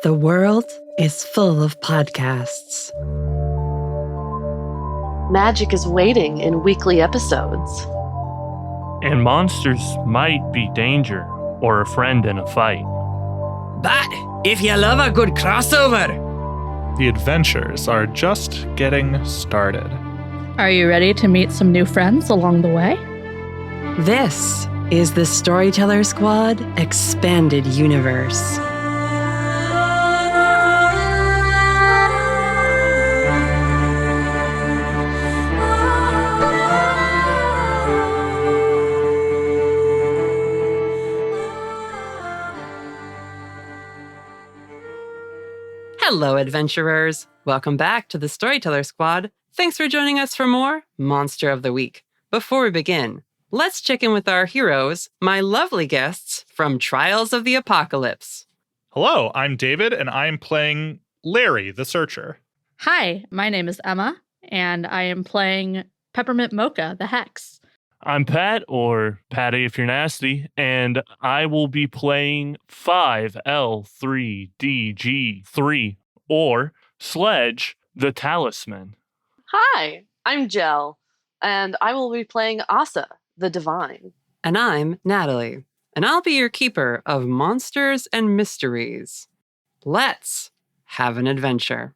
The world is full of podcasts. Magic is waiting in weekly episodes. And monsters might be danger or a friend in a fight. But if you love a good crossover, the adventures are just getting started. Are you ready to meet some new friends along the way? This is the Storyteller Squad Expanded Universe. Hello, adventurers. Welcome back to the Storyteller Squad. Thanks for joining us for more Monster of the Week. Before we begin, let's check in with our heroes, my lovely guests from Trials of the Apocalypse. Hello, I'm David, and I am playing Larry, the Searcher. Hi, my name is Emma, and I am playing Peppermint Mocha, the Hex. I'm Pat, or Patty if you're nasty, and I will be playing 5L3DG3, or Sledge, the Talisman. Hi, I'm Jel, and I will be playing Asa, the Divine. And I'm Natalie, and I'll be your keeper of monsters and mysteries. Let's have an adventure.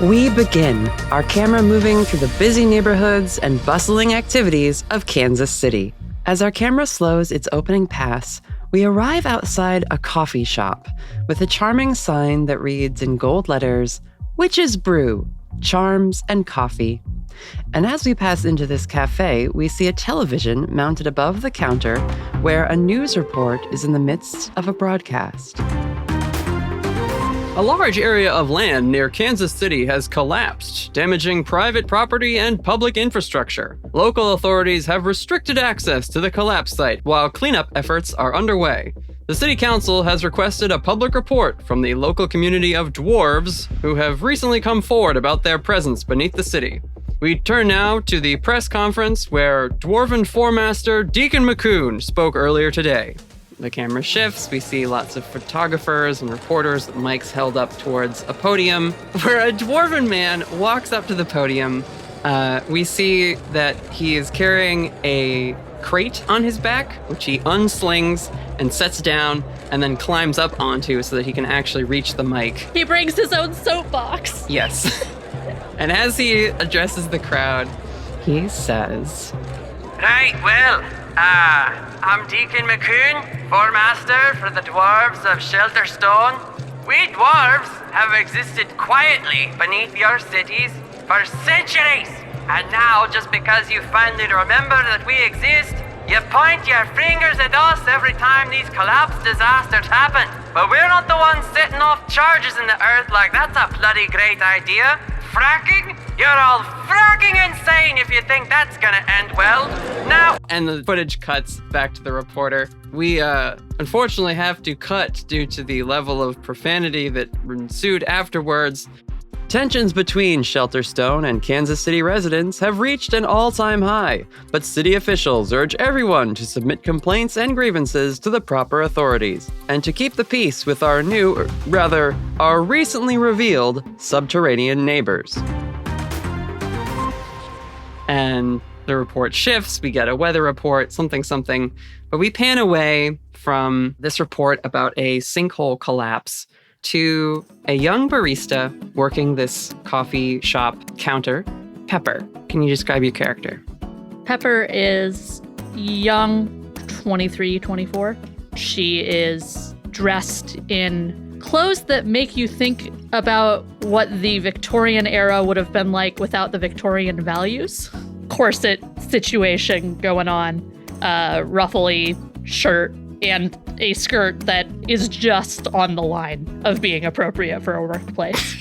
We begin our camera moving through the busy neighborhoods and bustling activities of Kansas City. As our camera slows its opening pass, we arrive outside a coffee shop with a charming sign that reads in gold letters, Witch's Brew, Charms and Coffee. And as we pass into this cafe, we see a television mounted above the counter where a news report is in the midst of a broadcast. A large area of land near Kansas City has collapsed, damaging private property and public infrastructure. Local authorities have restricted access to the collapse site while cleanup efforts are underway. The City Council has requested a public report from the local community of dwarves who have recently come forward about their presence beneath the city. We turn now to the press conference where Dwarven Foremaster Deacon McCoun spoke earlier today. The camera shifts, we see lots of photographers and reporters with mics held up towards a podium, where a dwarven man walks up to the podium. We see that he is carrying a crate on his back, which he unslings and sets down and then climbs up onto so that he can actually reach the mic. He brings his own soapbox. Yes. And as he addresses the crowd, he says, Right, well, I'm Deacon McCoun, Foremaster for the Dwarves of Shelterstone. We dwarves have existed quietly beneath your cities for centuries. And now, just because you finally remember that we exist, you point your fingers at us every time these collapse disasters happen. But we're not the ones setting off charges in the earth like that's a bloody great idea. Fracking? You're all fracking insane if you think that's gonna end well. Now. And the footage cuts back to the reporter. We unfortunately have to cut due to the level of profanity that ensued afterwards. Tensions between Shelterstone and Kansas City residents have reached an all-time high, but city officials urge everyone to submit complaints and grievances to the proper authorities, and to keep the peace with our our recently revealed subterranean neighbors. And the report shifts, we get a weather report, something, but we pan away from this report about a sinkhole collapse to a young barista working this coffee shop counter. Pepper, can you describe your character? Pepper is young, 23, 24. She is dressed in clothes that make you think about what the Victorian era would have been like without the Victorian values. Corset situation going on, ruffly shirt, and a skirt that is just on the line of being appropriate for a workplace.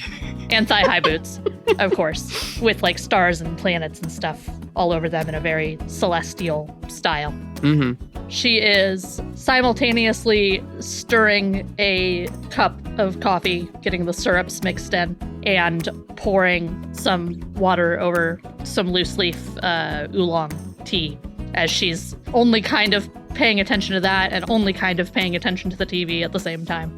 And thigh-high boots, of course, with like stars and planets and stuff all over them in a very celestial style. Mm-hmm. She is simultaneously stirring a cup of coffee, getting the syrups mixed in, and pouring some water over some loose leaf oolong tea, as she's only kind of paying attention to that and only kind of paying attention to the TV at the same time.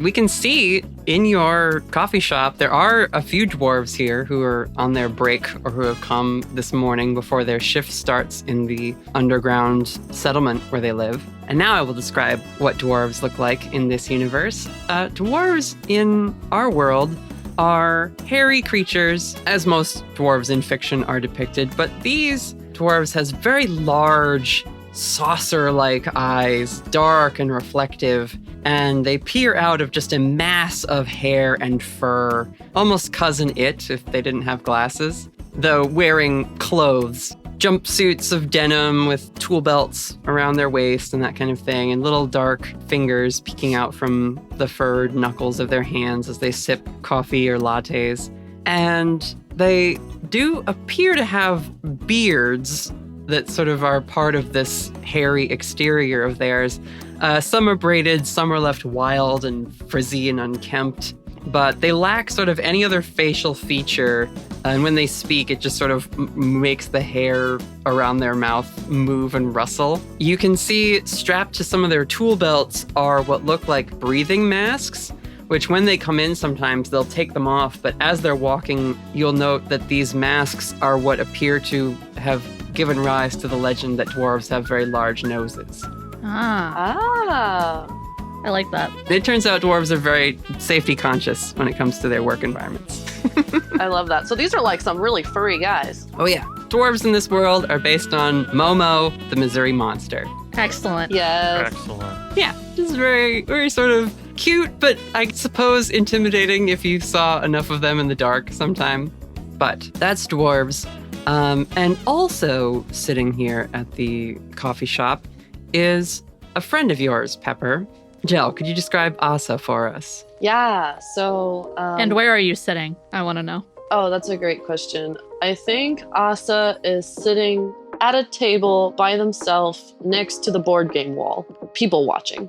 We can see in your coffee shop, there are a few dwarves here who are on their break or who have come this morning before their shift starts in the underground settlement where they live. And now I will describe what dwarves look like in this universe. Dwarves in our world are hairy creatures, as most dwarves in fiction are depicted, but these dwarves has very large, saucer-like eyes, dark and reflective, and they peer out of just a mass of hair and fur, almost cousin it if they didn't have glasses, though wearing clothes, jumpsuits of denim with tool belts around their waist and that kind of thing, and little dark fingers peeking out from the furred knuckles of their hands as they sip coffee or lattes. And they do appear to have beards that sort of are part of this hairy exterior of theirs. Some are braided, some are left wild and frizzy and unkempt, but they lack sort of any other facial feature. And when they speak, it just sort of makes the hair around their mouth move and rustle. You can see strapped to some of their tool belts are what look like breathing masks, which when they come in sometimes they'll take them off, but as they're walking, you'll note that these masks are what appear to have given rise to the legend that dwarves have very large noses. I like that. It turns out dwarves are very safety conscious when it comes to their work environments. I love that. So these are like some really furry guys. Oh yeah. Dwarves in this world are based on Momo, the Missouri monster. Excellent. Yes. Excellent. Yeah, just very, very sort of cute, but I suppose intimidating if you saw enough of them in the dark sometime. But that's dwarves. And also sitting here at the coffee shop is a friend of yours, Pepper. Jel, could you describe Asa for us? Yeah. So. And where are you sitting? I want to know. Oh, that's a great question. I think Asa is sitting at a table by themselves next to the board game wall, people watching.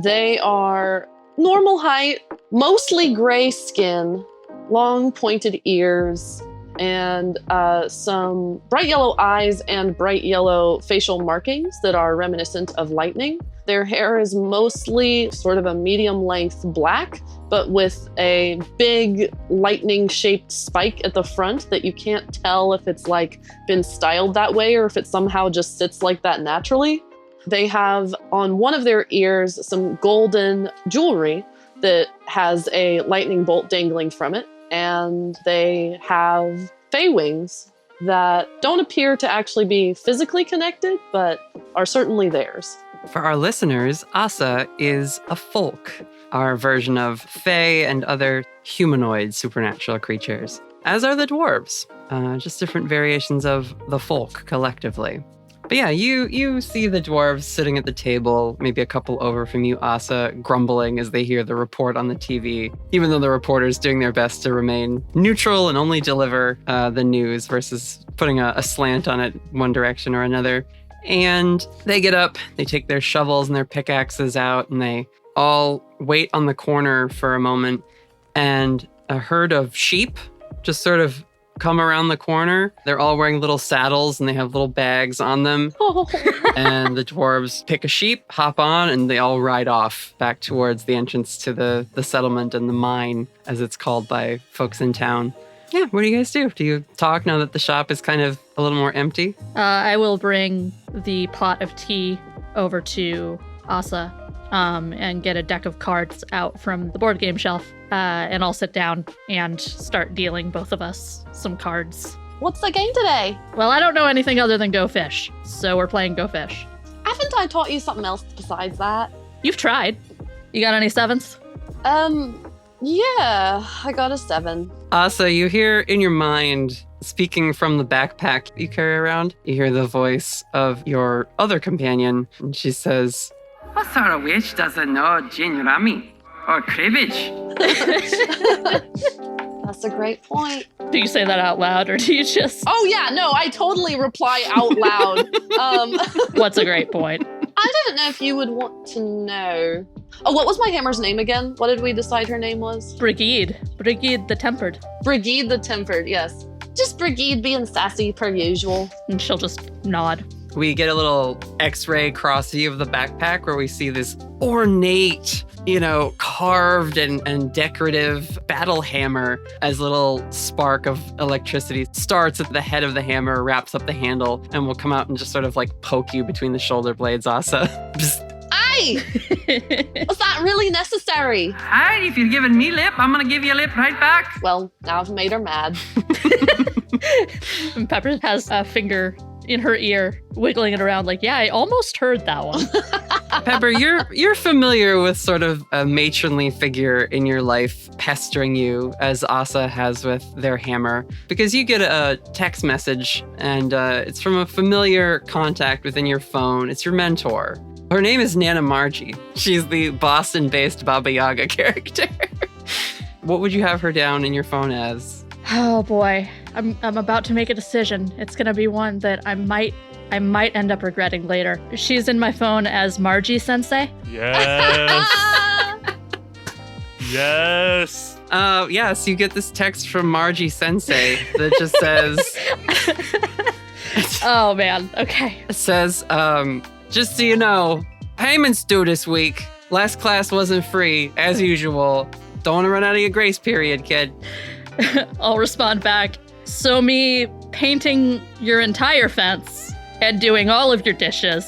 They are normal height, mostly gray skin, long pointed ears, and some bright yellow eyes and bright yellow facial markings that are reminiscent of lightning. Their hair is mostly sort of a medium length black, but with a big lightning-shaped spike at the front that you can't tell if it's like been styled that way or if it somehow just sits like that naturally. They have on one of their ears some golden jewelry that has a lightning bolt dangling from it, and they have fae wings that don't appear to actually be physically connected, but are certainly theirs. For our listeners, Asa is a folk, our version of fae and other humanoid supernatural creatures, as are the dwarves, just different variations of the folk collectively. But yeah, you see the dwarves sitting at the table, maybe a couple over from you, Asa, grumbling as they hear the report on the TV, even though the reporter's doing their best to remain neutral and only deliver the news versus putting a slant on it one direction or another. And they get up, they take their shovels and their pickaxes out, and they all wait on the corner for a moment. And a herd of sheep just sort of come around the corner. They're all wearing little saddles and they have little bags on them. And the dwarves pick a sheep, hop on, and they all ride off back towards the entrance to the settlement and the mine, as it's called by folks in town. Yeah, what do you guys do? Do you talk now that the shop is kind of a little more empty? I will bring the pot of tea over to Asa and get a deck of cards out from the board game shelf. And I'll sit down and start dealing both of us some cards. What's the game today? Well, I don't know anything other than Go Fish, so we're playing Go Fish. Haven't I taught you something else besides that? You've tried. You got any sevens? Yeah, I got a 7. Asa, you hear in your mind, speaking from the backpack you carry around, you hear the voice of your other companion, and she says, What sort of witch doesn't know gin rummy or cribbage? That's a great point. Do you say that out loud, or do you just... Oh yeah, no, I totally reply out loud. What's a great point? I didn't know if you would want to know. Oh, what was my hammer's name again? What did we decide her name was? Brigide the Tempered. Brigide the Tempered, yes. Just Brigide being sassy per usual. And she'll just nod. we get a little X-ray cross view of the backpack where we see this ornate, carved and decorative battle hammer as a little spark of electricity starts at the head of the hammer, wraps up the handle, and will come out and just sort of like poke you between the shoulder blades, Asa. Aye! Was that really necessary? Alright, if you're giving me lip, I'm gonna give you a lip right back. Well, now I've made her mad. And Pepper has a finger in her ear, wiggling it around like, yeah, I almost heard that one. Pepper, you're familiar with sort of a matronly figure in your life pestering you, as Asa has with their hammer, because you get a text message, and it's from a familiar contact within your phone. It's your mentor. Her name is Nana Margie. She's the Boston-based Baba Yaga character. What would you have her down in your phone as? Oh boy, I'm about to make a decision. It's gonna be one that I might end up regretting later. She's in my phone as Margie Sensei. Yes. Yes. Yes, you get this text from Margie Sensei that just says... Oh man, okay. It says, just so you know, payments due this week. Last class wasn't free, as usual. Don't want to run out of your grace period, kid. I'll respond back. So me painting your entire fence and doing all of your dishes,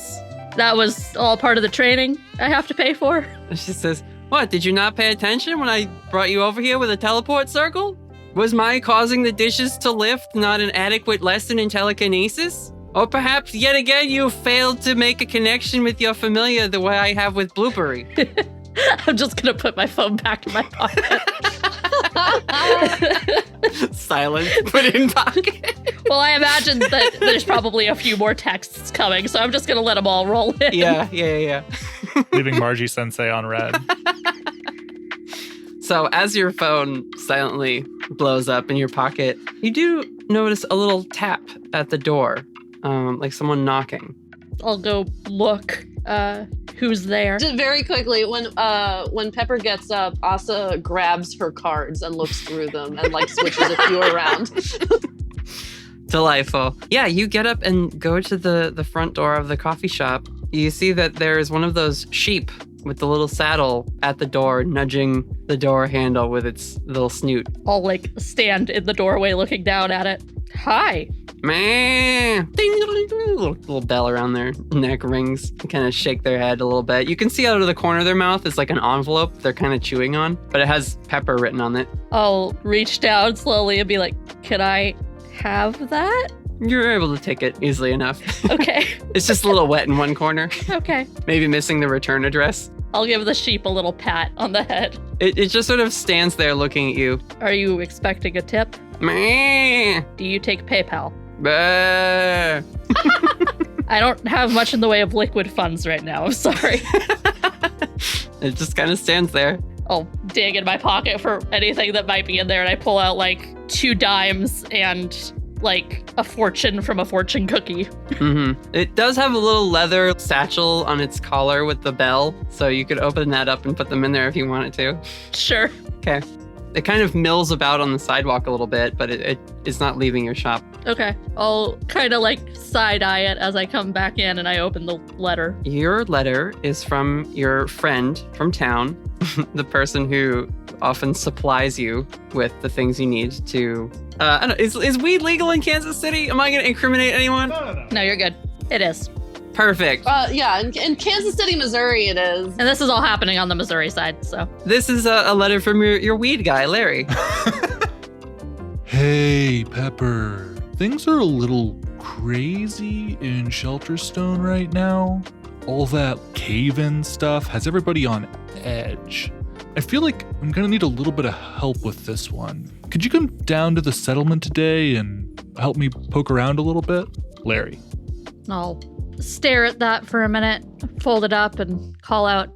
that was all part of the training I have to pay for? She says, what, did you not pay attention when I brought you over here with a teleport circle? Was my causing the dishes to lift not an adequate lesson in telekinesis? Or perhaps yet again you failed to make a connection with your familiar the way I have with Bloopery? I'm just gonna put my phone back in my pocket. Silent, put in pocket. Well, I imagine that there's probably a few more texts coming, so I'm just gonna let them all roll in. Yeah. Leaving Margie Sensei on red. So as your phone silently blows up in your pocket, you do notice a little tap at the door, like someone knocking. I'll go look. Who's there? Just very quickly, when Pepper gets up, Asa grabs her cards and looks through them and like switches a few around. Delightful. Yeah, you get up and go to the front door of the coffee shop. You see that there is one of those sheep with the little saddle at the door, nudging the door handle with its little snoot. I'll like stand in the doorway looking down at it. Hi. Meh. Ding, ding, ding, little bell around their neck rings. Kind of shake their head a little bit. You can see out of the corner of their mouth is like an envelope they're kind of chewing on, but it has Pepper written on it. I'll reach down slowly and be like, can I have that? You're able to take it easily enough. Okay. It's just a little wet in one corner. Okay. Maybe missing the return address. I'll give the sheep a little pat on the head. It just sort of stands there looking at you. Are you expecting a tip? Meh. Do you take PayPal? Bah. I don't have much in the way of liquid funds right now. I'm sorry. It just kind of stands there. I'll dig in my pocket for anything that might be in there, and I pull out like 2 dimes and like a fortune from a fortune cookie. Mm-hmm. It does have a little leather satchel on its collar with the bell, so you could open that up and put them in there if you wanted to. Sure. Okay. It kind of mills about on the sidewalk a little bit, but it's not leaving your shop. Okay. I'll kind of like side-eye it as I come back in and I open the letter. Your letter is from your friend from town, the person who often supplies you with the things you need to... I don't know, is weed legal in Kansas City? Am I going to incriminate anyone? No, you're good. It is. Perfect. Yeah, in Kansas City, Missouri, it is. And this is all happening on the Missouri side, so. This is a letter from your weed guy, Larry. Hey, Pepper. Things are a little crazy in Shelterstone right now. All that cave-in stuff has everybody on edge. I feel like I'm gonna need a little bit of help with this one. Could you come down to the settlement today and help me poke around a little bit? Larry. I'll stare at that for a minute, fold it up, and call out,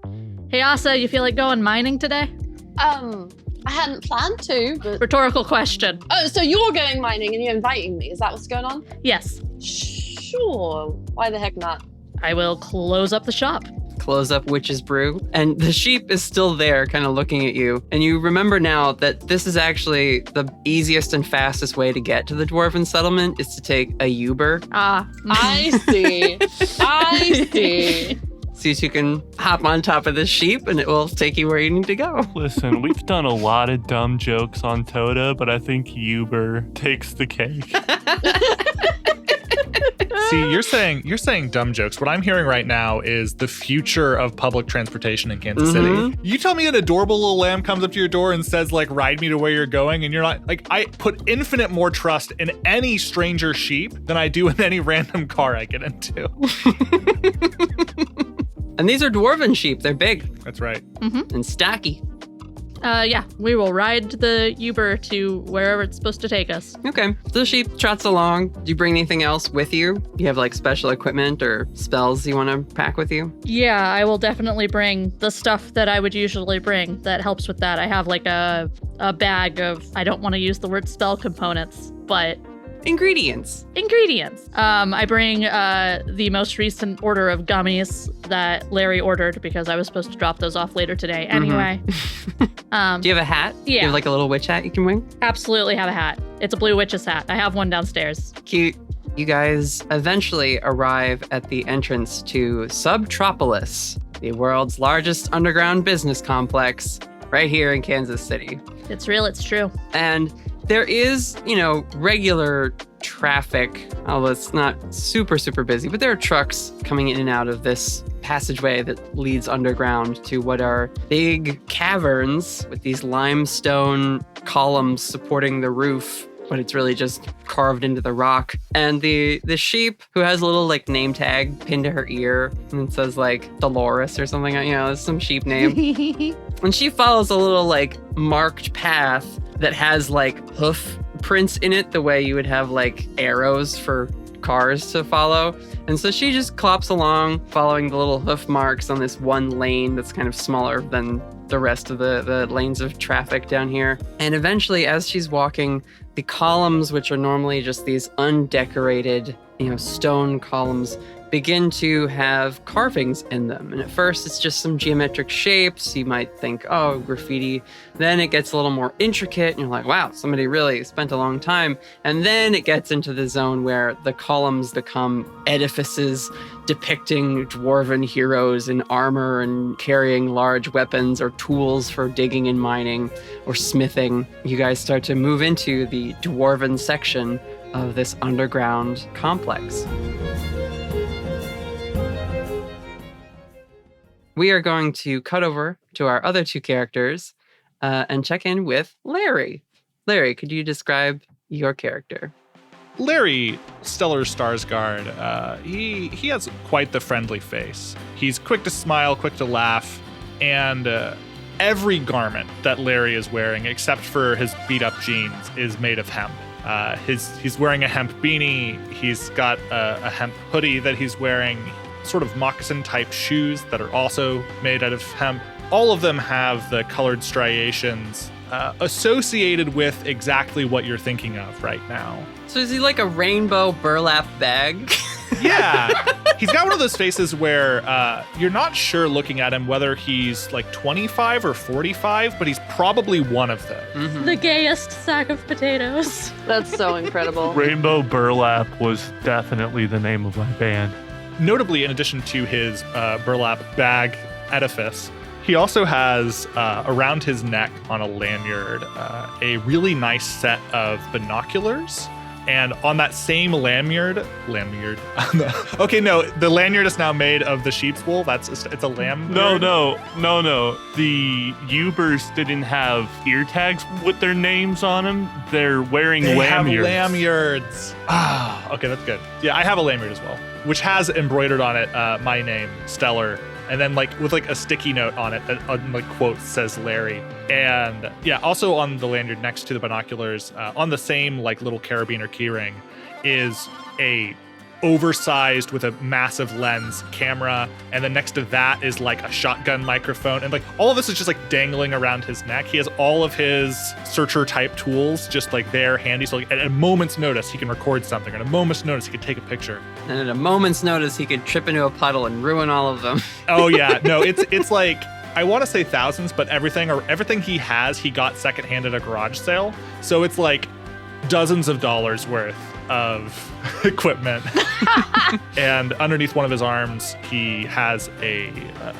"Hey, Asa, you feel like going mining today?" I hadn't planned to, but... Rhetorical question. Oh, so you're going mining and you're inviting me? Is that what's going on? Yes. Sure. Why the heck not? I will close up the shop. Close up Witch's Brew, and the sheep is still there kind of looking at you. And you remember now that this is actually the easiest and fastest way to get to the Dwarven settlement is to take a Uber. I see. I see. So you two can hop on top of this sheep and it will take you where you need to go. Listen, we've done a lot of dumb jokes on Toda, but I think Uber takes the cake. See, you're saying dumb jokes. What I'm hearing right now is the future of public transportation in Kansas City. You tell me an adorable little lamb comes up to your door and says, like, ride me to where you're going, and you're not like, I put infinite more trust in any stranger sheep than I do in any random car I get into. And these are Dwarven sheep. They're big That's right. and stacky. Yeah, we will ride the Uber to wherever it's supposed to take us. Okay. So the sheep trots along. Do you bring anything else with you? Do you have like special equipment or spells you want to pack with you? Yeah, I will definitely bring the stuff that I would usually bring that helps with that. I have like a bag of, I don't want to use the word spell components, but Ingredients. I bring the most recent order of gummies that Larry ordered because I was supposed to drop those off later today. Anyway. Do you have a hat? Yeah. You have like a little witch hat you can wing? Absolutely have a hat. It's a blue witch's hat. I have one downstairs. Cute. You guys eventually arrive at the entrance to Subtropolis, the world's largest underground business complex, right here in Kansas City. It's real, it's true. And there is, regular traffic, although it's not super, super busy, but there are trucks coming in and out of this passageway that leads underground to what are big caverns with these limestone columns supporting the roof, but it's really just carved into the rock. And the sheep, who has a little like name tag pinned to her ear, and it says like Dolores or something, it's some sheep name. And she follows a little like marked path that has like hoof prints in it, the way you would have like arrows for cars to follow. And so she just clops along, following the little hoof marks on this one lane that's kind of smaller than the rest of the lanes of traffic down here. And eventually, as she's walking, the columns, which are normally just these undecorated, stone columns, begin to have carvings in them. And at first, it's just some geometric shapes. You might think, oh, graffiti. Then it gets a little more intricate, and you're like, wow, somebody really spent a long time. And then it gets into the zone where the columns become edifices depicting dwarven heroes in armor and carrying large weapons or tools for digging and mining or smithing. You guys start to move into the dwarven section of this underground complex. We are going to cut over to our other two characters and check in with Larry. Larry, could you describe your character? Larry, Stellar Starsguard, he has quite the friendly face. He's quick to smile, quick to laugh, and every garment that Larry is wearing, except for his beat-up jeans, is made of hemp. He's wearing a hemp beanie. He's got a hemp hoodie that he's wearing, sort of moccasin-type shoes that are also made out of hemp. All of them have the colored striations associated with exactly what you're thinking of right now. So is he like a rainbow burlap bag? Yeah. He's got one of those faces where you're not sure looking at him whether he's like 25 or 45, but he's probably one of them. Mm-hmm. The gayest sack of potatoes. That's so incredible. Rainbow Burlap was definitely the name of my band. Notably, in addition to his burlap bag edifice, he also has around his neck on a lanyard a really nice set of binoculars. And on that same lanyard. Okay, no, the lanyard is now made of the sheep's wool. It's a lamb. No. The Ubers didn't have ear tags with their names on them. They're wearing lanyards. Have lanyards. Ah, okay, that's good. Yeah, I have a lanyard as well, which has embroidered on it my name, Stellar, and then with a sticky note on it that quote says Larry. And yeah, also on the lanyard next to the binoculars, on the same little carabiner keyring, is a oversized with a massive lens camera, and then next to that is like a shotgun microphone, and like all of this is just like dangling around his neck. He has all of his searcher type tools just like there handy, so like at a moment's notice he can record something, or at a moment's notice he can take a picture. And at a moment's notice, he could trip into a puddle and ruin all of them. Oh yeah, no, it's like, I want to say thousands, but everything he has, he got secondhand at a garage sale. So it's like dozens of dollars worth of equipment. And underneath one of his arms, he has a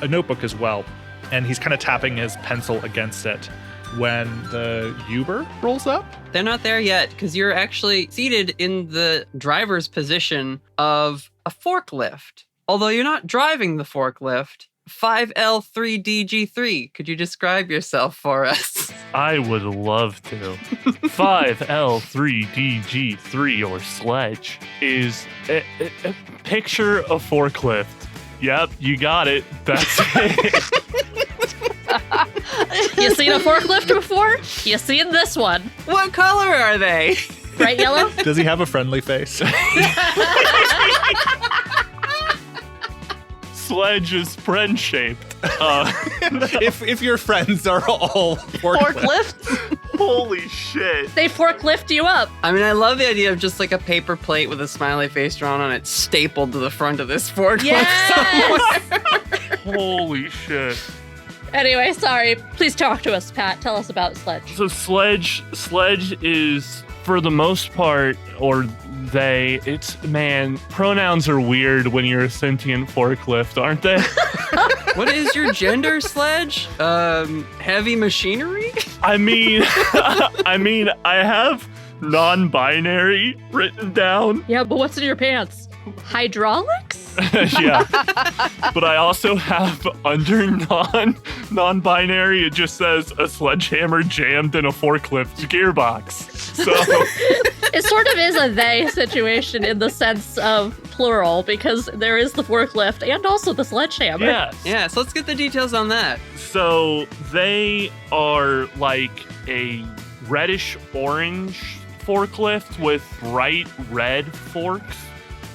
notebook as well. And he's kind of tapping his pencil against it when the Uber rolls up. They're not there yet, because you're actually seated in the driver's position of a forklift. Although you're not driving the forklift. 5L3DG3. Could you describe yourself for us? I would love to. 5L3DG3, or sledge, is a picture a forklift. Yep, you got it. That's it. You seen a forklift before? You seen this one. What color are they? Bright yellow? Does he have a friendly face? Sledge is friend-shaped. If your friends are all Forklifts? Holy shit. They forklift you up. I mean, I love the idea of just like a paper plate with a smiley face drawn on it stapled to the front of this forklift. Yes! Holy shit. Anyway, sorry. Please talk to us, Pat. Tell us about Sledge. So sledge is, for the most part, or they, pronouns are weird when you're a sentient forklift, aren't they? What is your gender, Sledge? Heavy machinery? I mean, I have non-binary written down. Yeah, but what's in your pants? Hydraulics? Yeah. But I also have under non-binary, it just says a sledgehammer jammed in a forklift gearbox. So It sort of is a they situation in the sense of plural, because there is the forklift and also the sledgehammer. yes. Yeah, so let's get the details on that. So they are like a reddish orange forklift with bright red forks,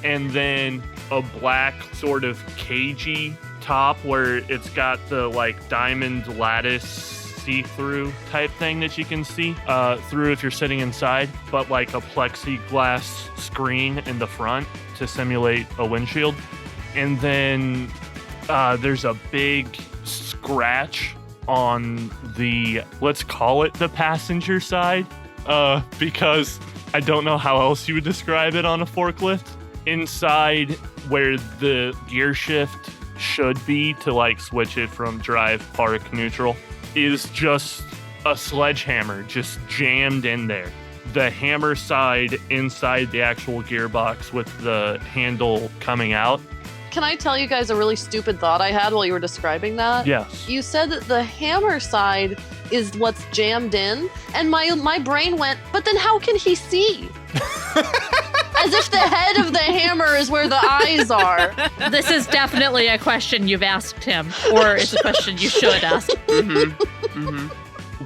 and then a black sort of cagey top where it's got the like diamond lattice see-through type thing that you can see through if you're sitting inside, but like a plexiglass screen in the front to simulate a windshield. And then there's a big scratch on the, let's call it the passenger side, because I don't know how else you would describe it on a forklift. Inside where the gear shift should be to like switch it from drive, park, neutral, is just a sledgehammer just jammed in there. The hammer side inside the actual gearbox with the handle coming out. Can I tell you guys a really stupid thought I had while you were describing that? Yes. You said that the hammer side is what's jammed in, and my brain went, but then how can he see? As if the head of the hammer is where the eyes are. This is definitely a question you've asked him, or it's a question you should ask.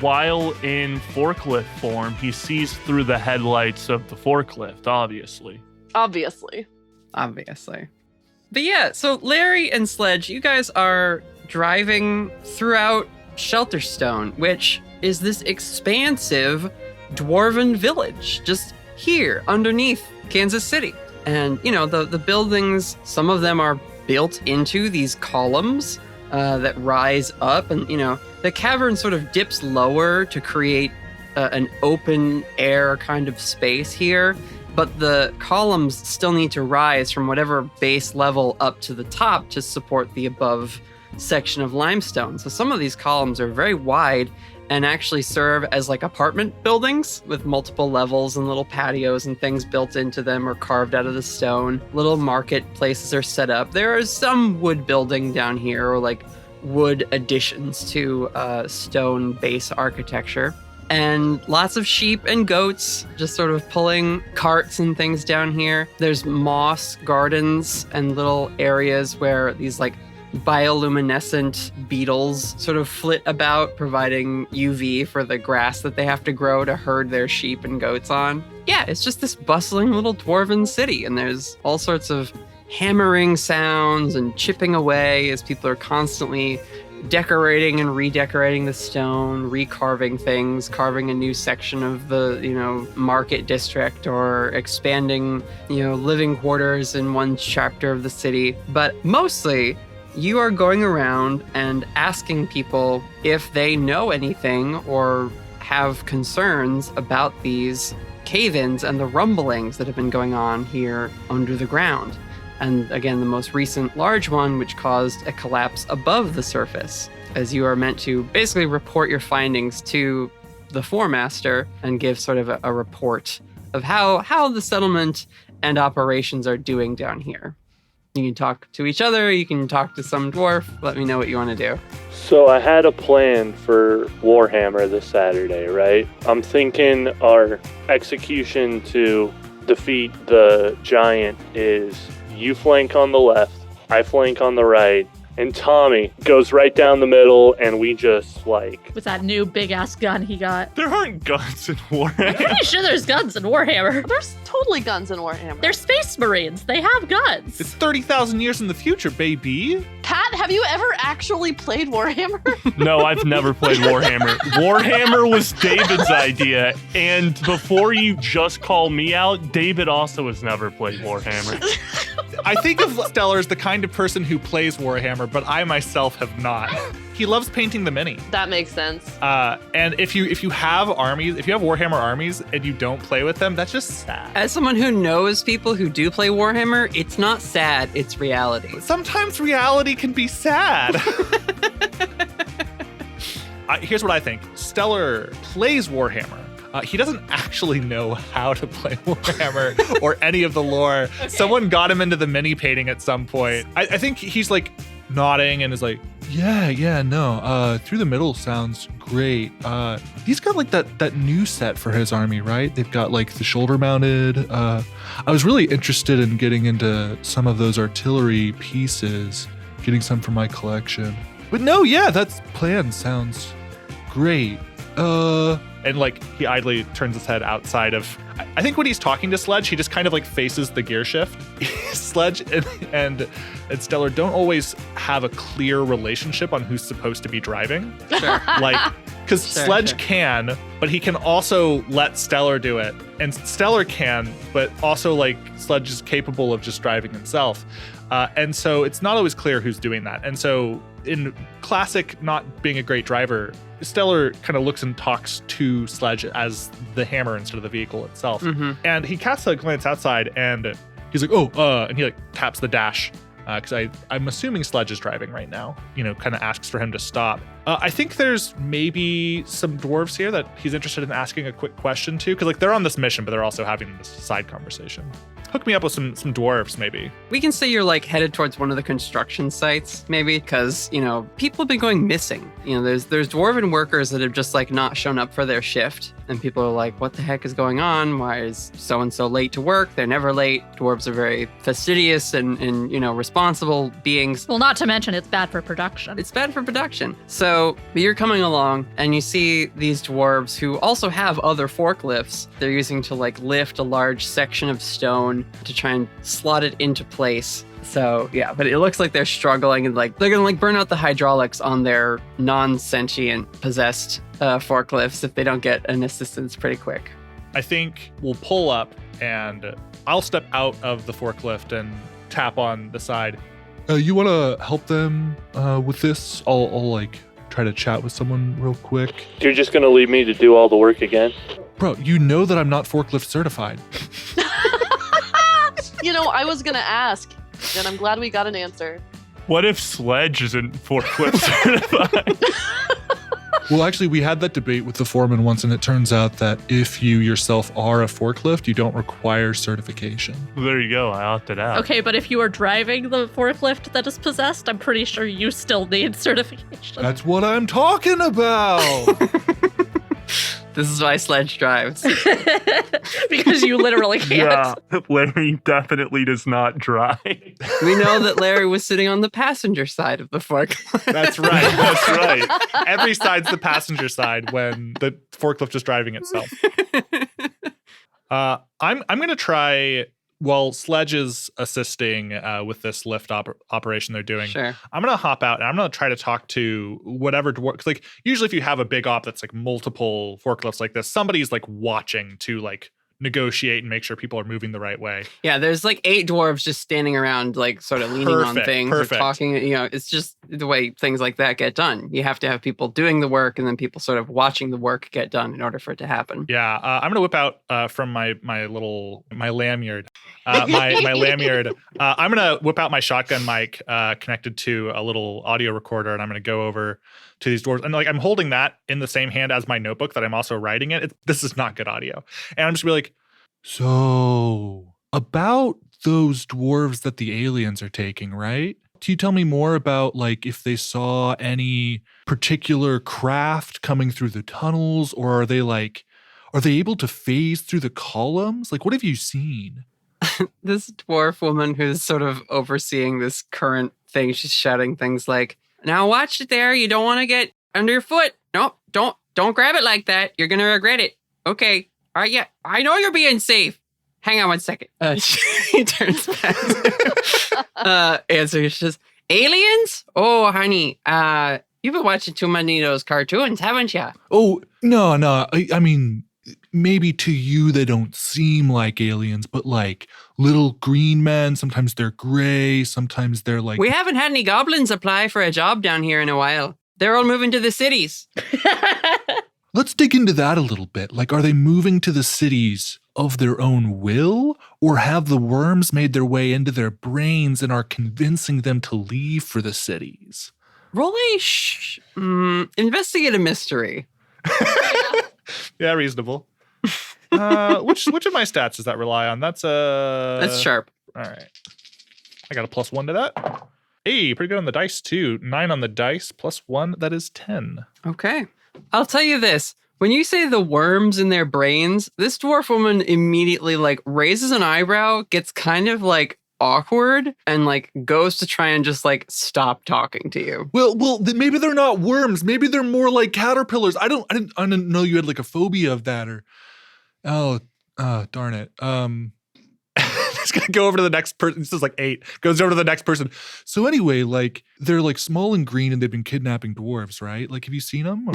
While in forklift form, he sees through the headlights of the forklift, obviously. Obviously. But yeah, so Larry and Sledge, you guys are driving throughout Shelterstone, which is this expansive dwarven village just here underneath Kansas City. And, you know, the buildings, some of them are built into these columns that rise up. And, you know, the cavern sort of dips lower to create an open air kind of space here. But the columns still need to rise from whatever base level up to the top to support the above section of limestone. So some of these columns are very wide and actually serve as like apartment buildings with multiple levels and little patios and things built into them or carved out of the stone. Little marketplaces are set up. There is some wood building down here, or like wood additions to stone base architecture. And lots of sheep and goats just sort of pulling carts and things down here. There's moss gardens and little areas where these like bioluminescent beetles sort of flit about, providing UV for the grass that they have to grow to herd their sheep and goats on. Yeah, it's just this bustling little dwarven city, and there's all sorts of hammering sounds and chipping away as people are constantly decorating and redecorating the stone, recarving things, carving a new section of the, market district, or expanding, living quarters in one chapter of the city. But mostly, you are going around and asking people if they know anything or have concerns about these cave-ins and the rumblings that have been going on here under the ground. And again, the most recent large one, which caused a collapse above the surface, as you are meant to basically report your findings to the Foremaster and give sort of a report of how the settlement and operations are doing down here. You can talk to each other, you can talk to some dwarf. Let me know what you want to do. So I had a plan for Warhammer this Saturday, right? I'm thinking our execution to defeat the giant is you flank on the left, I flank on the right, and Tommy goes right down the middle, and we just with that new big-ass gun he got. There aren't guns in I'm Warhammer. pretty sure there's guns in Warhammer. There's totally guns in Warhammer. They're space marines. They have guns. It's 30,000 years in the future, baby. Pat, have you ever actually played Warhammer? No, I've never played Warhammer. Warhammer was David's idea, and before you just call me out, David also has never played Warhammer. I think of Stellar as the kind of person who plays Warhammer, but I myself have not. He loves painting the mini. That makes sense. And if you have armies, if you have Warhammer armies and you don't play with them, that's just sad. As someone who knows people who do play Warhammer, it's not sad, it's reality. Sometimes reality can be sad. Here's what I think. Stellar plays Warhammer. He doesn't actually know how to play Warhammer or any of the lore. Okay. Someone got him into the mini painting at some point. I think he's like nodding and is like, no, through the middle sounds great. He's got like that new set for his army, right? They've got like the shoulder mounted. I was really interested in getting into some of those artillery pieces, getting some for my collection. But no, yeah, that plan sounds great. And like he idly turns his head outside of, I think when he's talking to Sledge, he just kind of like faces the gear shift. Sledge and Stellar don't always have a clear relationship on who's supposed to be driving. Sure. Like, because Sledge can, but he can also let Stellar do it. And Stellar can, but also like Sledge is capable of just driving himself. And so it's not always clear who's doing that. And so in classic not being a great driver, Stellar kind of looks and talks to Sledge as the hammer instead of the vehicle itself. Mm-hmm. And he casts a glance outside and he's like, and he like taps the dash. Because I'm assuming Sledge is driving right now, kind of asks for him to stop. I think there's maybe some dwarves here that he's interested in asking a quick question to, because like they're on this mission, but they're also having this side conversation. Hook me up with some dwarves, maybe. We can say you're like headed towards one of the construction sites, maybe, because, people have been going missing. There's dwarven workers that have just like not shown up for their shift. And people are like, what the heck is going on? Why is so-and-so late to work? They're never late. Dwarves are very fastidious and responsible beings. Well, not to mention it's bad for production. It's bad for production. So you're coming along and you see these dwarves who also have other forklifts they're using to like lift a large section of stone to try and slot it into place. So yeah, but it looks like they're struggling and like they're gonna like burn out the hydraulics on their non-sentient possessed forklifts if they don't get an assistance pretty quick. I think we'll pull up and I'll step out of the forklift and tap on the side. You want to help them with this? I'll like try to chat with someone real quick. You're just gonna leave me to do all the work again? Bro, you know that I'm not forklift certified. I was gonna ask, and I'm glad we got an answer. What if Sledge isn't forklift certified? Well, actually, we had that debate with the foreman once, and it turns out that if you yourself are a forklift, you don't require certification. There you go. I opted out. Okay, but if you are driving the forklift that is possessed, I'm pretty sure you still need certification. That's what I'm talking about. This is why Sledge drives. Because you literally can't. Yeah, Larry definitely does not drive. We know that Larry was sitting on the passenger side of the forklift. That's right. That's right. Every side's the passenger side when the forklift is driving itself. I'm going to try, while Sledge is assisting with this lift operation they're doing. Sure. I'm going to hop out and I'm going to try to talk to whatever dwarf. Because like usually if you have a big op that's like multiple forklifts like this, somebody's like watching to like negotiate and make sure people are moving the right way. Yeah, there's like 8 dwarves just standing around, like sort of leaning on things or talking. You know, it's just the way things like that get done. You have to have people doing the work and then people sort of watching the work get done in order for it to happen. Yeah, I'm gonna whip out from my lanyard. My lanyard. I'm gonna whip out my shotgun mic connected to a little audio recorder, and I'm gonna go over to these dwarves. And like I'm holding that in the same hand as my notebook that I'm also writing it. This is not good audio. And I'm just gonna be like, So, about those dwarves that the aliens are taking, right? Can you tell me more about, like, if they saw any particular craft coming through the tunnels, or are they able to phase through the columns? Like, what have you seen? This dwarf woman who's sort of overseeing this current thing, she's shouting things like, "Now watch it there. You don't want to get under your foot. Nope, don't grab it like that. You're going to regret it. Okay. All right, yeah, I know you're being safe. Hang on 1 second." She turns back. Answers, she says, "Aliens? Oh, honey, you've been watching too many of those cartoons, haven't you?" Oh, no. I mean, maybe to you they don't seem like aliens, but like little green men. Sometimes they're gray. Sometimes they're like... We haven't had any goblins apply for a job down here in a while. They're all moving to the cities. Let's dig into that a little bit. Like, are they moving to the cities of their own will? Or have the worms made their way into their brains and are convincing them to leave for the cities? Roll a investigate a mystery. yeah, reasonable. Which of my stats does that rely on? That's sharp. All right. I got a +1 to that. Hey, pretty good on the dice too. 9 on the dice, +1, that is 10. Okay. I'll tell you this. When you say the worms in their brains, this dwarf woman immediately like raises an eyebrow, gets kind of like awkward, and like goes to try and just like stop talking to you. Well, maybe they're not worms. Maybe they're more like caterpillars. I didn't know you had like a phobia of that, or darn it. Just gonna go over to the next person. This is like 8. Goes over to the next person. So anyway, like they're like small and green, and they've been kidnapping dwarves, right? Like, have you seen them? Or...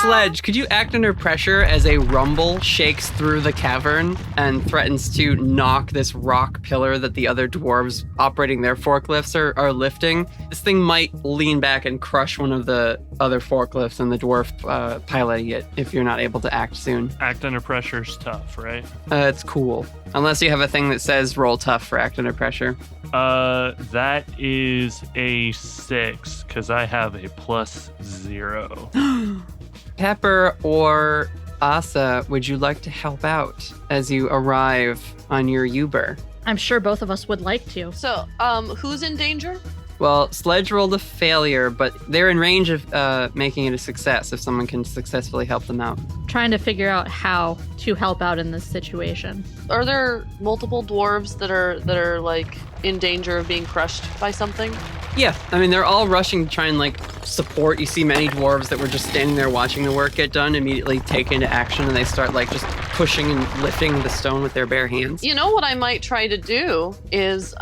Sledge, could you act under pressure as a rumble shakes through the cavern and threatens to knock this rock pillar that the other dwarves operating their forklifts are lifting? This thing might lean back and crush one of the other forklifts and the dwarf piloting it if you're not able to act soon. Act under pressure is tough, right? It's cool. Unless you have a thing that says roll tough for act under pressure. That is a 6 because I have a +0. Pepper or Asa, would you like to help out as you arrive on your Uber? I'm sure both of us would like to. So, who's in danger? Well, Sledge rolled a failure, but they're in range of making it a success if someone can successfully help them out. Trying to figure out how to help out in this situation. Are there multiple dwarves that are like in danger of being crushed by something? Yeah, I mean, they're all rushing to try and like support. You see many dwarves that were just standing there watching the work get done immediately take into action, and they start like just pushing and lifting the stone with their bare hands. You know what I might try to do is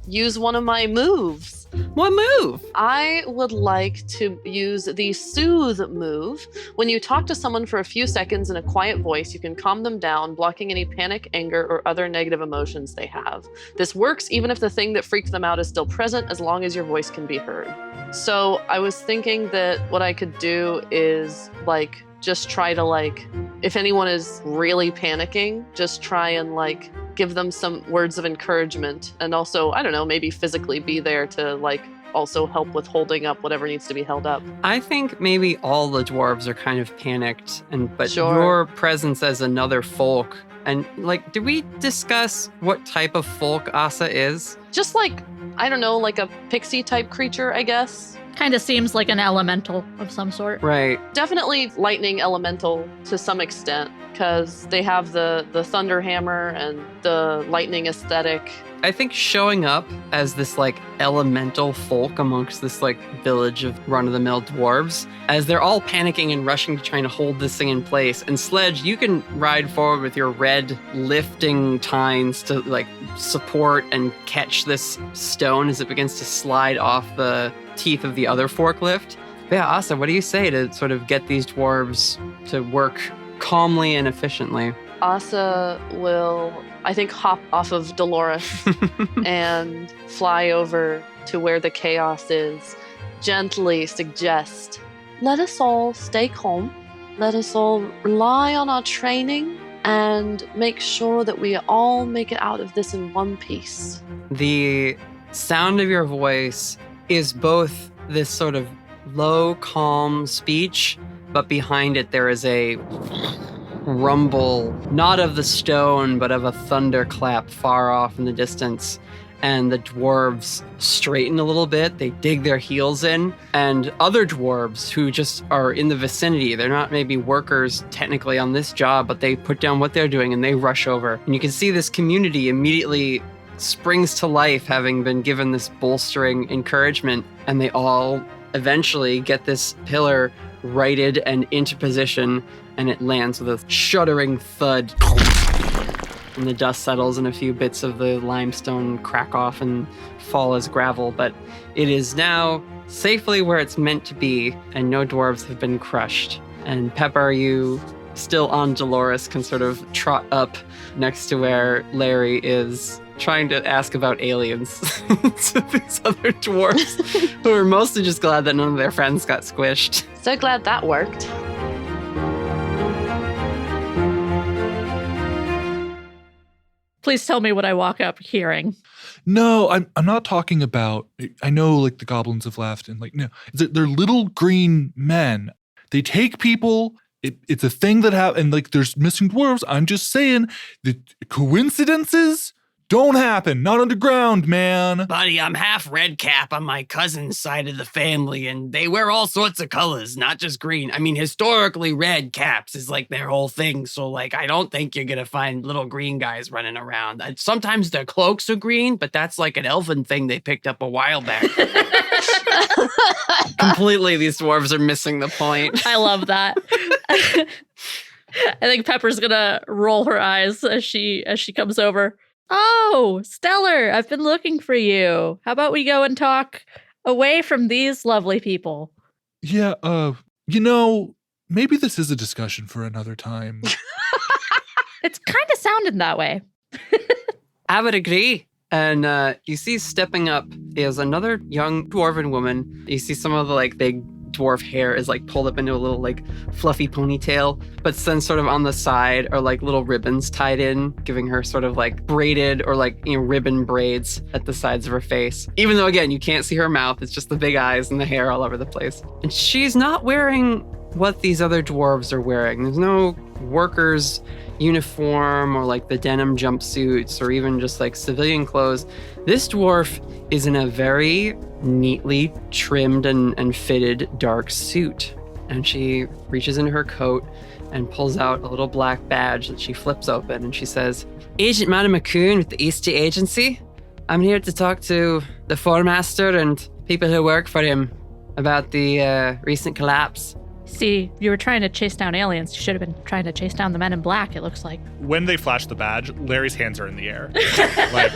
use one of my moves. What move? I would like to use the soothe move. When you talk to someone for a few seconds in a quiet voice, you can calm them down, blocking any panic, anger, or other negative emotions they have. This works even if the thing that freaked them out is still present, as long as your voice can be heard. So I was thinking that what I could do is like just try to like, if anyone is really panicking, just try and like give them some words of encouragement, and also, I don't know, maybe physically be there to like also help with holding up whatever needs to be held up. I think maybe all the dwarves are kind of panicked, but Sure. Your presence as another folk, and like, did we discuss what type of folk Asa is? Just like, I don't know, like a pixie type creature, I guess. Kind of seems like an elemental of some sort. Right. Definitely lightning elemental to some extent, because they have the thunder hammer and the lightning aesthetic. I think showing up as this like elemental folk amongst this like village of run-of-the-mill dwarves, as they're all panicking and rushing to trying to hold this thing in place. And Sledge, you can ride forward with your red lifting tines to like support and catch this stone as it begins to slide off the teeth of the other forklift. But yeah, Asa, what do you say to sort of get these dwarves to work calmly and efficiently? Asa will, I think, hop off of Dolores and fly over to where the chaos is, gently suggest, let us all stay calm. Let us all rely on our training and make sure that we all make it out of this in one piece. The sound of your voice is both this sort of low, calm speech, but behind it there is a rumble, not of the stone, but of a thunderclap far off in the distance. And the dwarves straighten a little bit. They dig their heels in. And other dwarves who just are in the vicinity, they're not maybe workers technically on this job, but they put down what they're doing and they rush over. And you can see this community immediately springs to life, having been given this bolstering encouragement. And they all eventually get this pillar righted and into position, and it lands with a shuddering thud. And the dust settles and a few bits of the limestone crack off and fall as gravel, but it is now safely where it's meant to be, and no dwarves have been crushed. And Pepper, you still on Dolores, can sort of trot up next to where Larry is trying to ask about aliens to these other dwarves who are mostly just glad that none of their friends got squished. So glad that worked. Please tell me what I walk up hearing. No, I'm not talking about, I know like the goblins have left and like, no, they're little green men. They take people. It's a thing that happens, and like there's missing dwarves. I'm just saying that coincidences don't happen. Not underground, man. Buddy, I'm half red cap on my cousin's side of the family, and they wear all sorts of colors, not just green. I mean, historically, red caps is like their whole thing. So, like, I don't think you're going to find little green guys running around. Sometimes their cloaks are green, but that's like an elfin thing they picked up a while back. Completely, these dwarves are missing the point. I love that. I think Pepper's gonna roll her eyes as she comes over. Oh, Stellar, I've been looking for you. How about we go and talk away from these lovely people? Yeah, maybe this is a discussion for another time. It's kind of sounded that way. I would agree. And you see stepping up is another young dwarven woman. You see some of the like big dwarf hair is like pulled up into a little like fluffy ponytail, but then sort of on the side are like little ribbons tied in, giving her sort of like braided or like, ribbon braids at the sides of her face. Even though, again, you can't see her mouth, it's just the big eyes and the hair all over the place. And she's not wearing what these other dwarves are wearing. There's no workers' uniform or like the denim jumpsuits or even just like civilian clothes. This dwarf is in a very neatly trimmed and fitted dark suit. And she reaches into her coat and pulls out a little black badge that she flips open, and she says, Agent Mara McCoun with the Eastey Agency. I'm here to talk to the Formaster and people who work for him about the recent collapse. See, you were trying to chase down aliens. You should have been trying to chase down the men in black, it looks like. When they flash the badge, Larry's hands are in the air. Like,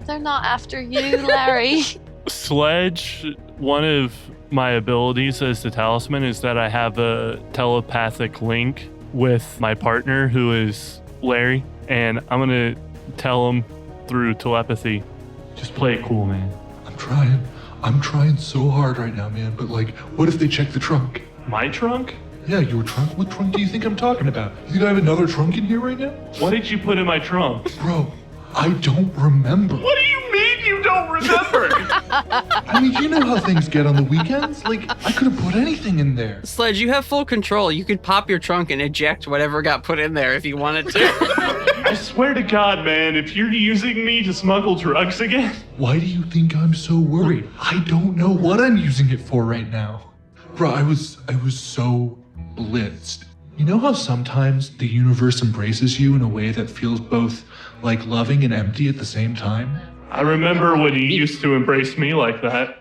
They're not after you, Larry. Sledge, one of my abilities as the talisman is that I have a telepathic link with my partner, who is Larry, and I'm going to tell him through telepathy, just play it cool, man. I'm trying so hard right now, man, but like, what if they check the trunk? My trunk? Yeah, your trunk? What trunk do you think I'm talking about? You think I have another trunk in here right now? What did you put in my trunk? Bro, I don't remember. What do you mean you don't remember? I I mean, you know how things get on the weekends. Like, I could have put anything in there. Sledge, you have full control. You could pop your trunk and eject whatever got put in there if you wanted to. I swear to God, man, if you're using me to smuggle drugs again. Why do you think I'm so worried? I don't know what I'm using it for right now. Bro, I was so blitzed. You know how sometimes the universe embraces you in a way that feels both like loving and empty at the same time? I remember when you used to embrace me like that.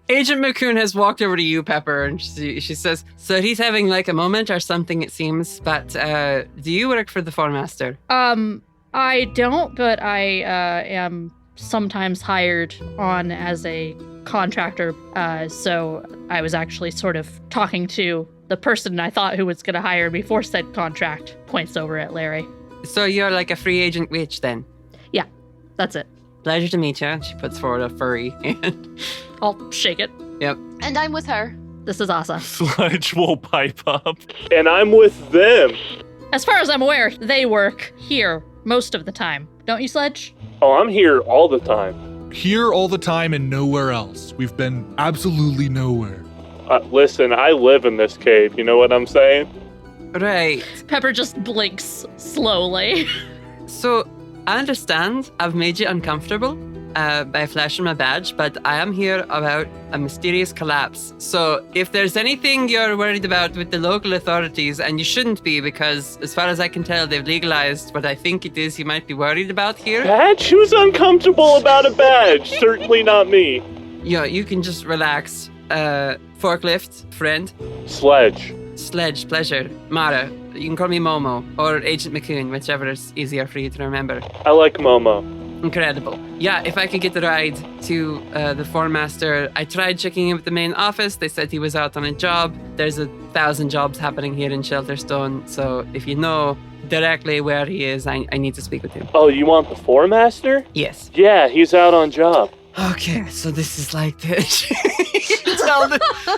Agent McCoun has walked over to you, Pepper, and she says, so he's having like a moment or something, it seems, but do you work for the Formaster? I don't, but I am sometimes hired on as a contractor, so I was actually sort of talking to the person I thought who was going to hire me for said contract. Points over at Larry. So you're like a free agent witch then? Yeah, that's it. Pleasure to meet you. She puts forward a furry hand. I'll shake it. Yep. And I'm with her. This is Asa. Sledge will pipe up. And I'm with them. As far as I'm aware, they work here most of the time. Don't you, Sledge? Oh, I'm here all the time. Here all the time and nowhere else. We've been absolutely nowhere. Listen, I live in this cave. You know what I'm saying? Right. Pepper just blinks slowly. So, I understand I've made you uncomfortable by flashing my badge, but I am here about a mysterious collapse. So, if there's anything you're worried about with the local authorities, and you shouldn't be, because as far as I can tell, they've legalized what I think it is you might be worried about here. Badge? Who's uncomfortable about a badge? Certainly not me. Yeah, you can just relax. Forklift, friend. Sledge. Sledge, pleasure. Mara, you can call me Momo, or Agent McCoun, whichever is easier for you to remember. I like Momo. Incredible. Yeah, if I could get the ride to the Formaster. I tried checking in with the main office. They said he was out on a job. There's 1,000 jobs happening here in Shelterstone, so if you know directly where he is, I need to speak with him. Oh, you want the Formaster? Yes. Yeah, he's out on job. Okay, so this is like this.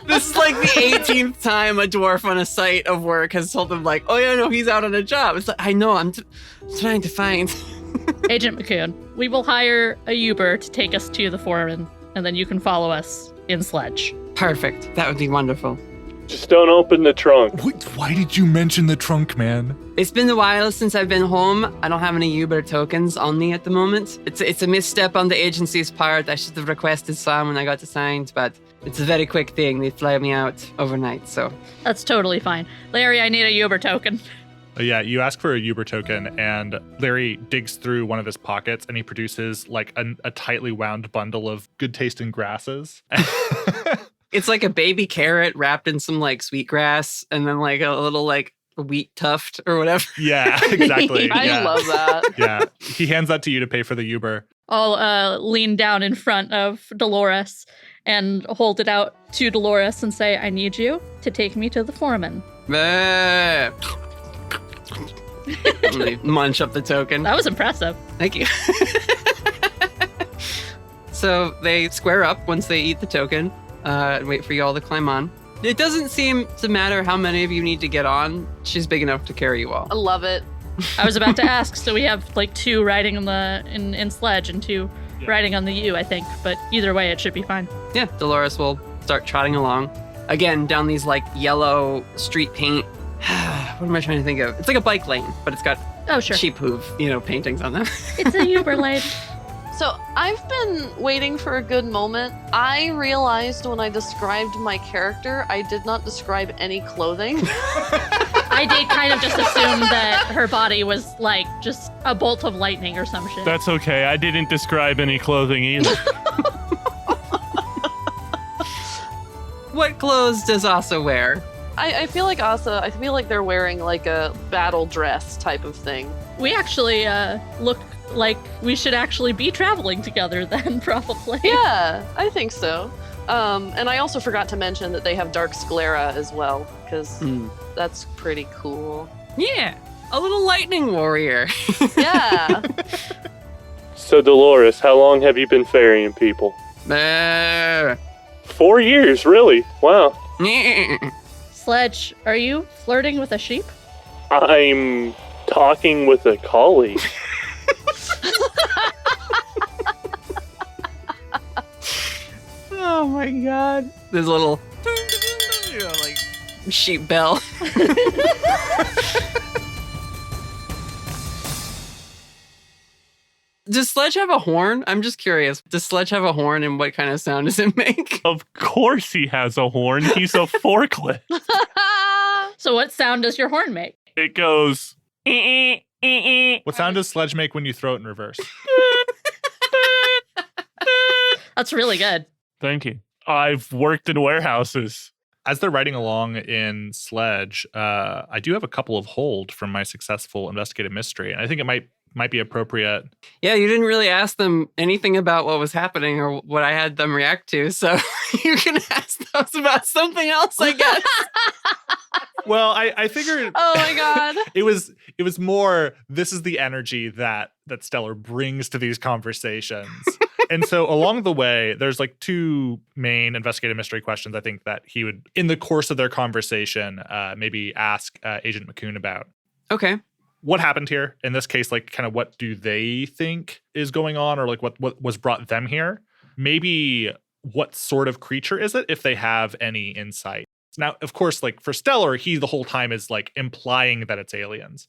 This is like the 18th time a dwarf on a site of work has told him, like, oh yeah, no, he's out on a job. It's like, I know, I'm trying to find. Agent McCoun, we will hire a Uber to take us to the foreman, and then you can follow us in Sledge. Perfect. That would be wonderful. Just don't open the trunk. Why did you mention the trunk, man? It's been a while since I've been home. I don't have any Uber tokens on me at the moment. It's a misstep on the agency's part. I should have requested some when I got assigned, but it's a very quick thing. They fly me out overnight, so. That's totally fine. Larry, I need a Uber token. Yeah, you ask for a Uber token, and Larry digs through one of his pockets, and he produces like a tightly wound bundle of good-tasting grasses. It's like a baby carrot wrapped in some like sweetgrass, and then like a little like wheat tuft or whatever. Yeah, exactly. I love that. Yeah, he hands that to you to pay for the Uber. I'll lean down in front of Dolores and hold it out to Dolores and say, I need you to take me to the foreman. Munch up the token. That was impressive. Thank you. So they square up once they eat the token and wait for you all to climb on. It doesn't seem to matter how many of you need to get on. She's big enough to carry you all. I love it. I was about to ask, so we have like 2 riding on the in Sledge and 2 riding on the U, I think. But either way, it should be fine. Yeah, Dolores will start trotting along. Again, down these like yellow street paint. What am I trying to think of? It's like a bike lane, but it's got sheep hoof, paintings on them. It's a Uber lane. So I've been waiting for a good moment. I realized when I described my character, I did not describe any clothing. I did kind of just assume that her body was like just a bolt of lightning or some shit. That's okay. I didn't describe any clothing either. What clothes does Asa wear? I feel like I feel like they're wearing like a battle dress type of thing. We actually look like we should actually be traveling together then, probably. Yeah, I think so. And I also forgot to mention that they have dark sclera as well, because that's pretty cool. Yeah, a little lightning warrior. Yeah. So Dolores, how long have you been ferrying people? 4 years, really? Wow. Sledge, are you flirting with a sheep? I'm talking with a colleague. my god. There's a little, like sheep bell. Does Sledge have a horn? I'm just curious. Does Sledge have a horn and what kind of sound does it make? Of course he has a horn. He's a forklift. So what sound does your horn make? It goes... What sound does Sledge make when you throw it in reverse? That's really good. Thank you. I've worked in warehouses. As they're riding along in Sledge, I do have a couple of hold from my successful investigative mystery, and I think it might be appropriate. Yeah, you didn't really ask them anything about what was happening or what I had them react to, so you can ask those about something else, I guess. Well, I figured. Oh my god! It was more. This is the energy that Stellar brings to these conversations, and so along the way, there's like two main investigative mystery questions. I think that he would, in the course of their conversation, maybe ask Agent McCoun about. Okay. What happened here? In this case, like kind of what do they think is going on, or like what was brought them here? Maybe what sort of creature is it, if they have any insight. Now, of course, like for Stellar, he the whole time is like implying that it's aliens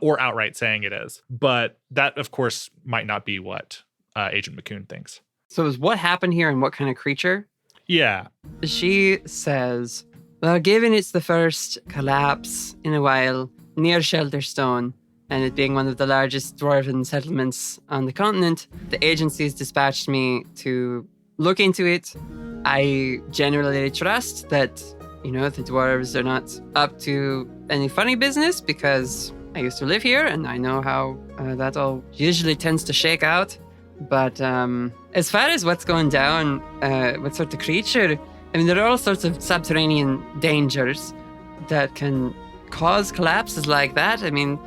or outright saying it is. But that, of course, might not be what Agent McCoun thinks. So is what happened here and what kind of creature? Yeah. She says, well, given it's the first collapse in a while near Shelterstone, and it being one of the largest Dwarven settlements on the continent, the agencies dispatched me to look into it. I generally trust that, you know, the dwarves are not up to any funny business because I used to live here and I know how that all usually tends to shake out. But as far as what's going down, what sort of creature, I mean, there are all sorts of subterranean dangers that can cause collapses like that. I mean,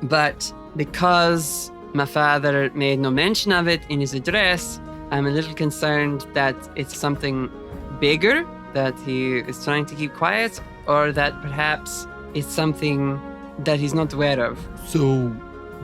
but because my father made no mention of it in his address, I'm a little concerned that it's something bigger that he is trying to keep quiet, or that perhaps it's something that he's not aware of. So,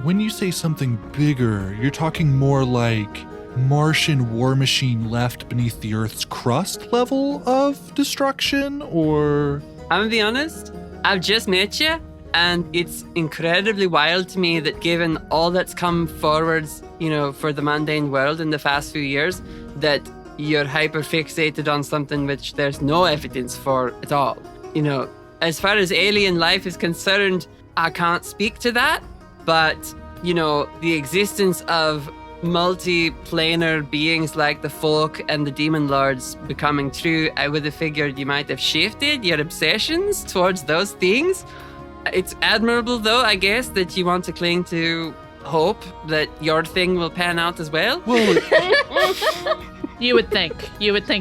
when you say something bigger, you're talking more like Martian war machine left beneath the Earth's crust level of destruction, or... I'm gonna be honest, I've just met you, and it's incredibly wild to me that given all that's come forwards, you know, for the mundane world in the past few years, that you're hyper fixated on something which there's no evidence for at all. You know, as far as alien life is concerned, I can't speak to that, but, you know, the existence of multi-planar beings like the folk and the demon lords becoming true, I would have figured you might have shifted your obsessions towards those things. It's admirable, though, I guess, that you want to cling to hope that your thing will pan out as well. Well, You would think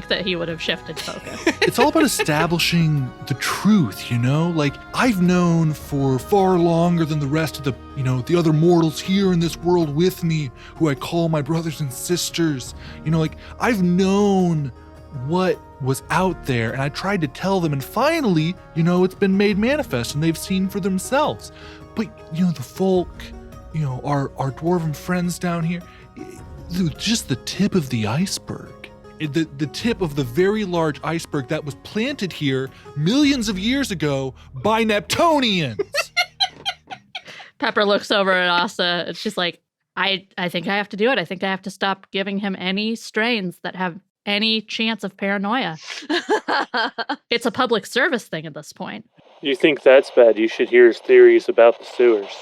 that he would have shifted focus. it's all about establishing the truth, you know? Like, I've known for far longer than the rest of the, you know, the other mortals here in this world with me, who I call my brothers and sisters. You know, like, I've known what was out there, and I tried to tell them, and finally, you know, it's been made manifest, and they've seen for themselves. But, you know, the folk, you know, our dwarven friends down here, just the tip of the iceberg. The tip of the very large iceberg that was planted here millions of years ago by Neptunians. Pepper looks over at Asa and she's like, I think I have to do it. I think I have to stop giving him any strains that have any chance of paranoia. It's a public service thing at this point. You think that's bad? You should hear his theories about the sewers.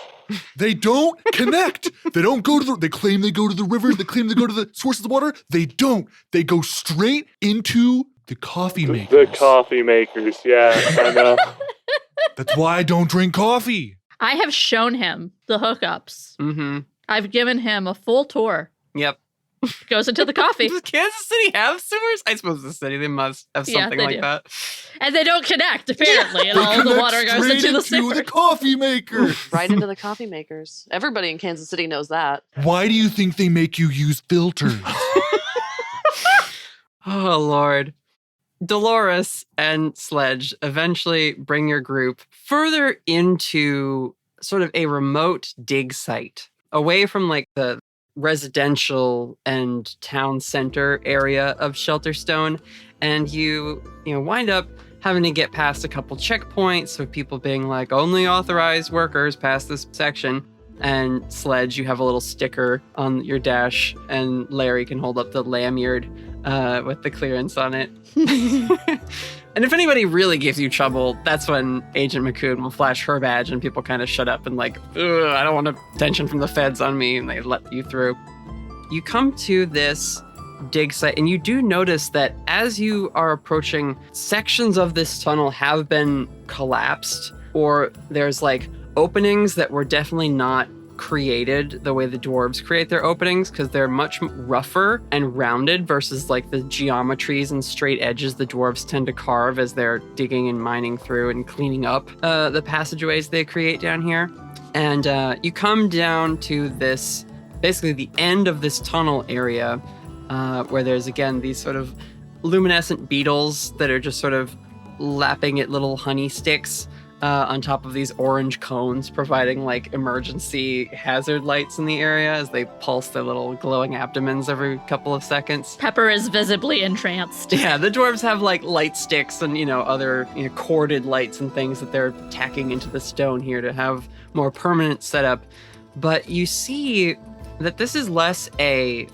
They don't connect. They don't go to they claim they go to the rivers. They claim they go to the sources of water. They don't. They go straight into the coffee makers. The coffee makers, yeah, I know. That's why I don't drink coffee. I have shown him the hookups. Mm-hmm. I've given him a full tour. Yep. Goes into the coffee. Does Kansas City have sewers? I suppose the city, they must have something they like do. that. And they don't connect, apparently, and all the water goes into the sewer. the coffee maker. Right into the coffee makers. Everybody in Kansas City knows that. Why do you think they make you use filters? Oh, Lord. Dolores and Sledge eventually bring your group further into sort of a remote dig site, away from like the residential and town center area of Shelterstone, and you wind up having to get past a couple checkpoints of people being like, only authorized workers pass this section. And Sledge, you have a little sticker on your dash, and Larry can hold up the lanyard with the clearance on it. And if anybody really gives you trouble, that's when Agent McCoun will flash her badge and people kind of shut up and like, ugh, I don't want attention from the feds on me, and they let you through. You come to this dig site, and you do notice that as you are approaching, sections of this tunnel have been collapsed, or there's like openings that were definitely not created the way the dwarves create their openings, because they're much rougher and rounded versus like the geometries and straight edges the dwarves tend to carve as they're digging and mining through and cleaning up the passageways they create down here. And you come down to this, basically the end of this tunnel area, where there's again these sort of luminescent beetles that are just sort of lapping at little honey sticks on top of these orange cones, providing like emergency hazard lights in the area as they pulse their little glowing abdomens every couple of seconds. Pepper is visibly entranced. Yeah, the dwarves have like light sticks and, other corded lights and things that they're tacking into the stone here to have more permanent setup. But you see that this is less a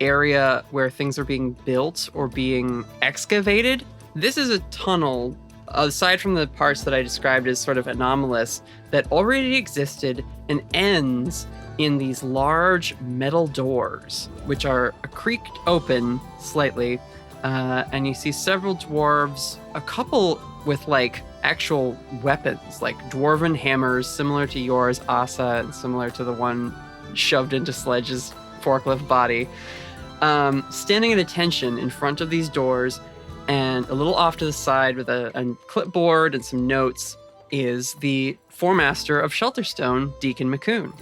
area where things are being built or being excavated. This is a tunnel, aside from the parts that I described as sort of anomalous, that already existed and ends in these large metal doors, which are creaked open slightly. And you see several dwarves, a couple with like actual weapons, like dwarven hammers, similar to yours, Asa, and similar to the one shoved into Sledge's forklift body, standing at attention in front of these doors. And a little off to the side with a clipboard and some notes is the foremaster of Shelterstone, Deacon McCoun.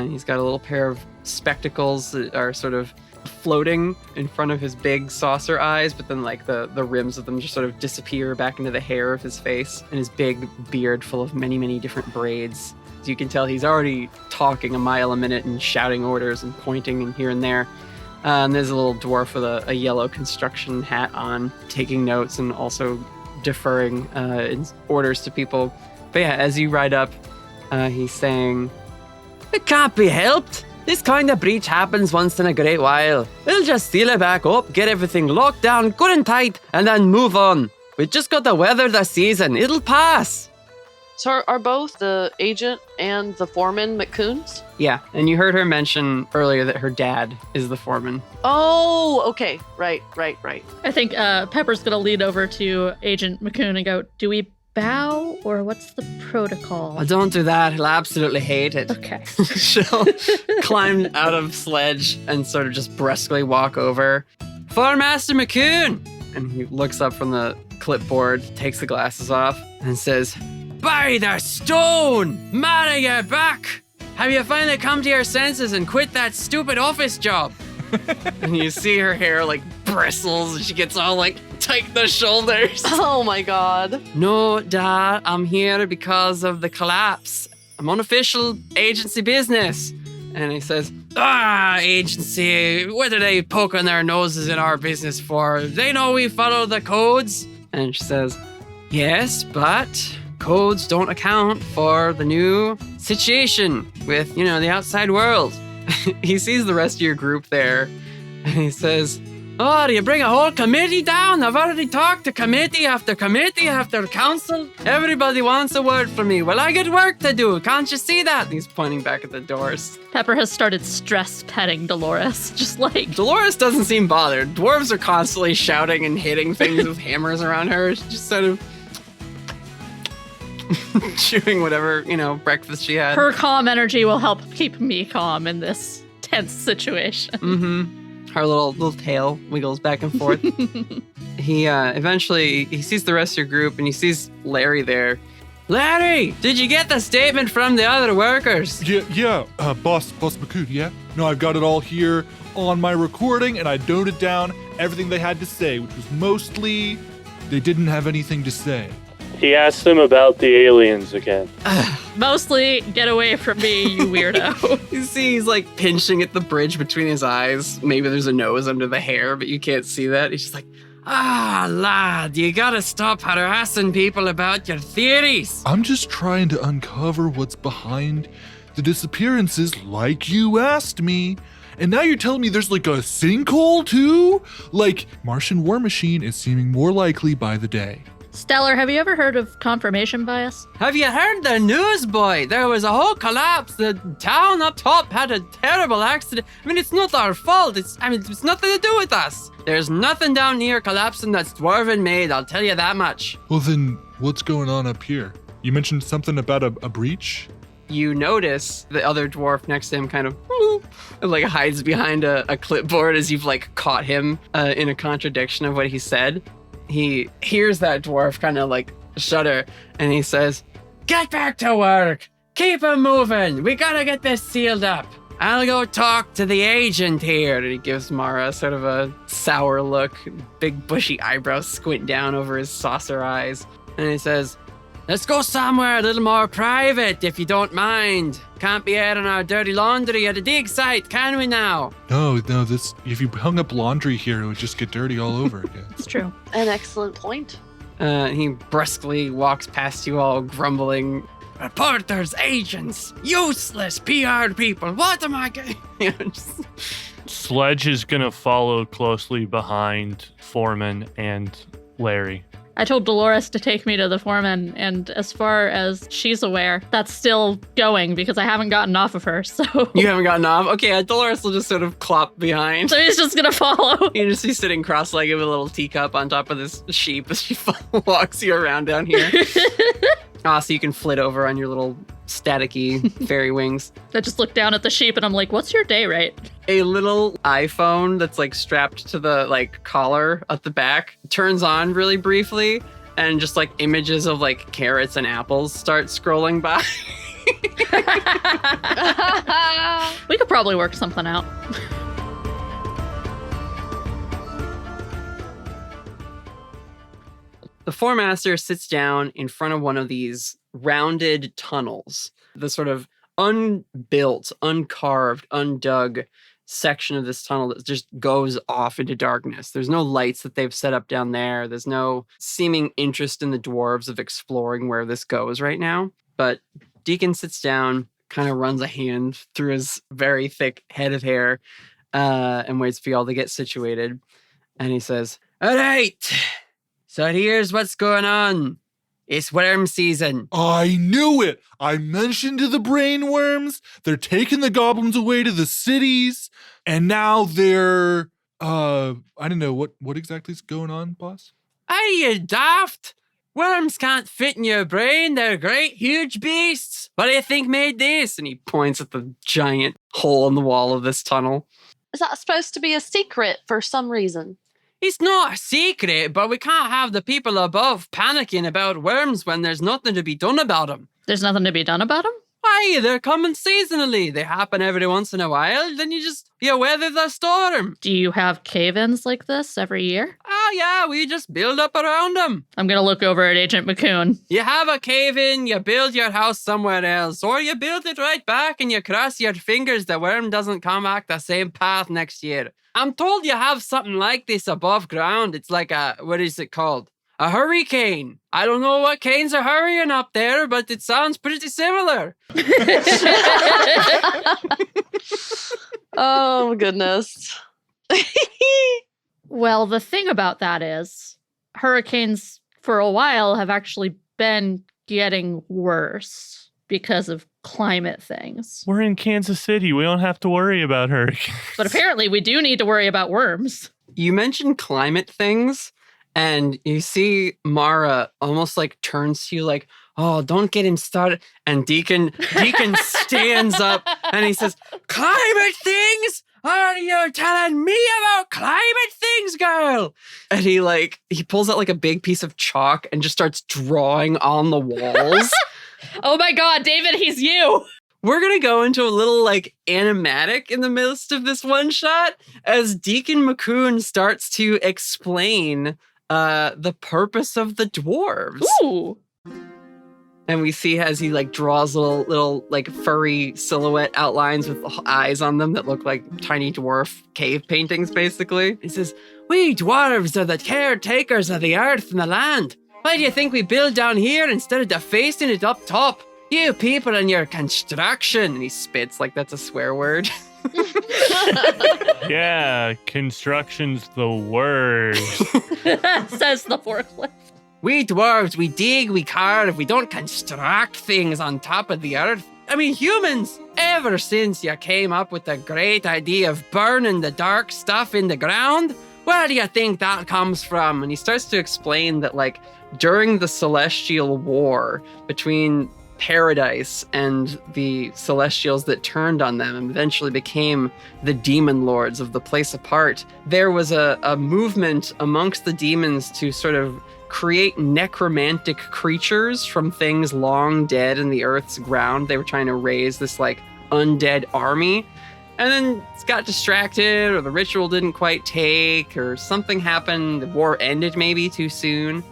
He's got a little pair of spectacles that are sort of floating in front of his big saucer eyes, but then like the rims of them just sort of disappear back into the hair of his face, and his big beard full of many, many different braids. As you can tell, he's already talking a mile a minute and shouting orders and pointing and here and there. And there's a little dwarf with a yellow construction hat on, taking notes and also deferring orders to people. But yeah, as you ride up, he's saying, "It can't be helped. This kind of breach happens once in a great while. We'll just seal it back up, get everything locked down good and tight, and then move on. We just got to weather the season. It'll pass." So are both the agent and the foreman McCoun's? Yeah, and you heard her mention earlier that her dad is the foreman. Oh, okay. Right. I think Pepper's going to lean over to Agent McCoun and go, "Do we bow, or what's the protocol?" Oh, don't do that. He'll absolutely hate it. Okay. She'll climb out of Sledge and sort of just brusquely walk over. "Foremaster McCoun!" And he looks up from the clipboard, takes the glasses off, and says, "By the stone! Mara, you're back! Have you finally come to your senses and quit that stupid office job?" And you see her hair like bristles and she gets all like tight in the shoulders. Oh my god. "No, Dad, I'm here because of the collapse. I'm on official agency business." And he says, "Agency, what are they poking their noses in our business for? They know we follow the codes." And she says, "Yes, but codes don't account for the new situation with, the outside world." He sees the rest of your group there, and he says, "Oh, do you bring a whole committee down? I've already talked to committee after council. Everybody wants a word from me. Well, I got work to do. Can't you see that?" And he's pointing back at the doors. Pepper has started stress petting Dolores, just like... Dolores doesn't seem bothered. Dwarves are constantly shouting and hitting things with hammers around her. She's just sort of chewing whatever, breakfast she had. Her calm energy will help keep me calm in this tense situation. Mm-hmm. Her little tail wiggles back and forth. He eventually sees the rest of your group, and he sees Larry there. "Larry, did you get the statement from the other workers?" Yeah, Boss McCoun, yeah? No, I've got it all here on my recording, and I noted down everything they had to say, which was mostly they didn't have anything to say. He asked him about the aliens again. Mostly, get away from me, you weirdo. You see, he's like pinching at the bridge between his eyes. Maybe there's a nose under the hair, but you can't see that. He's just like, lad, you gotta stop harassing people about your theories. I'm just trying to uncover what's behind the disappearances like you asked me. And now you're telling me there's like a sinkhole too? Like, Martian war machine is seeming more likely by the day. Stellar, have you ever heard of confirmation bias? Have you heard the news, boy? There was a whole collapse. The town up top had a terrible accident. I mean, it's not our fault. It's nothing to do with us. There's nothing down here collapsing that's Dwarven made, I'll tell you that much. Well then, what's going on up here? You mentioned something about a breach? You notice the other dwarf next to him kind of like hides behind a clipboard as you've like caught him in a contradiction of what he said. He hears that dwarf kind of like shudder and he says, "Get back to work. Keep 'em moving. We gotta get this sealed up. I'll go talk to the agent here." And he gives Mara sort of a sour look, big bushy eyebrows squint down over his saucer eyes. And he says, "Let's go somewhere a little more private, if you don't mind. Can't be airing our dirty laundry at a dig site, can we now?" No, this, if you hung up laundry here, it would just get dirty all over again. It's true. An excellent point. He brusquely walks past you all, grumbling, "Reporters, agents, useless PR people, what am I getting?" Sledge is gonna follow closely behind Foreman and Larry. I told Dolores to take me to the foreman, and as far as she's aware, that's still going because I haven't gotten off of her, so... You haven't gotten off? Okay, Dolores will just sort of clop behind. So he's just gonna follow. You just see sitting cross-legged with a little teacup on top of this sheep as she walks you around down here. So you can flit over on your little staticky fairy wings. I just look down at the sheep and I'm like, what's your day rate? A little iPhone that's like strapped to the like collar at the back turns on really briefly and just like images of like carrots and apples start scrolling by. We could probably work something out. The Four Master sits down in front of one of these rounded tunnels, the sort of unbuilt, uncarved, undug section of this tunnel that just goes off into darkness. There's no lights that they've set up down there. There's no seeming interest in the dwarves of exploring where this goes right now. But Deacon sits down, kind of runs a hand through his very thick head of hair, and waits for y'all to get situated. And he says, "All right. So here's what's going on. It's worm season." I knew it! I mentioned to the brain worms, they're taking the goblins away to the cities, and now they're, I don't know, what exactly is going on, boss? Are you daft? Worms can't fit in your brain. They're great, huge beasts. What do you think made this? And he points at the giant hole in the wall of this tunnel. Is that supposed to be a secret for some reason? It's not a secret, but we can't have the people above panicking about worms when there's nothing to be done about them. There's nothing to be done about them? Why? They're coming seasonally. They happen every once in a while. Then you weather the storm. Do you have cave-ins like this every year? Oh, yeah, we just build up around them. I'm gonna look over at Agent McCoun. You have a cave-in, you build your house somewhere else, or you build it right back and you cross your fingers the worm doesn't come back the same path next year. I'm told you have something like this above ground. It's like what is it called? A hurricane. I don't know what canes are hurrying up there, but it sounds pretty similar. Oh, goodness. Well, the thing about that is, hurricanes for a while have actually been getting worse because of climate things. We're in Kansas City. We don't have to worry about hurricanes. But apparently we do need to worry about worms. You mentioned climate things, and you see Mara almost like turns to you like, "Oh, don't get him started." And Deacon stands up and he says, "Climate things? Are you telling me about climate things, girl?" And he pulls out like a big piece of chalk and just starts drawing on the walls. Oh my God, David, he's you. We're going to go into a little like animatic in the midst of this one shot as Deacon McCoun starts to explain the purpose of the dwarves. Ooh. And we see as he like draws little like furry silhouette outlines with eyes on them that look like tiny dwarf cave paintings, basically. He says, "We dwarves are the caretakers of the earth and the land. Why do you think we build down here instead of defacing it up top? You people and your construction." And he spits like that's a swear word. Yeah, construction's the word. Says the forklift. We dwarves, we dig, we carve, we don't construct things on top of the earth. I mean, humans, ever since you came up with the great idea of burning the dark stuff in the ground, where do you think that comes from? And he starts to explain that, like, during the Celestial War between Paradise and the Celestials that turned on them and eventually became the Demon Lords of the Place Apart, there was a movement amongst the demons to sort of create necromantic creatures from things long dead in the earth's ground. They were trying to raise this like undead army, and then it got distracted, or the ritual didn't quite take, or something happened. The war ended maybe too soon.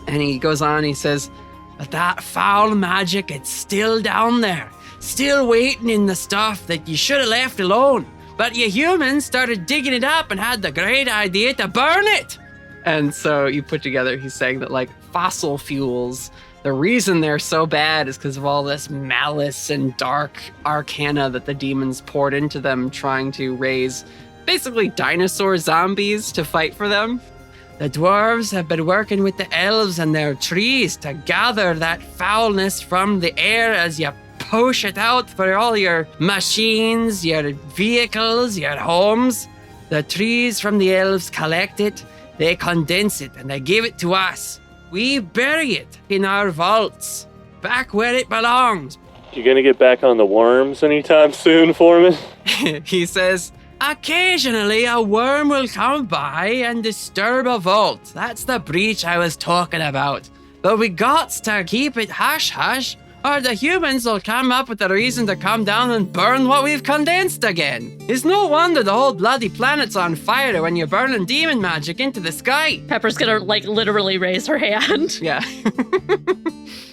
And he goes on, he says, "But that foul magic, it's still down there, still waiting in the stuff that you should have left alone. But you humans started digging it up and had the great idea to burn it." And so you put together, he's saying that like fossil fuels, the reason they're so bad is because of all this malice and dark arcana that the demons poured into them, trying to raise basically dinosaur zombies to fight for them. "The dwarves have been working with the elves and their trees to gather that foulness from the air as you push it out for all your machines, your vehicles, your homes. The trees from the elves collect it, they condense it, and they give it to us. We bury it in our vaults, back where it belongs." You gonna get back on the worms anytime soon, Foreman? He says, "Occasionally a worm will come by and disturb a vault. That's the breach I was talking about. But we got to keep it hush-hush, or the humans will come up with a reason to come down and burn what we've condensed again. It's no wonder the whole bloody planet's on fire when you're burning demon magic into the sky." Pepper's gonna like literally raise her hand. Yeah.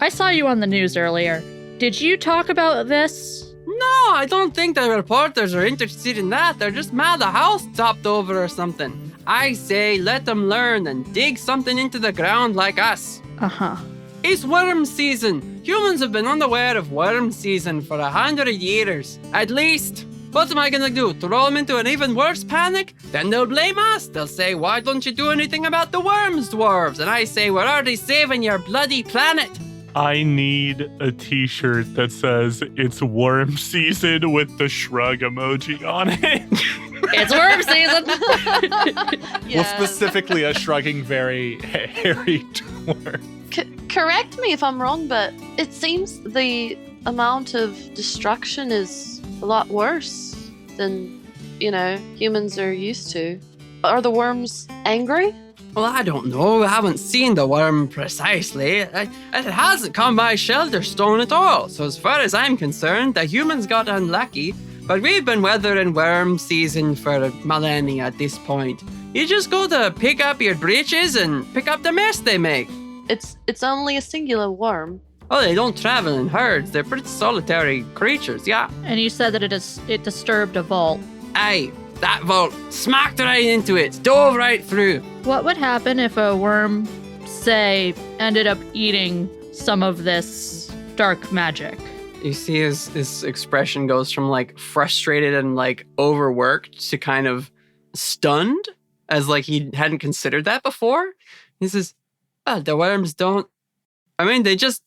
I saw you on the news earlier. Did you talk about this? "No, I don't think the reporters are interested in that. They're just mad the house topped over or something. I say let them learn and dig something into the ground like us. Uh-huh. It's worm season. Humans have been unaware of worm season for 100 years, at least. What am I gonna do? Throw them into an even worse panic? Then they'll blame us. They'll say, 'Why don't you do anything about the worms, dwarves?' And I say, 'We're already saving your bloody planet.'" I need a t-shirt that says it's worm season with the shrug emoji on it. It's worm season. Well, specifically a shrugging very hairy dwarf. Correct me if I'm wrong, but it seems the amount of destruction is a lot worse than, humans are used to. Are the worms angry? Well, I don't know. I haven't seen the worm precisely. It hasn't come by Shelterstone at all. So as far as I'm concerned, the humans got unlucky. But we've been weathering worm season for millennia at this point. You just go to pick up your breeches and pick up the mess they make. It's only a singular worm. Oh, they don't travel in herds. They're pretty solitary creatures, yeah. And you said that it disturbed a vault. Aye, that vault smacked right into it, dove right through. What would happen if a worm, say, ended up eating some of this dark magic? You see his expression goes from like frustrated and like overworked to kind of stunned, as like he hadn't considered that before. He says, "Well, the worms don't. I mean, they just,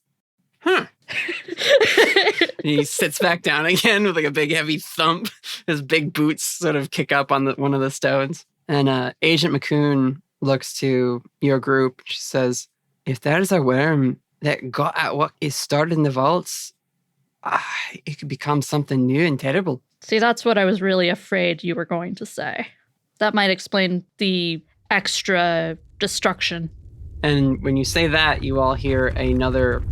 He sits back down again with like a big heavy thump. His big boots sort of kick up on one of the stones. And Agent McCoun looks to your group. She says, "If there's a worm that got at what is stored in the vaults, it could become something new and terrible." See, that's what I was really afraid you were going to say. That might explain the extra destruction. And when you say that, you all hear another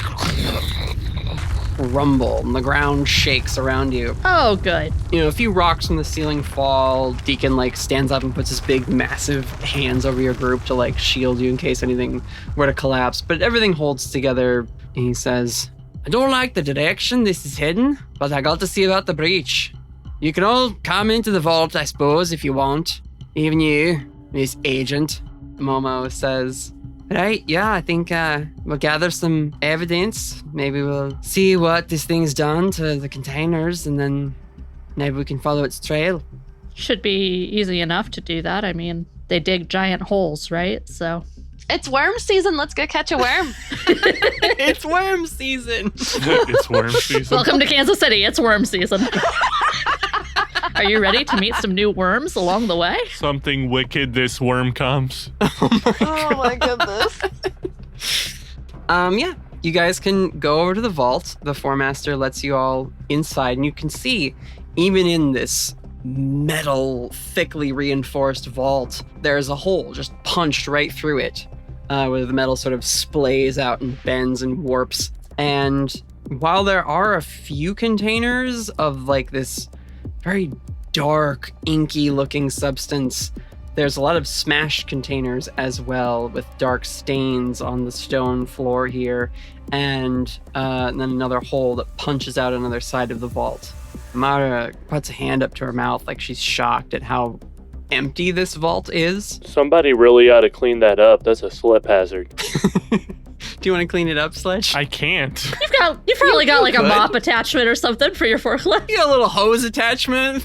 rumble, and the ground shakes around you. Oh, good. A few rocks from the ceiling fall. Deacon stands up and puts his big, massive hands over your group to shield you in case anything were to collapse. But everything holds together. And he says, I don't like the direction this is heading, but I got to see about the breach. You can all come into the vault, I suppose, if you want. Even you, Miss Agent. Momo says, right, yeah, I think we'll gather some evidence. Maybe we'll see what this thing's done to the containers, and then maybe we can follow its trail. Should be easy enough to do that. I mean, they dig giant holes, right? So It's worm season. Let's go catch a worm. It's worm season. It's worm season. welcome to Kansas City. It's worm season. Are you ready to meet some new worms along the way? Something wicked this worm comes. Oh my goodness. Yeah, you guys can go over to the vault. The Four Master lets you all inside, and you can see, even in this metal, thickly reinforced vault, there's a hole just punched right through it, where the metal sort of splays out and bends and warps. And while there are a few containers of like this very dark, inky looking substance, there's a lot of smashed containers as well, with dark stains on the stone floor here, and then another hole that punches out another side of the vault. Mara puts a hand up to her mouth like she's shocked at how empty this vault is. Somebody really ought to clean that up. That's a slip hazard. Do you want to clean it up, Sledge? I can't. You've probably got like a could. mop attachment or something for your forklift. You got a little hose attachment,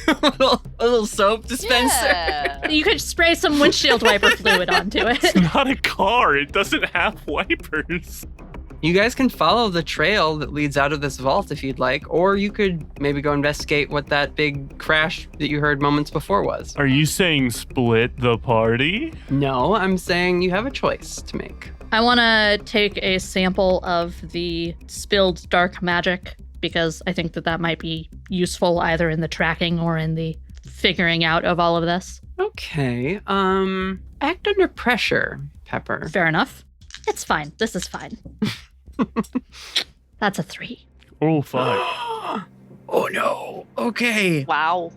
a little soap dispenser. Yeah. You could spray some windshield wiper fluid onto it. It's not a car. It doesn't have wipers. You guys can follow the trail that leads out of this vault if you'd like, or you could maybe go investigate what that big crash that you heard moments before was. Are you saying split the party? No, I'm saying you have a choice to make. I want to take a sample of the spilled dark magic because I think that might be useful either in the tracking or in the figuring out of all of this. Okay, act under pressure, Pepper. Fair enough. It's fine. This is fine. That's a 3. Oh, fuck. Oh no. Okay. Wow.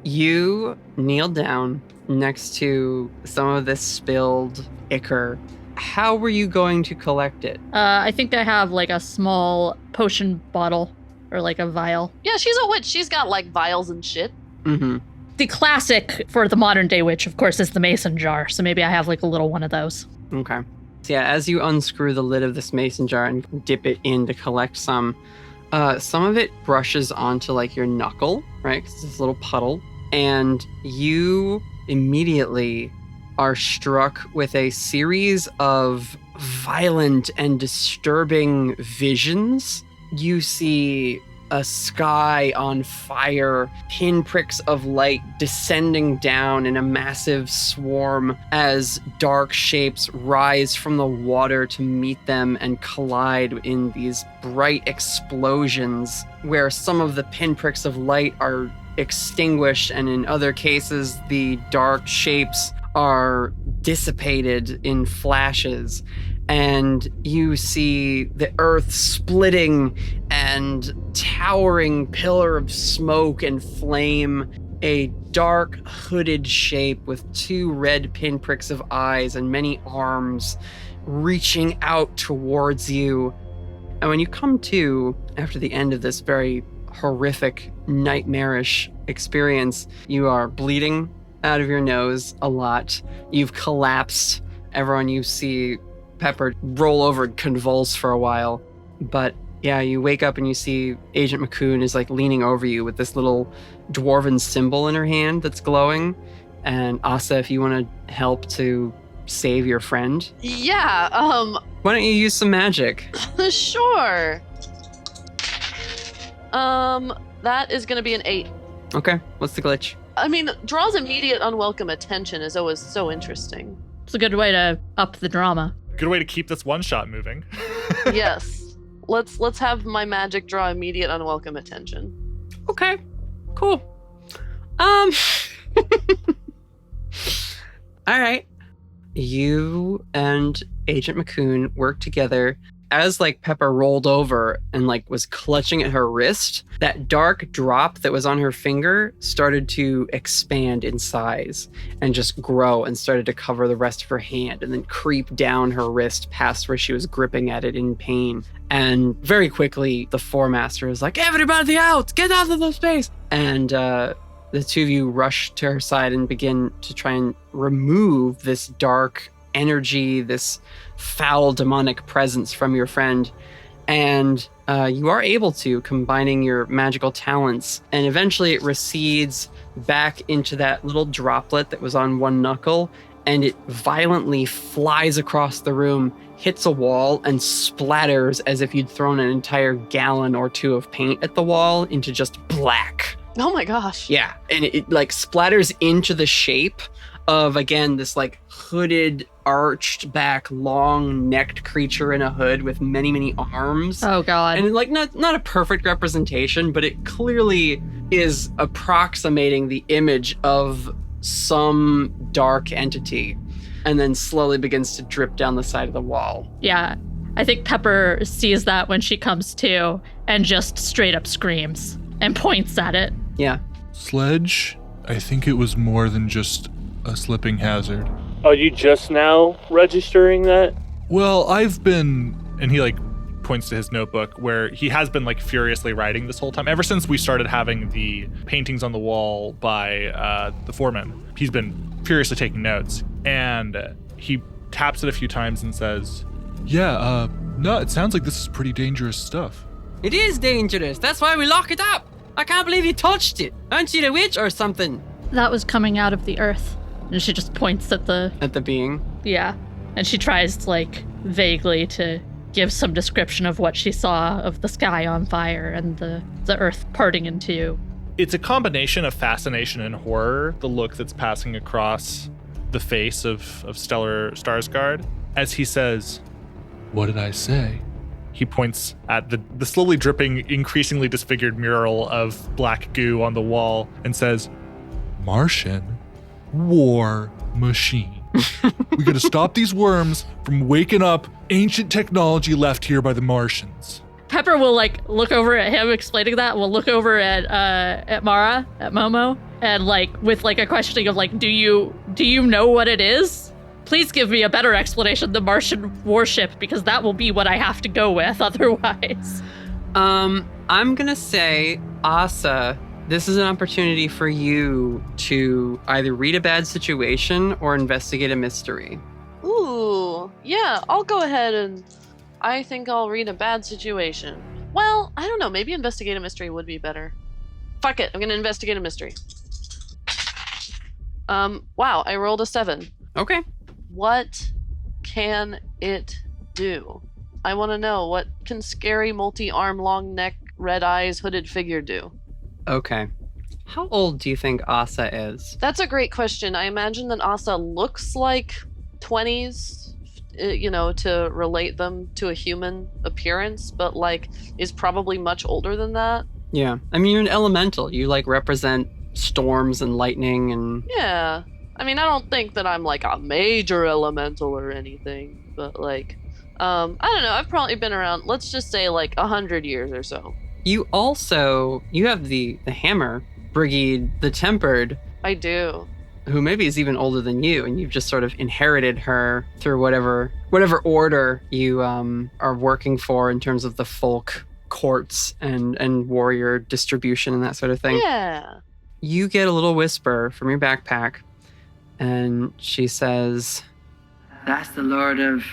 You kneel down next to some of this spilled ichor. How were you going to collect it? I think I have like a small potion bottle or like a vial. Yeah, she's a witch. She's got like vials and shit. Mm-hmm. The classic for the modern day witch, of course, is the mason jar. So maybe I have like a little one of those. Okay. So yeah, as you unscrew the lid of this mason jar and dip it in to collect some of it brushes onto like your knuckle, right? 'Cause it's this little puddle. And you immediately are struck with a series of violent and disturbing visions. You see a sky on fire, pinpricks of light descending down in a massive swarm as dark shapes rise from the water to meet them and collide in these bright explosions where some of the pinpricks of light are extinguished, and in other cases the dark shapes are dissipated in flashes. And you see the earth splitting and towering pillar of smoke and flame, a dark hooded shape with 2 red pinpricks of eyes and many arms reaching out towards you. And when you come to, after the end of this very horrific, nightmarish experience, you are bleeding out of your nose a lot. You've collapsed. Everyone you see Pepper roll over and convulse for a while. But yeah, you wake up and you see Agent McCoun is like leaning over you with this little dwarven symbol in her hand that's glowing. And Asa, if you want to help to save your friend. Yeah, Why don't you use some magic? sure. That is gonna be an 8. Okay, what's the glitch? I mean, draws immediate unwelcome attention is always so interesting. It's a good way to up the drama. Good way to keep this one shot moving. Yes. Let's have my magic draw immediate unwelcome attention. Okay, cool. All right. You and Agent McCoun work together as like Pepper rolled over and like was clutching at her wrist, that dark drop that was on her finger started to expand in size and just grow and started to cover the rest of her hand and then creep down her wrist past where she was gripping at it in pain. And very quickly, the Four Master is like, everybody out! Get out of the space! And the two of you rush to her side and begin to try and remove this dark energy, this foul demonic presence from your friend. And you are able to, combining your magical talents, and eventually it recedes back into that little droplet that was on one knuckle, and it violently flies across the room, hits a wall, and splatters as if you'd thrown an entire gallon or two of paint at the wall into just black. Oh my gosh. Yeah, and it like splatters into the shape of, again, this like hooded, arched back, long-necked creature in a hood with many, many arms. Oh god. And like not a perfect representation, but it clearly is approximating the image of some dark entity, and then slowly begins to drip down the side of the wall. Yeah. I think Pepper sees that when she comes to and just straight up screams and points at it. Yeah. Sledge, I think it was more than just a slipping hazard. Are you just now registering that? Well, I've been, and he like points to his notebook where he has been like furiously writing this whole time. Ever since we started having the paintings on the wall by the foreman, he's been furiously taking notes. And he taps it a few times and says, Yeah, no, it sounds like this is pretty dangerous stuff. It is dangerous. That's why we lock it up. I can't believe you touched it. Aren't you the witch or something? That was coming out of the earth. And she just points at the being. Yeah. And she tries to, like, vaguely to give some description of what she saw of the sky on fire and the earth parting in two. It's a combination of fascination and horror, the look that's passing across the face of Stellar Skarsgård, as he says, What did I say? he points at the slowly dripping, increasingly disfigured mural of black goo on the wall and says, Martian war machine. We gotta stop these worms from waking up ancient technology left here by the Martians. Pepper will, like, look over at him explaining that. We'll look over at Mara, at Momo, and, like, with, like, a questioning of, like, do you know what it is? Please give me a better explanation than Martian warship, because that will be what I have to go with otherwise. I'm gonna say, Asa, this is an opportunity for you to either read a bad situation or investigate a mystery. Ooh, yeah, I'll go ahead and I think I'll read a bad situation. Well, I don't know, maybe investigate a mystery would be better. Fuck it, I'm gonna investigate a mystery. Wow, I rolled a 7. Okay. What can it do? I want to know, what can scary multi-arm, long neck, red eyes, hooded figure do? Okay. How old do you think Asa is? That's a great question. I imagine that Asa looks like 20s, you know, to relate them to a human appearance, but like is probably much older than that. Yeah. I mean, you're an elemental. You like represent storms and lightning and... Yeah. I mean, I don't think that I'm like a major elemental or anything, but like, I don't know. I've probably been around, let's just say like 100 years or so. You have the Hammer Brigade, the Tempered. I do. Who maybe is even older than you, and you've just sort of inherited her through whatever order you are working for in terms of the folk courts and warrior distribution and that sort of thing. Yeah. You get a little whisper from your backpack, and she says, That's the Lord of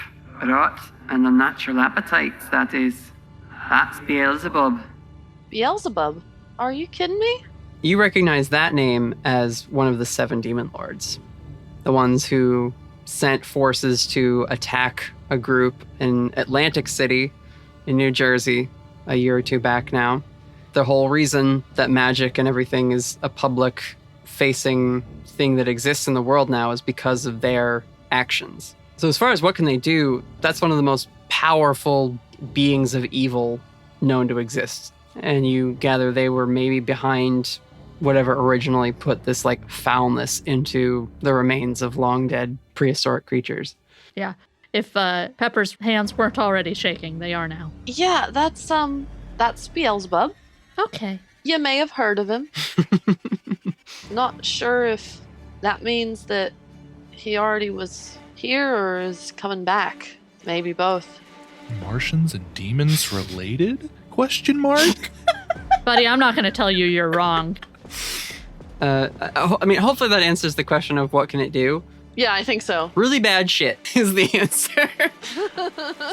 Rot and Unnatural Appetites, that's Beelzebub. Beelzebub? Are you kidding me? You recognize that name as one of the 7 demon lords. The ones who sent forces to attack a group in Atlantic City in New Jersey a year or two back now. The whole reason that magic and everything is a public-facing thing that exists in the world now is because of their actions. So as far as what can they do, that's one of the most powerful beings of evil known to exist. And you gather they were maybe behind whatever originally put this like foulness into the remains of long dead prehistoric creatures. Yeah. If Pepper's hands weren't already shaking, they are now. Yeah, that's Beelzebub. Okay. You may have heard of him. Not sure if that means that he already was here or is coming back. Maybe both. Martians and demons related? Question mark? Buddy, I'm not going to tell you you're wrong. I mean, hopefully that answers the question of what can it do. Yeah, I think so. Really bad shit is the answer.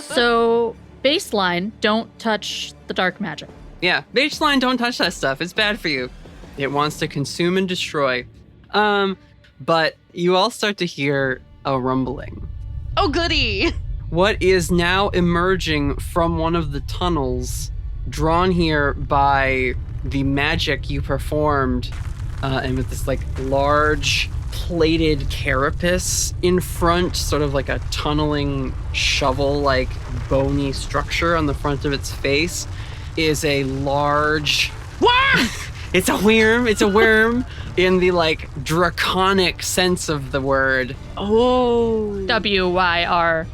So, baseline, don't touch the dark magic. Yeah, baseline, don't touch that stuff. It's bad for you. It wants to consume and destroy. But you all start to hear a rumbling. Oh, goody! What is now emerging from one of the tunnels drawn here by the magic you performed, and with this like large plated carapace in front, sort of like a tunneling shovel-like bony structure on the front of its face, is a large worm. It's a Wyrm. It's a Wyrm in the like draconic sense of the word. Oh. Wyrme.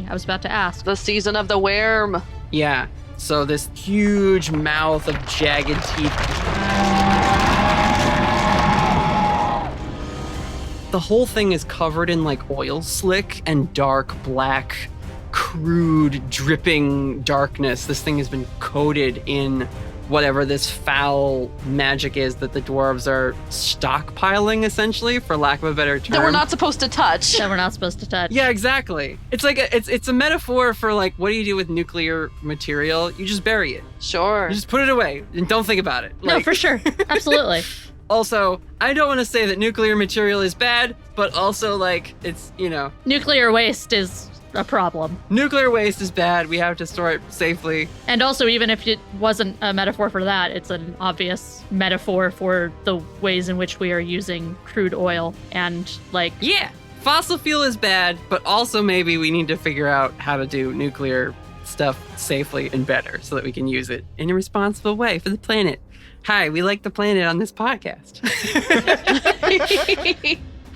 I was about to ask. The season of the Wyrm. Yeah. So this huge mouth of jagged teeth. The whole thing is covered in like oil slick and dark black, crude, dripping darkness. This thing has been coated in whatever this foul magic is that the dwarves are stockpiling, essentially, for lack of a better term. That we're not supposed to touch. That we're not supposed to touch. Yeah, exactly. It's like it's a metaphor for like, what do you do with nuclear material? You just bury it. Sure. You just put it away and don't think about it. No, for sure. Absolutely. Also, I don't want to say that nuclear material is bad, but also like it's, Nuclear waste is a problem. Nuclear waste is bad. We have to store it safely. And also, even if it wasn't a metaphor for that, it's an obvious metaphor for the ways in which we are using crude oil and like... Yeah, fossil fuel is bad, but also maybe we need to figure out how to do nuclear stuff safely and better so that we can use it in a responsible way for the planet. Hi, we like the planet on this podcast.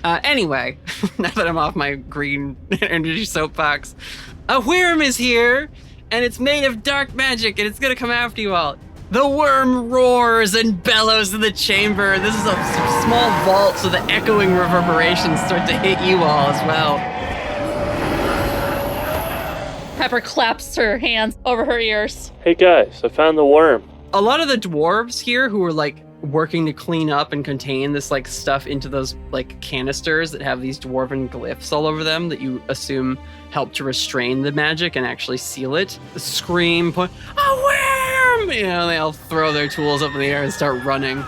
Anyway, now that I'm off my green energy soapbox, a Wyrm is here, and it's made of dark magic, and it's gonna come after you all. The Wyrm roars and bellows in the chamber. This is a small vault, so the echoing reverberations start to hit you all as well. Pepper claps her hands over her ears. Hey guys, I found the Wyrm. A lot of the dwarves here who are like working to clean up and contain this like stuff into those like canisters that have these dwarven glyphs all over them that you assume help to restrain the magic and actually seal it. Scream, point, a Wyrm! They all throw their tools up in the air and start running.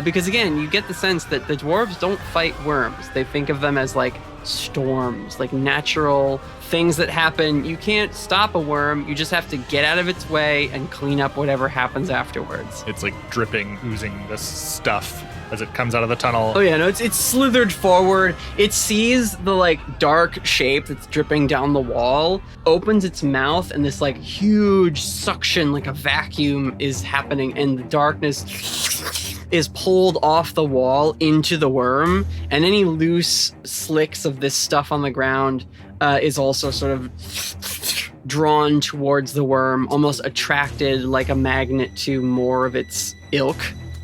Because again, you get the sense that the dwarves don't fight worms. They think of them as like storms, like natural things that happen. You can't stop a worm. You just have to get out of its way and clean up whatever happens afterwards. It's like dripping, oozing this stuff as it comes out of the tunnel. Oh yeah, no, it's slithered forward. It sees the like dark shape that's dripping down the wall, opens its mouth, and this like huge suction, like a vacuum is happening, and the darkness is pulled off the wall into the worm, and any loose slicks of this stuff on the ground is also sort of drawn towards the worm, almost attracted like a magnet to more of its ilk.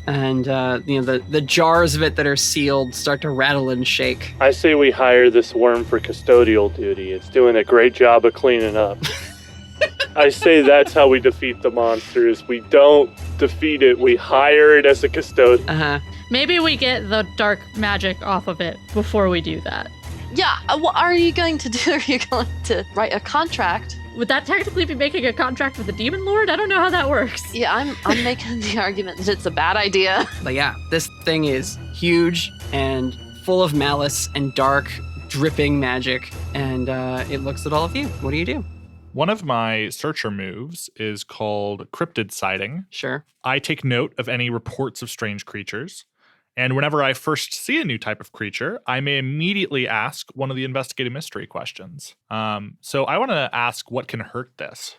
And the jars of it that are sealed start to rattle and shake. I say we hire this worm for custodial duty. It's doing a great job of cleaning up. I say that's how we defeat the monsters. We don't defeat it. We hire it as a custodian. Uh-huh. Maybe we get the dark magic off of it before we do that. Yeah, what are you going to do? Are you going to write a contract? Would that technically be making a contract with the Demon Lord? I don't know how that works. Yeah, I'm making the argument that it's a bad idea. But yeah, this thing is huge and full of malice and dark, dripping magic, and it looks at all of you. What do you do? One of my searcher moves is called cryptid sighting. Sure. I take note of any reports of strange creatures. And whenever I first see a new type of creature, I may immediately ask one of the investigative mystery questions. So I want to ask, what can hurt this?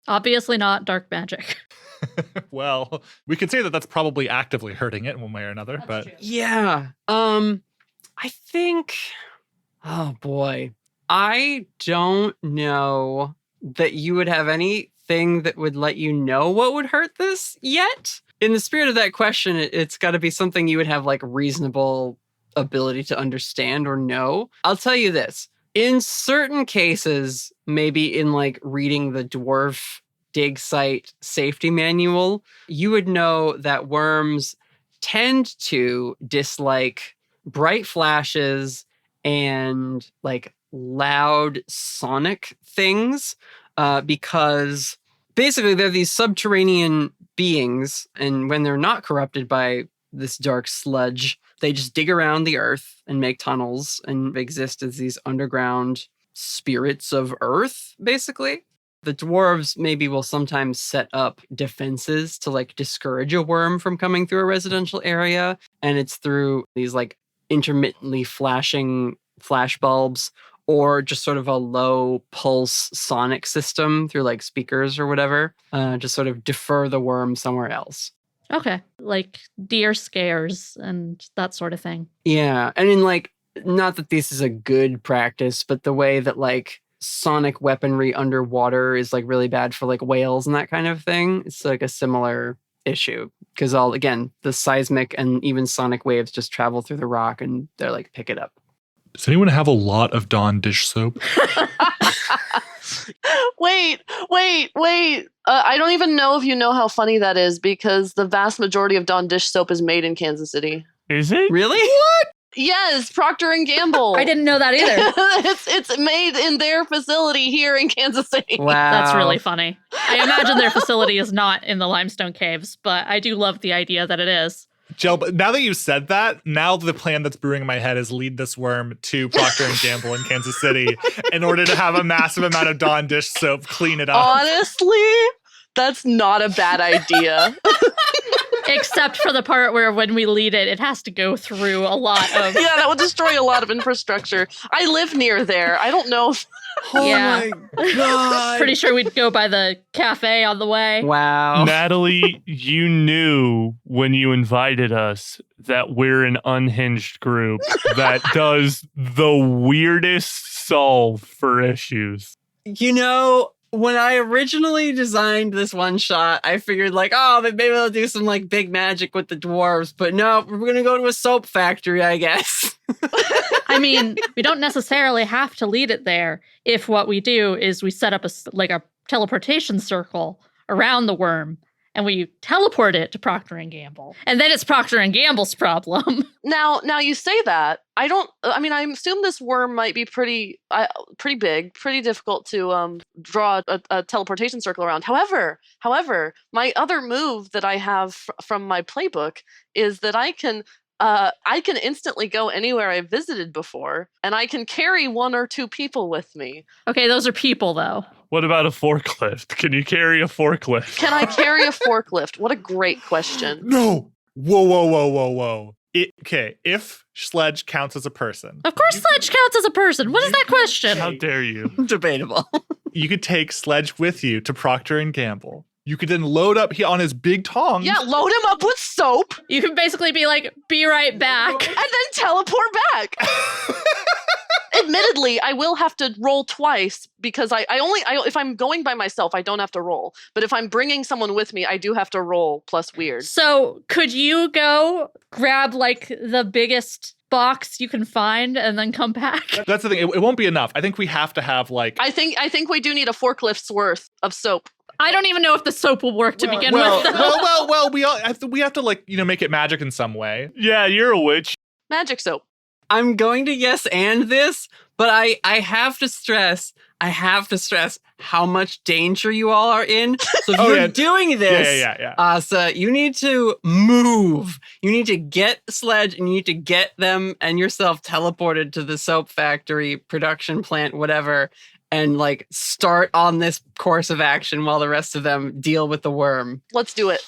Obviously not dark magic. Well, we could say that that's probably actively hurting it in one way or another. That's but true. Yeah. I think, oh boy. I don't know that you would have anything that would let you know what would hurt this yet. In the spirit of that question, it's got to be something you would have like reasonable ability to understand or know. I'll tell you this. In certain cases, maybe in like reading the dwarf dig site safety manual, you would know that worms tend to dislike bright flashes and like loud sonic things because basically they're these subterranean beings, and when they're not corrupted by this dark sludge, they just dig around the earth and make tunnels and exist as these underground spirits of earth, basically. The dwarves maybe will sometimes set up defenses to like discourage a worm from coming through a residential area, and it's through these like intermittently flashing flash bulbs or just sort of a low pulse sonic system through like speakers or whatever, to sort of defer the worm somewhere else. Okay. Like deer scares and that sort of thing. Yeah. And in like, not that this is a good practice, but the way that like sonic weaponry underwater is like really bad for like whales and that kind of thing. It's like a similar issue because again, the seismic and even sonic waves just travel through the rock and they're like, pick it up. Does anyone have a lot of Dawn dish soap? Wait. I don't even know if you know how funny that is because the vast majority of Dawn dish soap is made in Kansas City. Is it? Really? What? Yes, Procter & Gamble. I didn't know that either. It's made in their facility here in Kansas City. Wow. That's really funny. I imagine their facility is not in the limestone caves, but I do love the idea that it is. Jill, but now that you said that, now the plan that's brewing in my head is lead this worm to Procter & Gamble in Kansas City in order to have a massive amount of Dawn dish soap clean it up. Honestly, that's not a bad idea. Except for the part where when we lead it, it has to go through a lot of... Yeah, that would destroy a lot of infrastructure. I live near there. I don't know if... Yeah. my God. Pretty sure we'd go by the cafe on the way. Wow. Natalie, you knew when you invited us that we're an unhinged group that does the weirdest solve for issues. You know, when I originally designed this one shot, I figured like, oh, maybe they'll do some like big magic with the dwarves, but no, we're going to go to a soap factory, I guess. I mean, we don't necessarily have to lead it there if what we do is we set up a teleportation circle around the worm and we teleport it to Procter & Gamble. And then it's Procter & Gamble's problem. Now you say that. I assume this worm might be pretty big, pretty difficult to draw a teleportation circle around. However, my other move that I have from my playbook is that I can instantly go anywhere I've visited before, and I can carry one or two people with me. Okay, those are people, though. What about a forklift? Can you carry a forklift? Can I carry a forklift? What a great question. No. Whoa. Okay, if Sledge counts as a person. Of course Sledge counts as a person. What is that question? How dare you? Debatable. You could take Sledge with you to Procter & Gamble. You could then load up on his big tongs. Yeah, load him up with soap. You can basically be like, be right back. And then teleport back. Admittedly, I will have to roll twice because I if I'm going by myself, I don't have to roll. But if I'm bringing someone with me, I do have to roll plus weird. So could you go grab like the biggest box you can find and then come back? That's the thing. It won't be enough. I think we have to have like... I think we do need a forklift's worth of soap. I don't even know if the soap will work to begin with. Well, we have to like, make it magic in some way. Yeah, you're a witch. Magic soap. I'm going to yes and this, but I have to stress how much danger you all are in. So if you're doing this, Asa, you need to move. You need to get Sledge and you need to get them and yourself teleported to the soap factory, production plant, whatever, and like start on this course of action while the rest of them deal with the worm. Let's do it.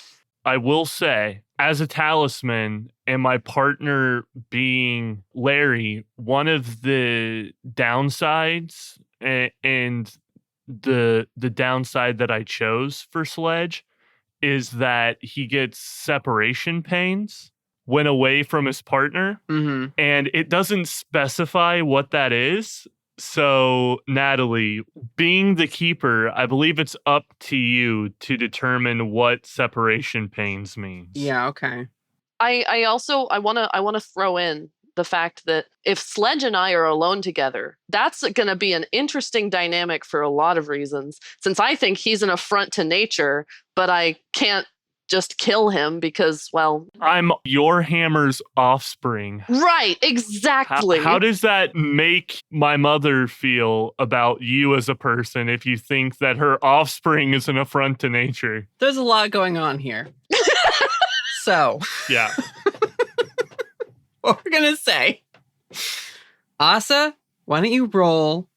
I will say, as a talisman and my partner being Larry, one of the downsides and the downside that I chose for Sledge is that he gets separation pains when away from his partner. Mm-hmm. And it doesn't specify what that is. So, Natalie, being the keeper, I believe it's up to you to determine what separation pains means. Yeah, okay. I also want to throw in the fact that if Sledge and I are alone together, that's going to be an interesting dynamic for a lot of reasons. Since I think he's an affront to nature, but I can't just kill him because, well, I'm your hammer's offspring. Right, exactly. How does that make my mother feel about you as a person if you think that her offspring is an affront to nature? There's a lot going on here. So, Yeah. what we're going to say. Asa, why don't you roll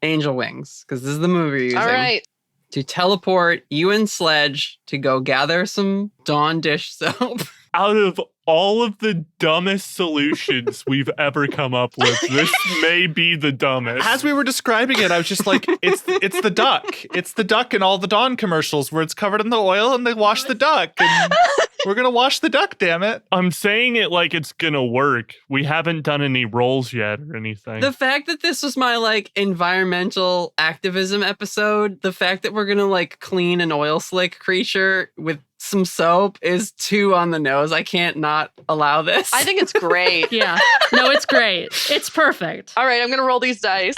Angel Wings? Because this is the move you're using. All right. To teleport you and Sledge to go gather some Dawn dish soap. Out of all of the dumbest solutions we've ever come up with, this may be the dumbest. As we were describing it, I was just like, it's the duck. It's the duck in all the Dawn commercials where it's covered in the oil and they wash the duck. And we're going to wash the duck, damn it. I'm saying it like it's going to work. We haven't done any rolls yet or anything. The fact that this was my environmental activism episode, the fact that we're going to clean an oil slick creature with some soap is too on the nose. I can't not allow this. I think it's great. Yeah. No, it's great. It's perfect. All right, I'm going to roll these dice.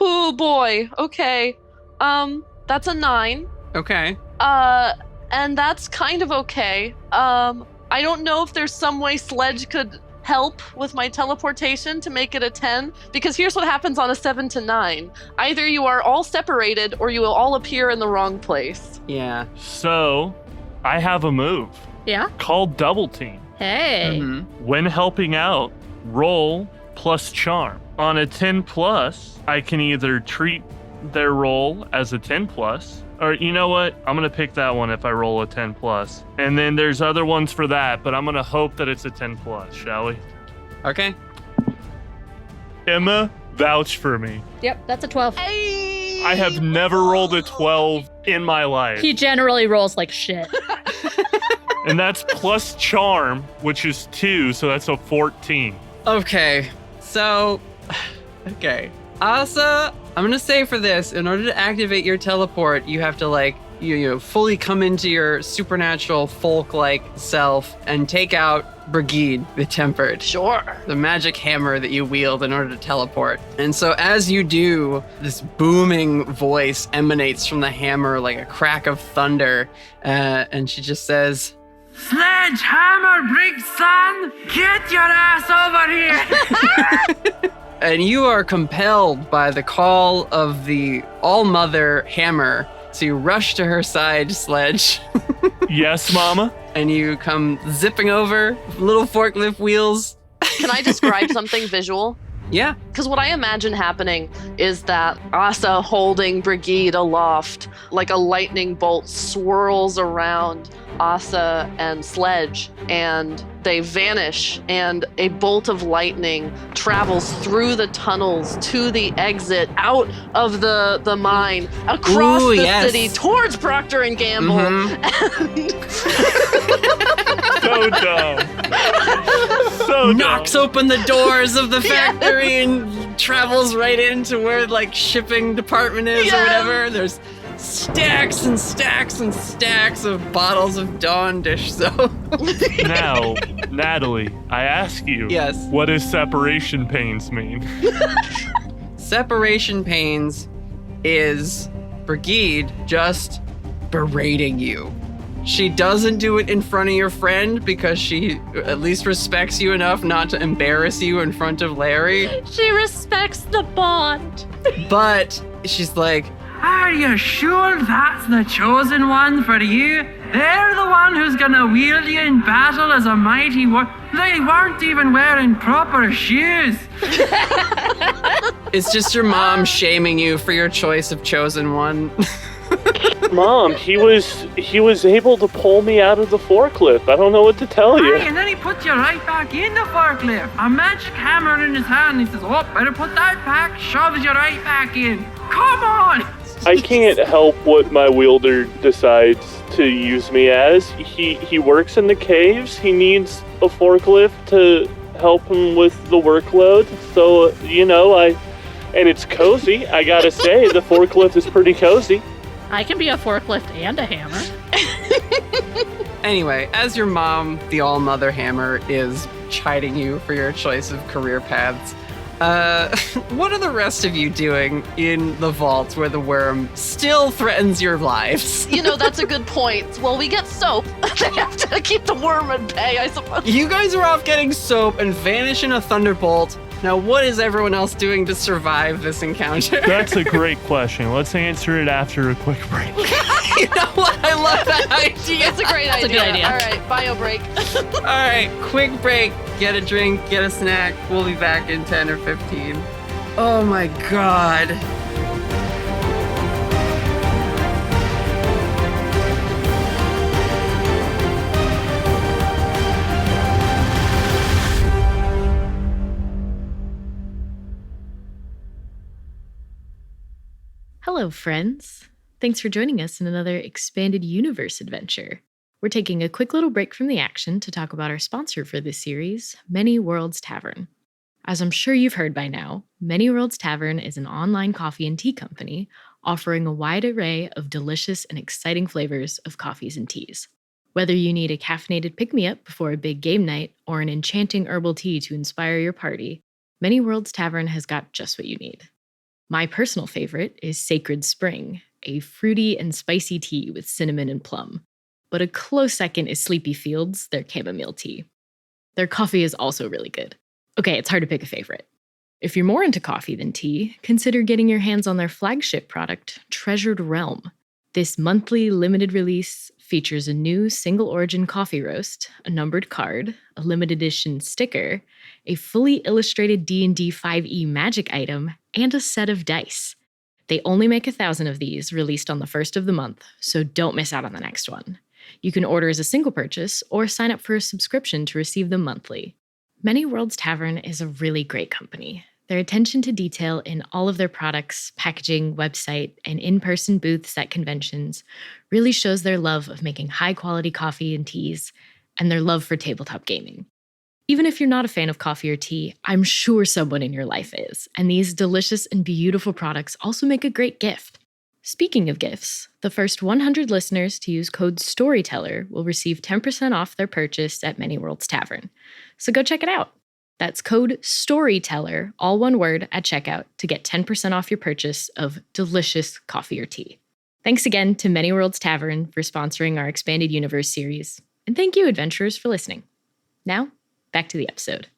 Oh boy. Okay. That's a 9. Okay. And that's kind of okay. I don't know if there's some way Sledge could help with my teleportation to make it a 10, because here's what happens on a 7 to 9. Either you are all separated or you will all appear in the wrong place. Yeah. So, I have a move Yeah. called Double Team. Hey. Mm-hmm. When helping out, roll plus charm. On a 10 plus, I can either treat their roll as a 10 plus, or you know what? I'm going to pick that one if I roll a 10 plus. And then there's other ones for that, but I'm going to hope that it's a 10 plus, shall we? Okay. Emma, vouch for me. Yep, that's a 12. I have never rolled a 12 in my life. He generally rolls like shit. And that's plus charm, which is 2, so that's a 14. Okay. So, okay. Asa, I'm going to say for this, in order to activate your teleport, you have to you fully come into your supernatural folk-like self and take out Brigid the Tempered. Sure. The magic hammer that you wield in order to teleport. And so as you do, this booming voice emanates from the hammer like a crack of thunder. And she just says, Sledgehammer, big son! Get your ass over here! and you are compelled by the call of the all-mother hammer to rush to her side, Sledge. Yes, Mama? And you come zipping over, little forklift wheels. Can I describe something visual? Yeah. Because what I imagine happening is that Asa holding Brigid aloft, like a lightning bolt, swirls around Asa and Sledge, and they vanish, and a bolt of lightning travels through the tunnels to the exit, out of the mine, across the city, towards Procter & Gamble. Mm-hmm. So dumb. So knocks dumb. open the doors of the factory and travels right into where shipping department is or whatever. There's stacks and stacks and stacks of bottles of Dawn dish soap. Now, Natalie, I ask you, yes, what does separation pains mean? Separation pains is Brigid just berating you. She doesn't do it in front of your friend because she at least respects you enough not to embarrass you in front of Larry. She respects the bond. But she's like, Are you sure that's the chosen one for you? They're the one who's gonna wield you in battle as a mighty war. They weren't even wearing proper shoes. It's just your mom shaming you for your choice of chosen one. Mom, he was able to pull me out of the forklift. I don't know what to tell you. Hey, and then he puts you right back in the forklift. A magic hammer in his hand. He says, oh, better put that back. Shoves you right back in. Come on! I can't help what my wielder decides to use me as. He works in the caves. He needs a forklift to help him with the workload. So, and it's cozy. I gotta say, the forklift is pretty cozy. I can be a forklift and a hammer. Anyway, as your mom, the all-mother hammer, is chiding you for your choice of career paths, what are the rest of you doing in the vault where the worm still threatens your lives? That's a good point. Well, we get soap. They have to keep the worm at bay, I suppose. You guys are off getting soap and vanish in a thunderbolt. Now, what is everyone else doing to survive this encounter? That's a great question. Let's answer it after a quick break. You know what? I love that idea. It's a great idea. a good idea. All right, bio break. All right, quick break. Get a drink, get a snack. We'll be back in 10 or 15. Oh my God. Hello, friends. Thanks for joining us in another expanded universe adventure. We're taking a quick little break from the action to talk about our sponsor for this series, Many Worlds Tavern. As I'm sure you've heard by now, Many Worlds Tavern is an online coffee and tea company offering a wide array of delicious and exciting flavors of coffees and teas. Whether you need a caffeinated pick-me-up before a big game night or an enchanting herbal tea to inspire your party, Many Worlds Tavern has got just what you need. My personal favorite is Sacred Spring, a fruity and spicy tea with cinnamon and plum. But a close second is Sleepy Fields, their chamomile tea. Their coffee is also really good. Okay, it's hard to pick a favorite. If you're more into coffee than tea, consider getting your hands on their flagship product, Treasured Realm. This monthly limited release features a new single-origin coffee roast, a numbered card, a limited edition sticker, a fully illustrated D&D 5e magic item, and a set of dice. They only make 1,000 of these, released on the first of the month, so don't miss out on the next one. You can order as a single purchase or sign up for a subscription to receive them monthly. Many Worlds Tavern is a really great company. Their attention to detail in all of their products, packaging, website, and in-person booths at conventions really shows their love of making high-quality coffee and teas and their love for tabletop gaming. Even if you're not a fan of coffee or tea, I'm sure someone in your life is, and these delicious and beautiful products also make a great gift. Speaking of gifts, the first 100 listeners to use code Storyteller will receive 10% off their purchase at Many Worlds Tavern. So go check it out. That's code Storyteller, all one word, at checkout to get 10% off your purchase of delicious coffee or tea. Thanks again to Many Worlds Tavern for sponsoring our Expanded Universe series. And thank you, adventurers, for listening. Now, back to the episode.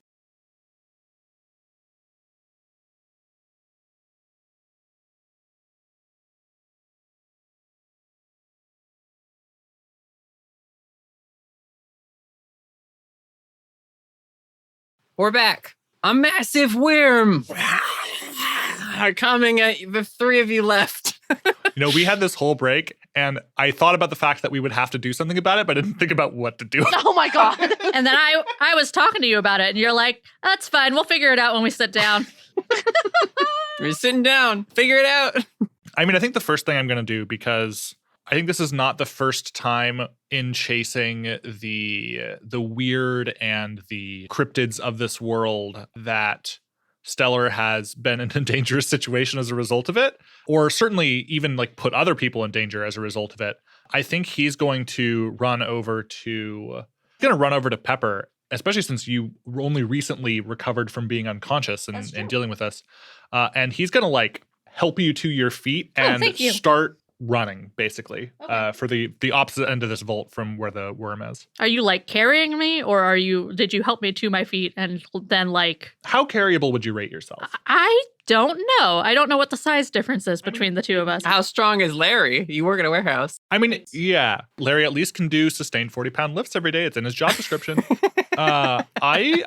We're back. A massive Wyrm are coming at the three of you left. We had this whole break, and I thought about the fact that we would have to do something about it, but I didn't think about what to do. Oh my God. And then I was talking to you about it, and you're like, that's fine. We'll figure it out when we sit down. We're sitting down. Figure it out. I mean, I think the first thing I'm going to do, because I think this is not the first time in chasing the weird and the cryptids of this world that Stellar has been in a dangerous situation as a result of it, or certainly even put other people in danger as a result of it. I think he's going to run over to Pepper, especially since you only recently recovered from being unconscious and dealing with us. And he's going to help you to your feet and start running, basically, for the opposite end of this vault from where the worm is. Are you carrying me, or did you help me to my feet and then How carryable would you rate yourself? I don't know. I don't know what the size difference is between the two of us. How strong is Larry? You work at a warehouse. I mean, yeah, Larry at least can do sustained 40-pound lifts every day. It's in his job description. I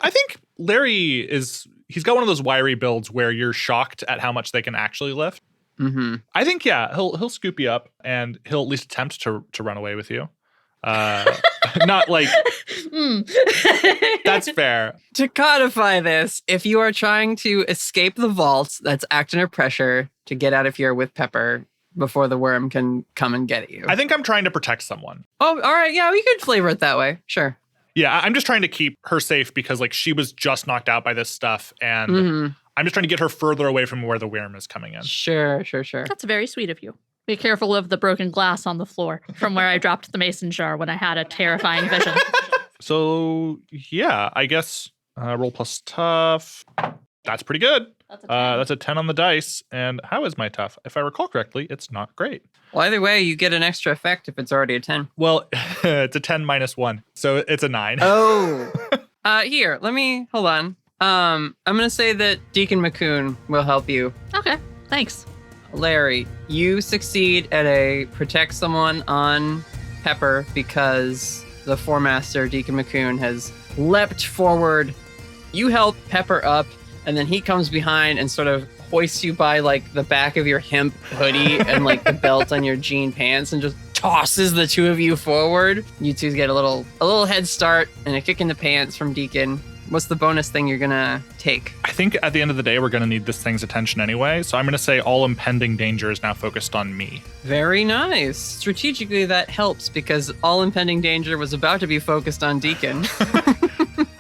think Larry he's got one of those wiry builds where you're shocked at how much they can actually lift. Mm-hmm. I think, yeah, he'll scoop you up and he'll at least attempt to run away with you. Not that's fair. To codify this, if you are trying to escape the vault, that's act under pressure to get out of here with Pepper before the worm can come and get you. I think I'm trying to protect someone. Oh, all right. Yeah, we could flavor it that way. Sure. Yeah, I'm just trying to keep her safe because like she was just knocked out by this stuff, and I'm just trying to get her further away from where the Wyrm is coming in. Sure. That's very sweet of you. Be careful of the broken glass on the floor from where I dropped the mason jar when I had a terrifying vision. So, yeah, I guess roll plus tough. That's pretty good. That's a 10 on the dice. And how is my tough? If I recall correctly, it's not great. Well, either way, you get an extra effect if it's already a 10. Well, it's a 10 minus 1. So it's a 9. Oh. Here, hold on. I'm going to say that Deacon McCoun will help you. Okay, thanks. Larry, you succeed at a protect someone on Pepper because the Foremaster, Deacon McCoun, has leapt forward. You help Pepper up, and then he comes behind and sort of hoists you by like the back of your hemp hoodie and like the belt on your jean pants and just tosses the two of you forward. You two get a little head start and a kick in the pants from Deacon. What's the bonus thing you're gonna take? I think at the end of the day, we're gonna need this thing's attention anyway. So I'm gonna say all impending danger is now focused on me. Very nice. Strategically, that helps because all impending danger was about to be focused on Deacon.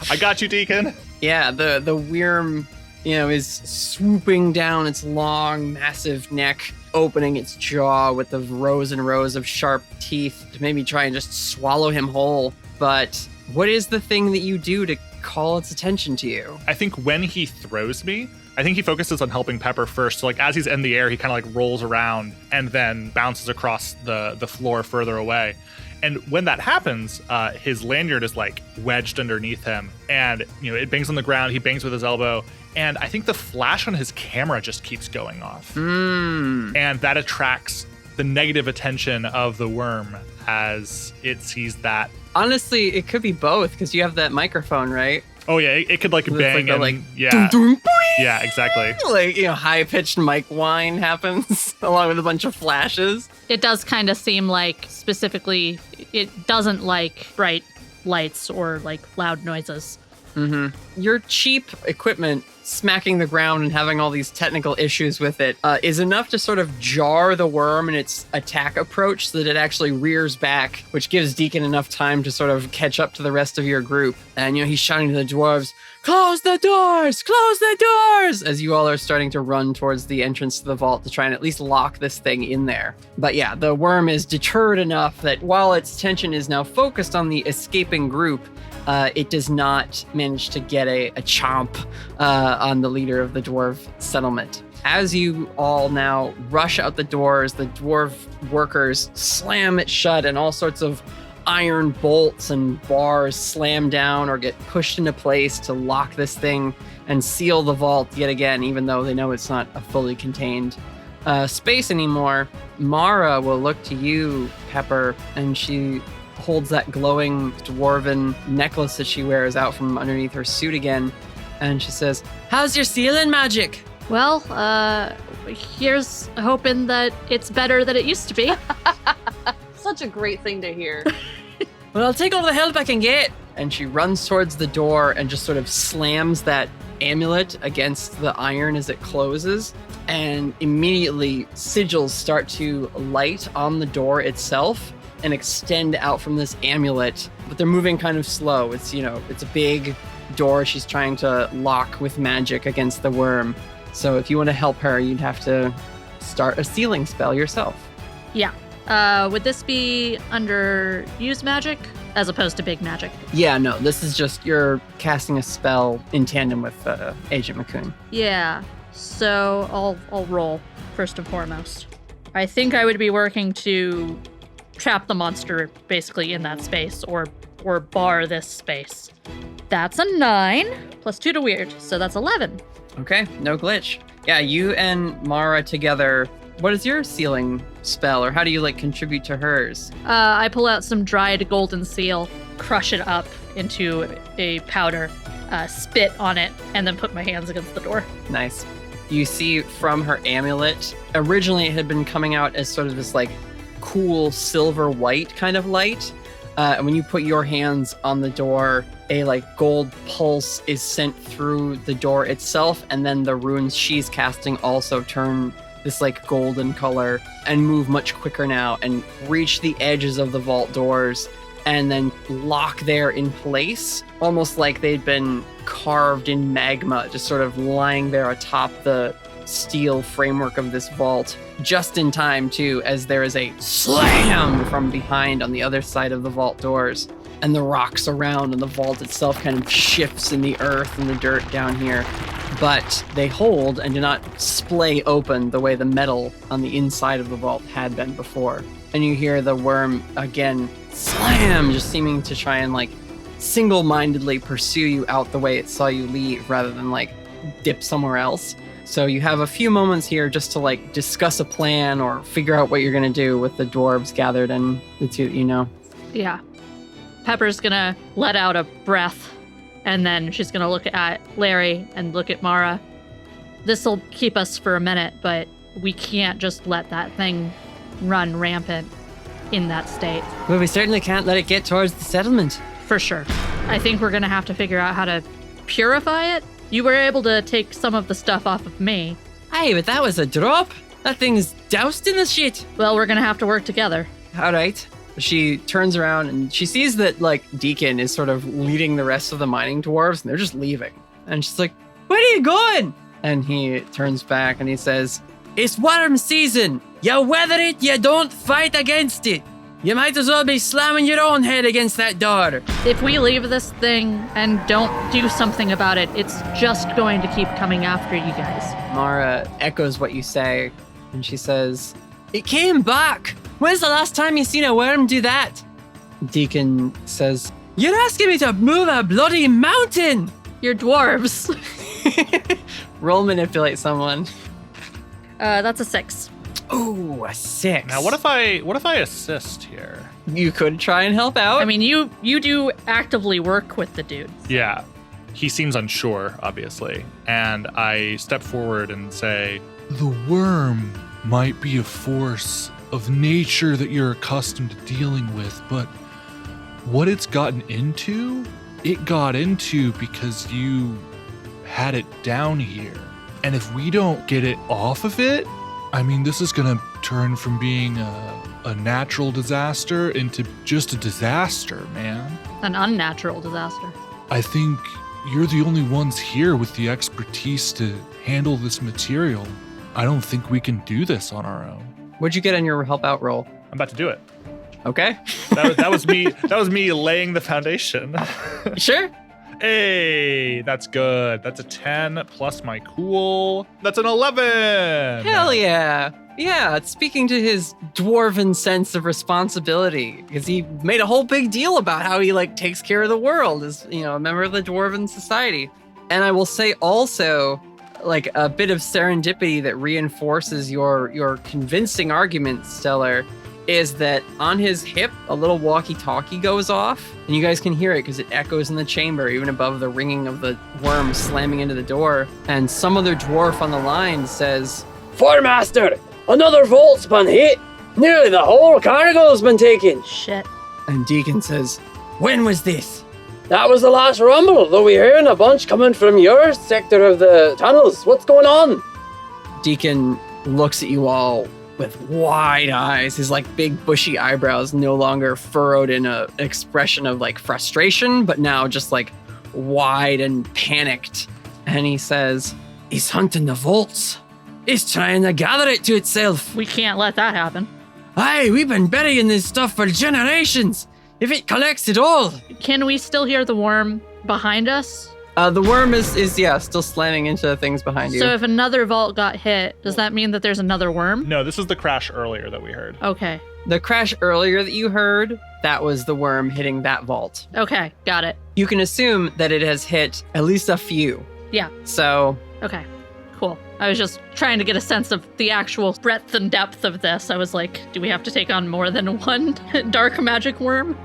I got you, Deacon. Yeah, the Wyrm, is swooping down its long, massive neck, opening its jaw with the rows and rows of sharp teeth to maybe try and just swallow him whole. But what is the thing that you do to call its attention to you? I think when he throws me, I think he focuses on helping Pepper first. So like as he's in the air, he kind of like rolls around and then bounces across the floor further away. And when that happens, his lanyard is like wedged underneath him, and it bangs on the ground. He bangs with his elbow, and I think the flash on his camera just keeps going off, and that attracts the negative attention of the Wyrm as it sees that. Honestly, it could be both because you have that microphone, right? Oh yeah, it could like bang and yeah, dun, dun, yeah, exactly. Like high-pitched mic whine happens along with a bunch of flashes. It does kind of seem like specifically it doesn't like bright lights or like loud noises. Your cheap equipment smacking the ground and having all these technical issues with it is enough to sort of jar the Wyrm in its attack approach so that it actually rears back, which gives Deacon enough time to sort of catch up to the rest of your group. And, he's shouting to the dwarves, "Close the doors! Close the doors!" as you all are starting to run towards the entrance to the vault to try and at least lock this thing in there. But yeah, the Wyrm is deterred enough that while its attention is now focused on the escaping group, it does not manage to get a chomp on the leader of the dwarf settlement. As you all now rush out the doors, the dwarf workers slam it shut and all sorts of iron bolts and bars slam down or get pushed into place to lock this thing and seal the vault yet again, even though they know it's not a fully contained space anymore. Mara will look to you, Pepper, and she holds that glowing dwarven necklace that she wears out from underneath her suit again, and she says, "How's your sealing magic?" Well, here's hoping that it's better than it used to be. Such a great thing to hear. Well, I'll take all the help I can get. And she runs towards the door and just sort of slams that amulet against the iron as it closes. And immediately sigils start to light on the door itself and extend out from this amulet, but they're moving kind of slow. It's, it's a big door she's trying to lock with magic against the Wyrm. So if you want to help her, you'd have to start a sealing spell yourself. Yeah. Would this be under use magic as opposed to big magic? Yeah, no, this is just you're casting a spell in tandem with Agent McCoun. Yeah. So I'll roll first and foremost. I think I would be working to trap the monster basically in that space or bar this space. That's a 9 plus 2 to weird, so that's 11. Okay, no glitch. Yeah, you and Mara together. What is your sealing spell, or how do you contribute to hers? I pull out some dried golden seal, crush it up into a powder, spit on it, and then put my hands against the door. Nice. You see from her amulet, originally it had been coming out as sort of this cool silver white kind of light. And when you put your hands on the door, a gold pulse is sent through the door itself, and then the runes she's casting also turn this golden color and move much quicker now and reach the edges of the vault doors and then lock there in place, almost like they'd been carved in magma, just sort of lying there atop the steel framework of this vault, just in time, too, as there is a slam from behind on the other side of the vault doors, and the rocks around and the vault itself kind of shifts in the earth and the dirt down here. But they hold and do not splay open the way the metal on the inside of the vault had been before. And you hear the worm again slam, just seeming to try and like single-mindedly pursue you out the way it saw you leave rather than like dip somewhere else. So you have a few moments here just to like discuss a plan or figure out what you're going to do with the dwarves gathered and the two that you know. Yeah. Pepper's gonna let out a breath, and then she's gonna look at Larry and look at Mara. This'll keep us for a minute, but we can't just let that thing run rampant in that state. Well, we certainly can't let it get towards the settlement. For sure. I think we're gonna have to figure out how to purify it. You were able to take some of the stuff off of me. Hey, but that was a drop. That thing's doused in the shit. Well, we're gonna have to work together. All right. She turns around and she sees that like Deacon is sort of leading the rest of the mining dwarves and they're just leaving. And she's like, where are you going? And he turns back and he says, it's Wyrm season. You weather it, you don't fight against it. You might as well be slamming your own head against that door. If we leave this thing and don't do something about it, it's just going to keep coming after you guys. Mara echoes what you say and she says, it came back. When's the last time you seen a worm do that? Deacon says, you're asking me to move a bloody mountain! You're dwarves. Roll manipulate someone. That's a 6. Ooh, a 6. Now, what if I assist here? You could try and help out. I mean, you do actively work with the dude. Yeah. He seems unsure, obviously. And I step forward and say, The worm might be a force of nature that you're accustomed to dealing with, but what it's gotten into, it got into because you had it down here. And if we don't get it off of it, I mean, this is gonna turn from being a natural disaster into just a disaster, man. An unnatural disaster. I think you're the only ones here with the expertise to handle this material. I don't think we can do this on our own. What'd you get on your help out roll? I'm about to do it. Okay. That was me. That was me laying the foundation. Sure. Hey, that's good. That's a 10 plus my cool. That's an 11. Hell yeah. Yeah, it's speaking to his dwarven sense of responsibility because he made a whole big deal about how he like takes care of the world as, you know, a member of the dwarven society. And I will say also, like a bit of serendipity that reinforces your convincing argument, Stellar, is that on his hip, a little walkie-talkie goes off, and you guys can hear it because it echoes in the chamber, even above the ringing of the worm slamming into the door. And some other dwarf on the line says, Foremaster, another vault's been hit. Nearly the whole cargo's been taken. Shit. And Deacon says, when was this? That was the last rumble, though we're hearing a bunch coming from your sector of the tunnels. What's going on? Deacon looks at you all with wide eyes, his like big bushy eyebrows no longer furrowed in an expression of like frustration, but now just like wide and panicked. And he says, he's hunting the vaults. He's trying to gather it to itself. We can't let that happen. Aye, we've been burying this stuff for generations. If it collects it all. Can we still hear the worm behind us? The worm is still slamming into things behind you. So if another vault got hit, does that mean that there's another worm? No, this is the crash earlier that we heard. Okay. The crash earlier that you heard, that was the worm hitting that vault. Okay, got it. You can assume that it has hit at least a few. Yeah. So. Okay, cool. I was just trying to get a sense of the actual breadth and depth of this. I was like, do we have to take on more than one dark magic worm?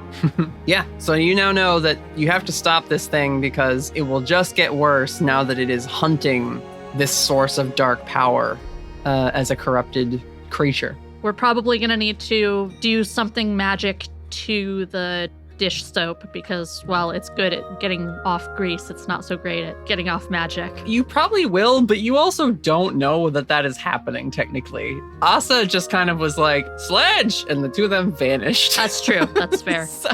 Yeah, so you now know that you have to stop this thing because it will just get worse now that it is hunting this source of dark power as a corrupted creature. We're probably going to need to do something magic to the dish soap because while it's good at getting off grease, it's not so great at getting off magic. You probably will, but you also don't know that is happening technically. Asa just kind of was like, Sledge! And the two of them vanished. That's true. That's fair. So,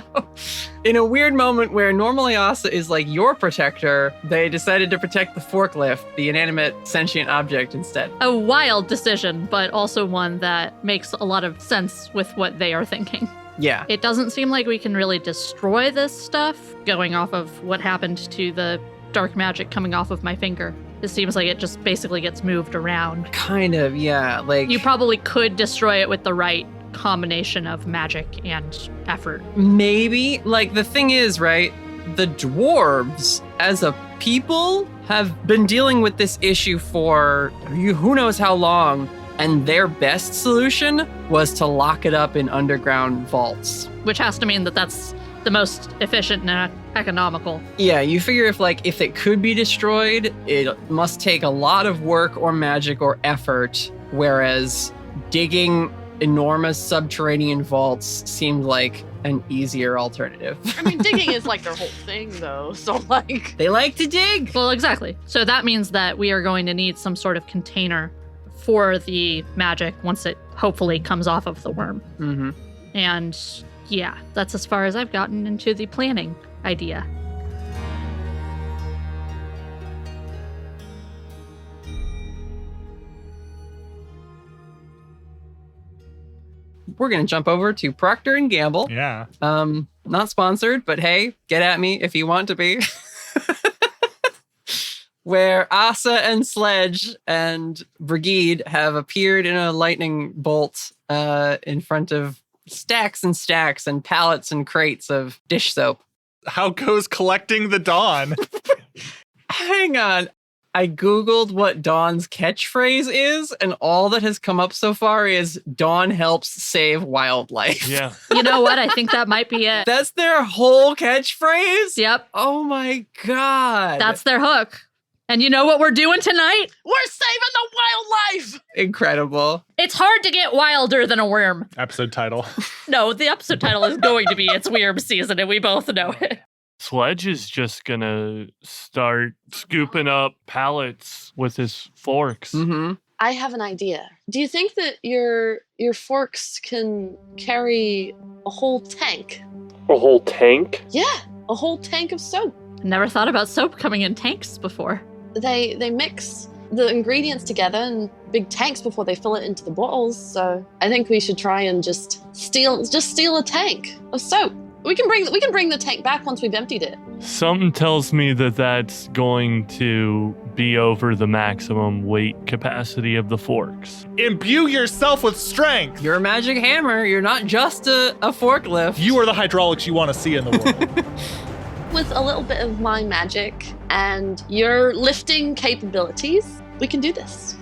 in a weird moment where normally Asa is like your protector, they decided to protect the forklift, the inanimate sentient object, instead. A wild decision, but also one that makes a lot of sense with what they are thinking. Yeah. It doesn't seem like we can really destroy this stuff, going off of what happened to the dark magic coming off of my finger. It seems like it just basically gets moved around. Kind of, yeah. Like you probably could destroy it with the right combination of magic and effort. Maybe. Like, the thing is, right, the dwarves as a people have been dealing with this issue for who knows how long, and their best solution was to lock it up in underground vaults. Which has to mean that that's the most efficient and economical. Yeah, you figure if it could be destroyed, it must take a lot of work or magic or effort, whereas digging enormous subterranean vaults seemed like an easier alternative. I mean, digging is like their whole thing, though, so like... They like to dig! Well, exactly. So that means that we are going to need some sort of container for the magic once it hopefully comes off of the worm. Mm-hmm. And yeah, that's as far as I've gotten into the planning idea. We're going to jump over to Procter & Gamble. Yeah. Not sponsored, but hey, get at me if you want to be. Where Asa and Sledge and Brigide have appeared in a lightning bolt in front of stacks and stacks and pallets and crates of dish soap. How goes collecting the Dawn? Hang on. I Googled what Dawn's catchphrase is, and all that has come up so far is Dawn helps save wildlife. Yeah. You know what? I think that might be it. That's their whole catchphrase? Yep. Oh my God. That's their hook. And you know what we're doing tonight? We're saving the wildlife! Incredible. It's hard to get wilder than a worm. Episode title. No, the episode title is going to be It's Wyrm Season, and we both know it. Sledge is just gonna start scooping up pallets with his forks. Mm-hmm. I have an idea. Do you think that your forks can carry a whole tank? A whole tank? Yeah, a whole tank of soap. Never thought about soap coming in tanks before. They mix the ingredients together in big tanks before they fill it into the bottles. So I think we should try and just steal a tank of soap. We can bring the tank back once we've emptied it. Something tells me that that's going to be over the maximum weight capacity of the forks. Imbue yourself with strength. You're a magic hammer. You're not just a forklift. You are the hydraulics you want to see in the world. With a little bit of my magic and your lifting capabilities, we can do this.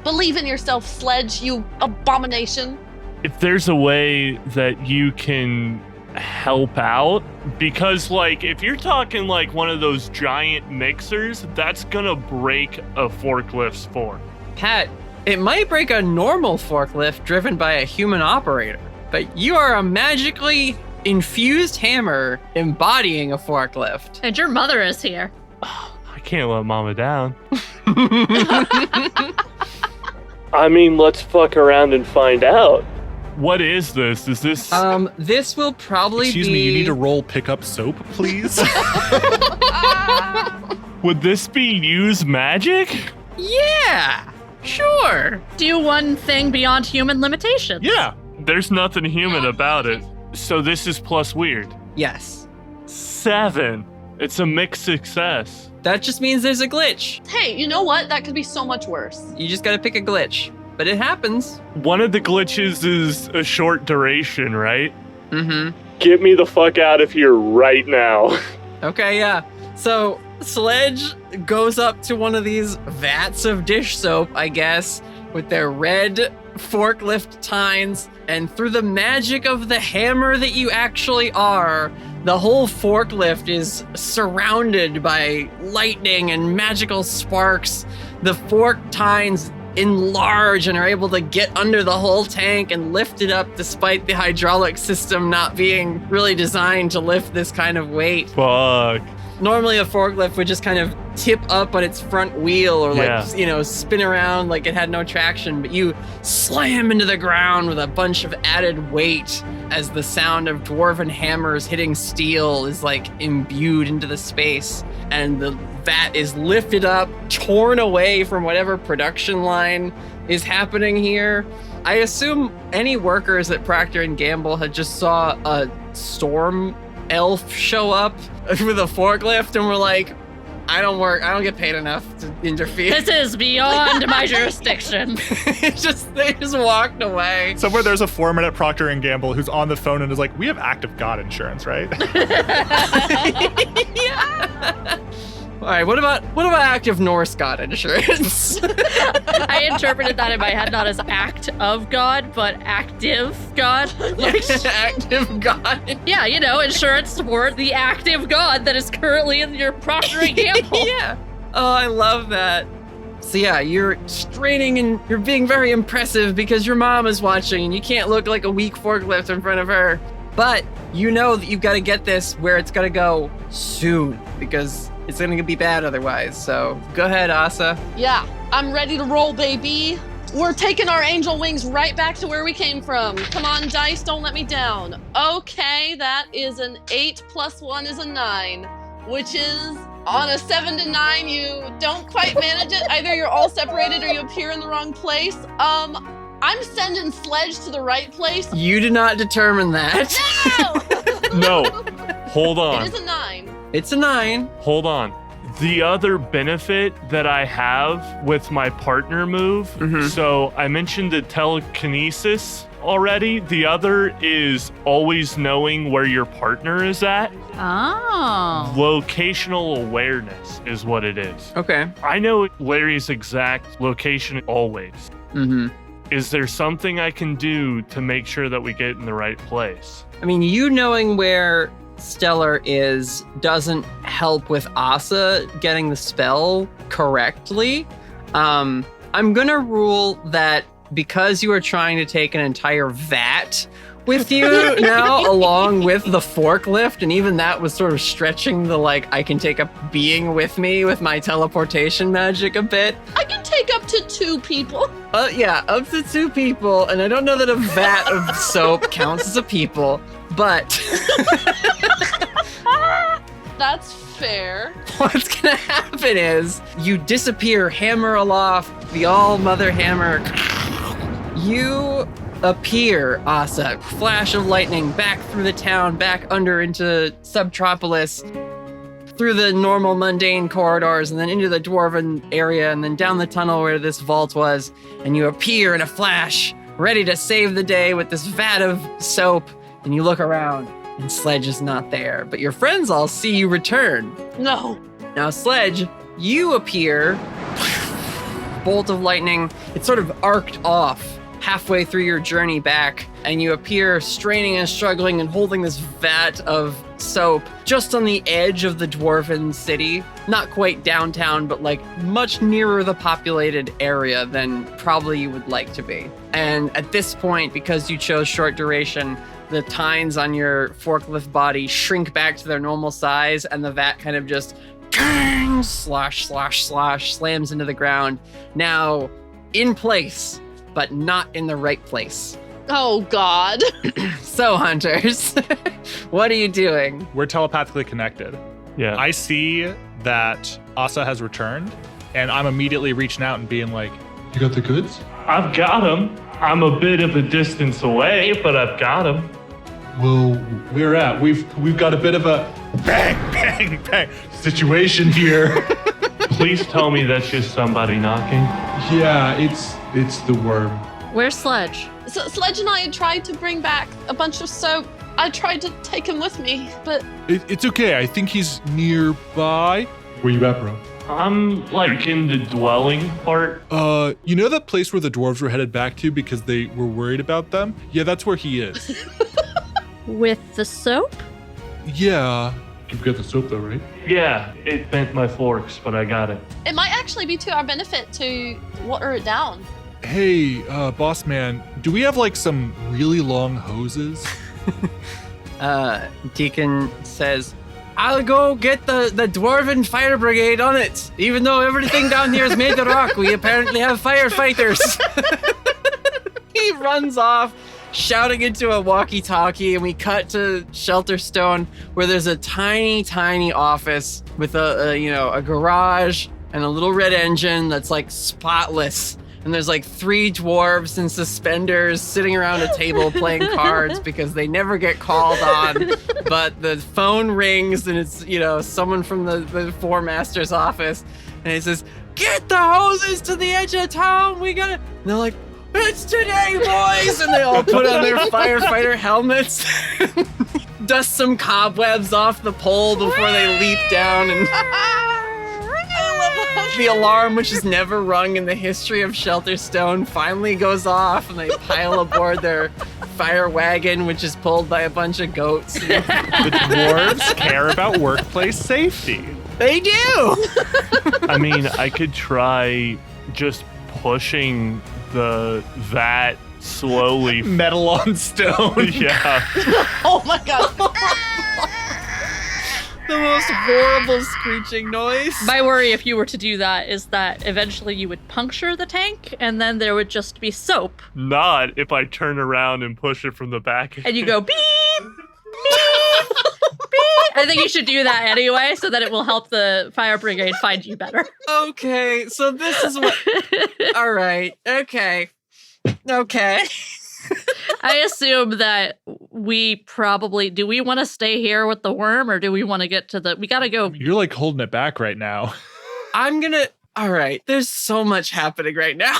Believe in yourself, Sledge, you abomination. If there's a way that you can help out, because like if you're talking like one of those giant mixers, that's gonna break a forklift's fork. Pat, it might break a normal forklift driven by a human operator, but you are a magically infused hammer embodying a forklift. And your mother is here. I can't let Mama down. I mean, let's fuck around and find out. What is this? Is this... This will probably Excuse me, you need to roll pick up soap, please? Would this be use magic? Yeah, sure. Do one thing beyond human limitations. Yeah. There's nothing human about it. So this is plus weird. Yes. 7. It's a mixed success. That just means there's a glitch. Hey, you know what? That could be so much worse. You just gotta pick a glitch. But it happens. One of the glitches is a short duration, right? Mm-hmm. Get me the fuck out of here right now. Okay, yeah. So Sledge goes up to one of these vats of dish soap, I guess, with their red forklift tines, and through the magic of the hammer that you actually are, the whole forklift is surrounded by lightning and magical sparks. The fork tines enlarge and are able to get under the whole tank and lift it up despite the hydraulic system not being really designed to lift this kind of weight. Fuck. Normally a forklift would just kind of tip up on its front wheel or spin around like it had no traction, but you slam into the ground with a bunch of added weight as the sound of dwarven hammers hitting steel is like imbued into the space, and the vat is lifted up, torn away from whatever production line is happening here. I assume any workers at Procter & Gamble had just saw a storm elf show up with a forklift and were like, I don't get paid enough to interfere. This is beyond my jurisdiction. They just walked away. Somewhere there's a foreman at Procter & Gamble who's on the phone and is like, we have active God insurance, right? Yeah. All right, what about active Norse God insurance? I interpreted that in my head not as act of God, but active God. Like, active God. Yeah, insurance for the active God that is currently in your Procter & Gamble. Yeah. Oh, I love that. So yeah, you're straining and you're being very impressive because your mom is watching and you can't look like a weak forklift in front of her. But you know that you've got to get this where it's got to go soon because it's going to be bad otherwise. So go ahead, Asa. Yeah, I'm ready to roll, baby. We're taking our angel wings right back to where we came from. Come on, dice, don't let me down. Okay, that is an 8 plus 1 is a 9, which is on a 7 to 9, you don't quite manage it. Either you're all separated or you appear in the wrong place. I'm sending Sledge to the right place. You did not determine that. No! No, hold on. It is a 9. It's a 9. Hold on. The other benefit that I have with my partner move, so I mentioned the telekinesis already. The other is always knowing where your partner is at. Oh. Locational awareness is what it is. Okay. I know Larry's exact location always. Mm-hmm. Is there something I can do to make sure that we get in the right place? I mean, you knowing where Stellar is doesn't help with Asa getting the spell correctly. I'm gonna rule that because you are trying to take an entire vat with you now along with the forklift, and even that was sort of stretching the I can take a being with me with my teleportation magic a bit. I can take up to 2 people. Yeah, up to 2 people, and I don't know that a vat of soap counts as a people, but That's fair. What's gonna happen is you disappear, hammer aloft, the all-mother hammer. You appear, Asa, flash of lightning, back through the town, back under into Subtropolis, through the normal mundane corridors, and then into the Dwarven area, and then down the tunnel where this vault was, and you appear in a flash, ready to save the day with this vat of soap, and you look around, and Sledge is not there, but your friends all see you return. No. Now, Sledge, you appear, bolt of lightning, it's sort of arced off halfway through your journey back, and you appear straining and struggling and holding this vat of soap just on the edge of the Dwarven city. Not quite downtown, but much nearer the populated area than probably you would like to be. And at this point, because you chose short duration, the tines on your forklift body shrink back to their normal size, and the vat kind of just slash, slams into the ground. Now in place, but not in the right place. Oh, God. So, hunters, what are you doing? We're telepathically connected. Yeah. I see that Asa has returned, and I'm immediately reaching out and being like, You got the goods? I've got him. I'm a bit of a distance away, but I've got him. Well, where at? We've got a bit of a bang situation here. Please tell me that's just somebody knocking. Yeah, it's the Wyrm. Where's Sledge? So Sledge and I had tried to bring back a bunch of soap. I tried to take him with me, but... It's okay. I think he's nearby. Where you at, bro? I'm in the dwelling part. You know that place where the dwarves were headed back to because they were worried about them? Yeah, that's where he is. With the soap? Yeah. You've got the soap though, right? Yeah, it bent my forks, but I got it. It might actually be to our benefit to water it down. Hey, boss man, do we have like some really long hoses? Deacon says, I'll go get the Dwarven fire brigade on it. Even though everything down here is made of rock, we apparently have firefighters. He runs off, shouting into a walkie-talkie, and we cut to Shelterstone, where there's a tiny, tiny office with a garage and a little red engine that's like spotless. And there's like 3 dwarves in suspenders sitting around a table playing cards because they never get called on. But the phone rings and it's, someone from the Four Master's office. And he says, get the hoses to the edge of town. We gotta. And they're like, it's today, boys. And they all put on their firefighter helmets, dust some cobwebs off the pole before they leap down. And the alarm, which has never rung in the history of Shelterstone, finally goes off, and they pile aboard their fire wagon, which is pulled by a bunch of goats. The dwarves care about workplace safety. They do! I mean, I could try just pushing the vat slowly. Metal on stone. Yeah. Oh my god. The most horrible screeching noise. My worry if you were to do that is that eventually you would puncture the tank and then there would just be soap. Not if I turn around and push it from the back. And you go beep, beep, beep. I think you should do that anyway so that it will help the fire brigade find you better. Okay, so this is what... All right, okay. I assume that we probably... Do we want to stay here with the worm or do we want to get to the... We gotta go... You're like holding it back right now. I'm gonna... All right, there's so much happening right now.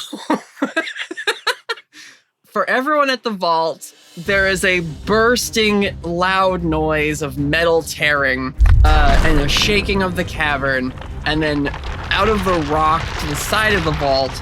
For everyone at the vault, there is a bursting loud noise of metal tearing and a shaking of the cavern. And then out of the rock to the side of the vault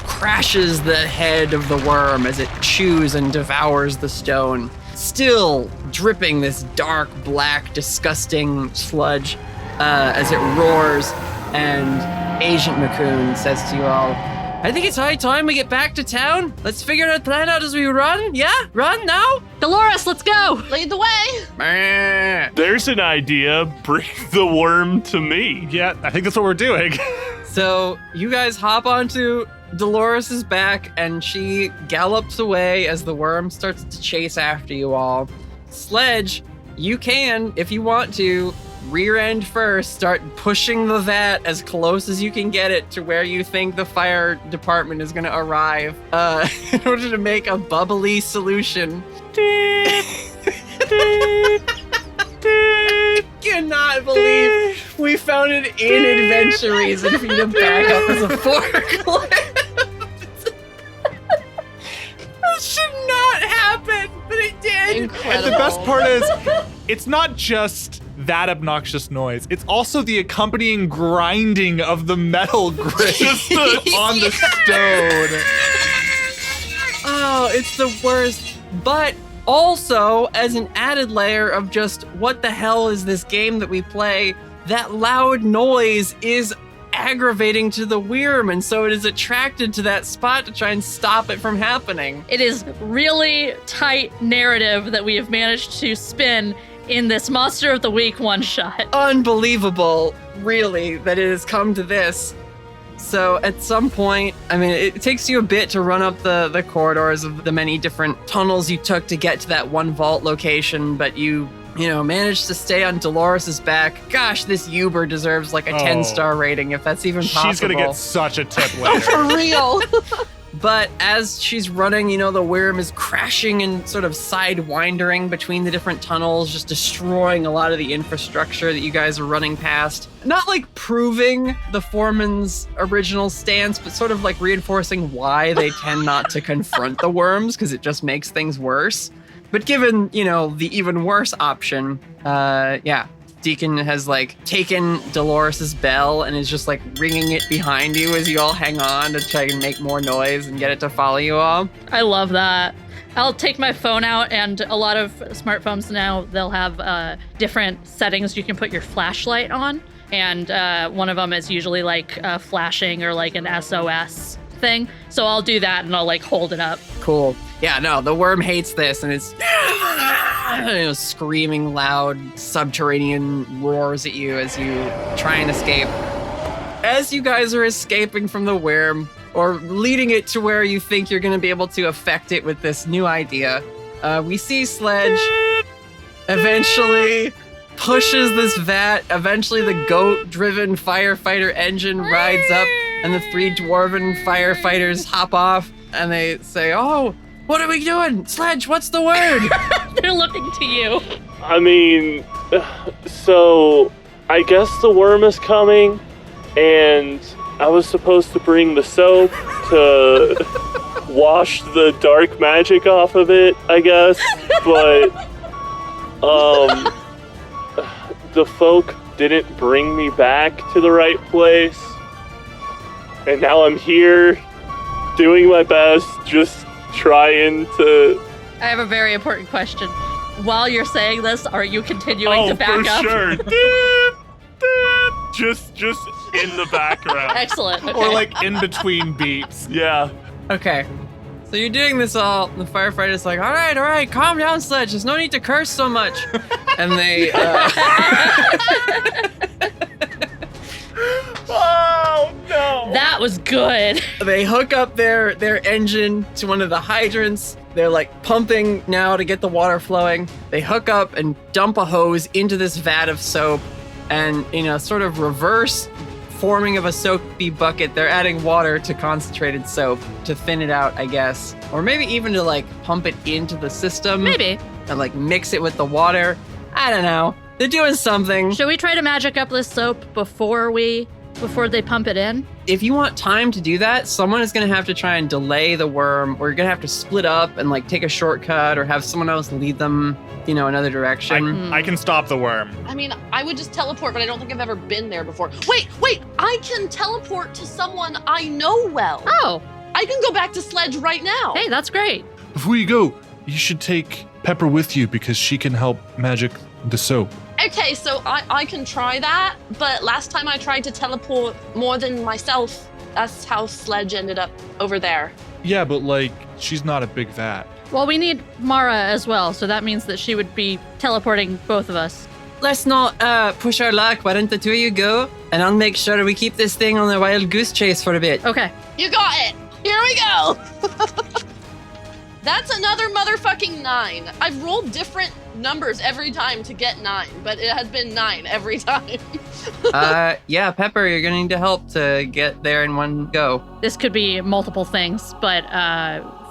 crashes the head of the worm as it chews and devours the stone, still dripping this dark, black, disgusting sludge as it roars. And Agent McCoun says to you all, I think it's high time we get back to town. Let's figure our plan out as we run. Yeah? Run now? Dolores, let's go! Lead the way! There's an idea. Bring the worm to me. Yeah, I think that's what we're doing. So you guys hop onto Dolores' back and she gallops away as the worm starts to chase after you all. Sledge, you can, if you want to, rear end first, start pushing the vat as close as you can get it to where you think the fire department is going to arrive in order to make a bubbly solution. Cannot believe we found an in adventure reason for you to back up as a forklift. That should not happen, but it did. Incredible. And the best part is, it's not just that obnoxious noise. It's also the accompanying grinding of the metal grit on the stone. Oh, it's the worst. But also, as an added layer of just what the hell is this game that we play, that loud noise is aggravating to the Wyrm, and so it is attracted to that spot to try and stop it from happening. It is really tight narrative that we have managed to spin in this Monster of the Week one-shot. Unbelievable, really, that it has come to this. So at some point, I mean, it takes you a bit to run up the corridors of the many different tunnels you took to get to that one vault location, but you managed to stay on Dolores' back. Gosh, this Uber deserves like a 10-star rating if that's even possible. She's gonna get such a tip later. For real. But as she's running, the Wyrm is crashing and sort of sidewindering between the different tunnels, just destroying a lot of the infrastructure that you guys are running past. Not like proving the foreman's original stance, but sort of like reinforcing why they tend not to confront the worms, because it just makes things worse. But given, the even worse option, Deacon has like taken Dolores's bell and is just like ringing it behind you as you all hang on to try and make more noise and get it to follow you all. I love that. I'll take my phone out, and a lot of smartphones now, they'll have different settings you can put your flashlight on. And one of them is usually like flashing or like an SOS thing. So I'll do that and I'll like hold it up. Cool. Yeah, no, the worm hates this and it's screaming loud subterranean roars at you as you try and escape. As you guys are escaping from the worm, or leading it to where you think you're going to be able to affect it with this new idea, we see Sledge eventually pushes this vat. Eventually the goat-driven firefighter engine rides up, and the 3 dwarven firefighters hop off, and they say, "Oh, what are we doing? Sledge, what's the word?" They're looking to you. I mean, so I guess the worm is coming, and I was supposed to bring the soap to wash the dark magic off of it, I guess, but the folk didn't bring me back to the right place, and now I'm here doing my best, just trying to... I have a very important question. While you're saying this, are you continuing to back up? Oh, for sure. Just in the background. Excellent. Okay. Or like in between beats. Yeah. Okay. So you're doing this all, the firefighter's like, all right, calm down, Sledge. There's no need to curse so much. And they, Oh, no. That was good. they hook up their engine to one of the hydrants. They're like pumping now to get the water flowing. They hook up and dump a hose into this vat of soap. And in a sort of reverse forming of a soapy bucket, they're adding water to concentrated soap to thin it out, I guess. Or maybe even to like pump it into the system. Maybe. And like mix it with the water. I don't know. They're doing something. Should we try to magic up this soap before they pump it in? If you want time to do that, someone is going to have to try and delay the worm, or you're going to have to split up and like take a shortcut or have someone else lead them, another direction. I can stop the worm. I mean, I would just teleport, but I don't think I've ever been there before. Wait, I can teleport to someone I know well. Oh. I can go back to Sledge right now. Hey, that's great. Before you go, you should take Pepper with you because she can help magic the soap. Okay, so I can try that, but last time I tried to teleport more than myself, that's how Sledge ended up over there. Yeah, but like, she's not a big vat. Well, we need Mara as well, so that means that she would be teleporting both of us. Let's not push our luck. Why don't the two of you go? And I'll make sure we keep this thing on the wild goose chase for a bit. Okay. You got it. Here we go. That's another motherfucking 9. I've rolled different numbers every time to get 9, but it has been 9 every time. Yeah, Pepper, you're gonna need to help to get there in one go. This could be multiple things, but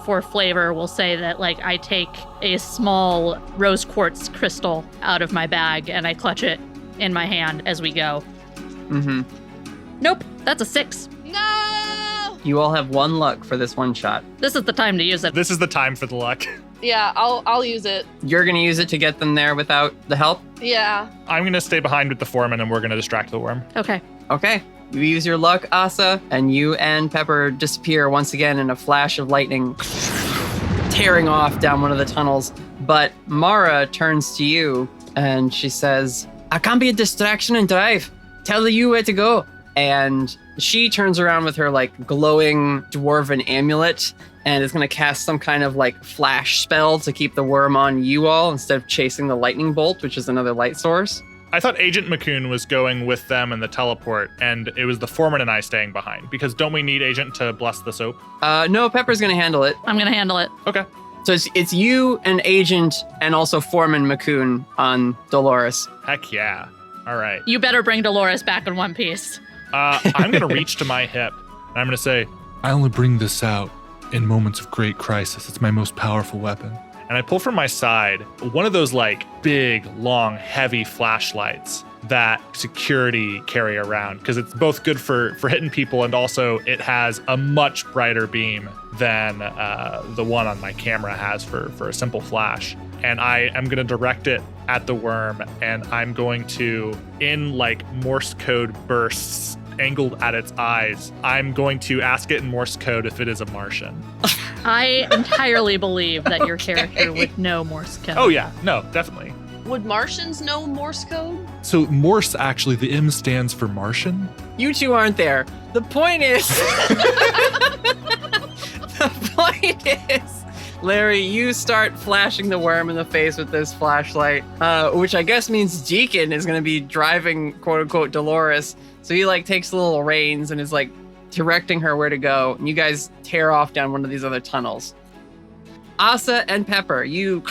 for flavor, we'll say that like I take a small rose quartz crystal out of my bag and I clutch it in my hand as we go. Mm-hmm. Nope, that's a 6. No! You all have 1 luck for this one shot. This is the time to use it. This is the time for the luck. Yeah, I'll use it. You're gonna use it to get them there without the help? Yeah. I'm gonna stay behind with the foreman and we're gonna distract the worm. Okay. Okay. You use your luck, Asa, and you and Pepper disappear once again in a flash of lightning, tearing off down one of the tunnels. But Mara turns to you and she says, I can't be a distraction and drive. Tell you where to go. And she turns around with her like glowing dwarven amulet and is going to cast some kind of like flash spell to keep the worm on you all instead of chasing the lightning bolt, which is another light source. I thought Agent McCoun was going with them in the teleport, and it was the foreman and I staying behind, because don't we need Agent to bless the soap? No, Pepper's going to handle it. I'm going to handle it. Okay. So it's you and Agent and also Foreman McCoun on Dolores. Heck yeah. All right. You better bring Dolores back in one piece. I'm going to reach to my hip, and I'm going to say, I only bring this out in moments of great crisis. It's my most powerful weapon. and I pull from my side one of those like big, long, heavy flashlights that security carry around, because it's both good for hitting people, and also it has a much brighter beam than the one on my camera has for a simple flash. And I am going to direct it at the worm, and I'm going to, in like Morse code bursts angled at its eyes, I'm going to ask it in Morse code if it is a Martian. I entirely believe that your character would know Morse code. Oh yeah, no, definitely. Would Martians know Morse code? So Morse, actually, the M stands for Martian. You two aren't there. The point is, Larry, you start flashing the worm in the face with this flashlight, which I guess means Deacon is going to be driving, quote unquote, Dolores. So he like takes the little reins and is like directing her where to go. And you guys tear off down one of these other tunnels. Asa and Pepper, you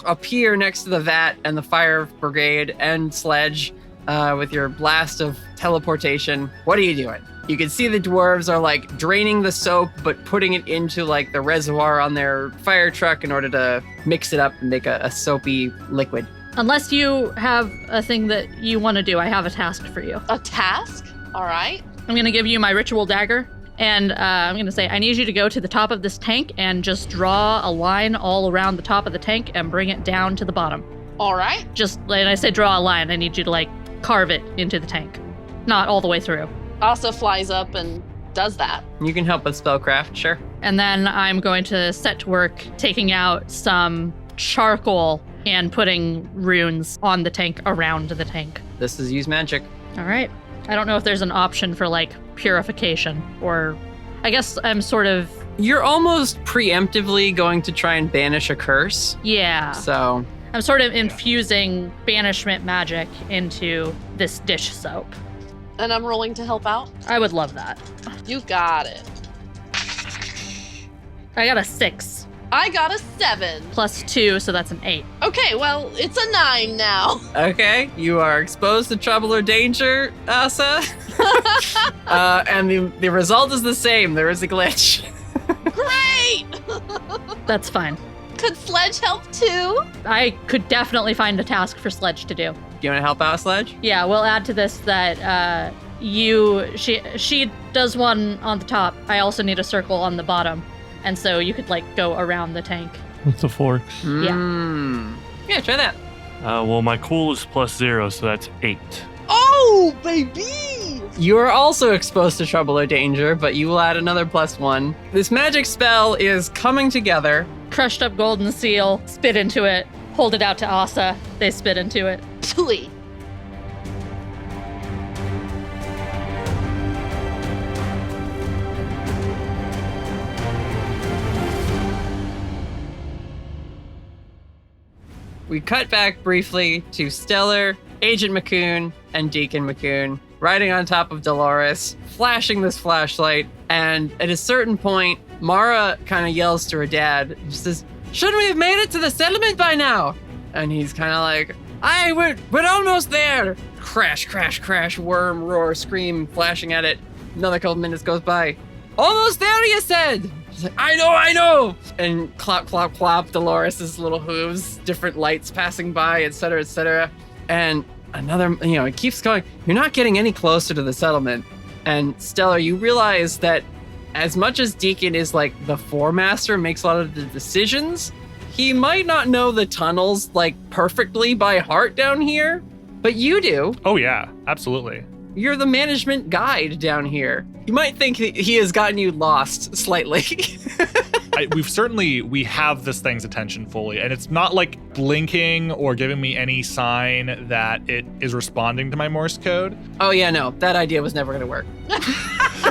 appear next to the vat and the fire brigade and Sledge with your blast of teleportation. What are you doing? You can see the dwarves are like draining the soap, but putting it into like the reservoir on their fire truck in order to mix it up and make a soapy liquid. Unless you have a thing that you want to do, I have a task for you. A task? All right. I'm going to give you my ritual dagger, and I'm going to say, I need you to go to the top of this tank and just draw a line all around the top of the tank and bring it down to the bottom. All right. Just, when I say draw a line, I need you to like carve it into the tank. Not all the way through. Asa flies up and does that. You can help with spellcraft, sure. And then I'm going to set to work taking out some charcoal and putting runes on the tank around the tank. This is use magic. All right. I don't know if there's an option for like purification, or I guess I'm sort of... You're almost preemptively going to try and banish a curse. Yeah. So I'm sort of infusing banishment magic into this dish soap. And I'm rolling to help out? I would love that. You got it. I got a 6. I got a 7. Plus 2, so that's an 8. Okay, well, it's a 9 now. Okay, you are exposed to trouble or danger, Asa. And the result is the same. There is a glitch. Great! That's fine. Could Sledge help too? I could definitely find a task for Sledge to do. Do you want to help out, Sledge? Yeah, we'll add to this that she does one on the top. I also need a circle on the bottom. And so you could like go around the tank. With the forks. Yeah, try that. Well, my cool is +0, so that's 8. Oh, baby! You are also exposed to trouble or danger, but you will add another +1. This magic spell is coming together. Crushed up golden seal, spit into it, hold it out to Asa, they spit into it. Sweet. We cut back briefly to Stellar, Agent McCoun, and Deacon McCoun riding on top of Dolores, flashing this flashlight, and at a certain point, Mara kind of yells to her dad, she says, "Shouldn't we have made it to the settlement by now?" And he's kind of like, "Aye, we're almost there." Crash, crash, crash, worm, roar, scream, flashing at it. Another couple minutes goes by. "Almost there, you said." She's like, I know. And clop, clop, clop, Dolores' little hooves, different lights passing by, etc., etc. And another, it keeps going. You're not getting any closer to the settlement. And Stellar, you realize that as much as Deacon is like the foremaster, makes a lot of the decisions, he might not know the tunnels like perfectly by heart down here, but you do. Oh yeah, absolutely. You're the management guide down here. You might think he has gotten you lost slightly. We have this thing's attention fully, and it's not like blinking or giving me any sign that it is responding to my Morse code. Oh yeah, no, that idea was never gonna work.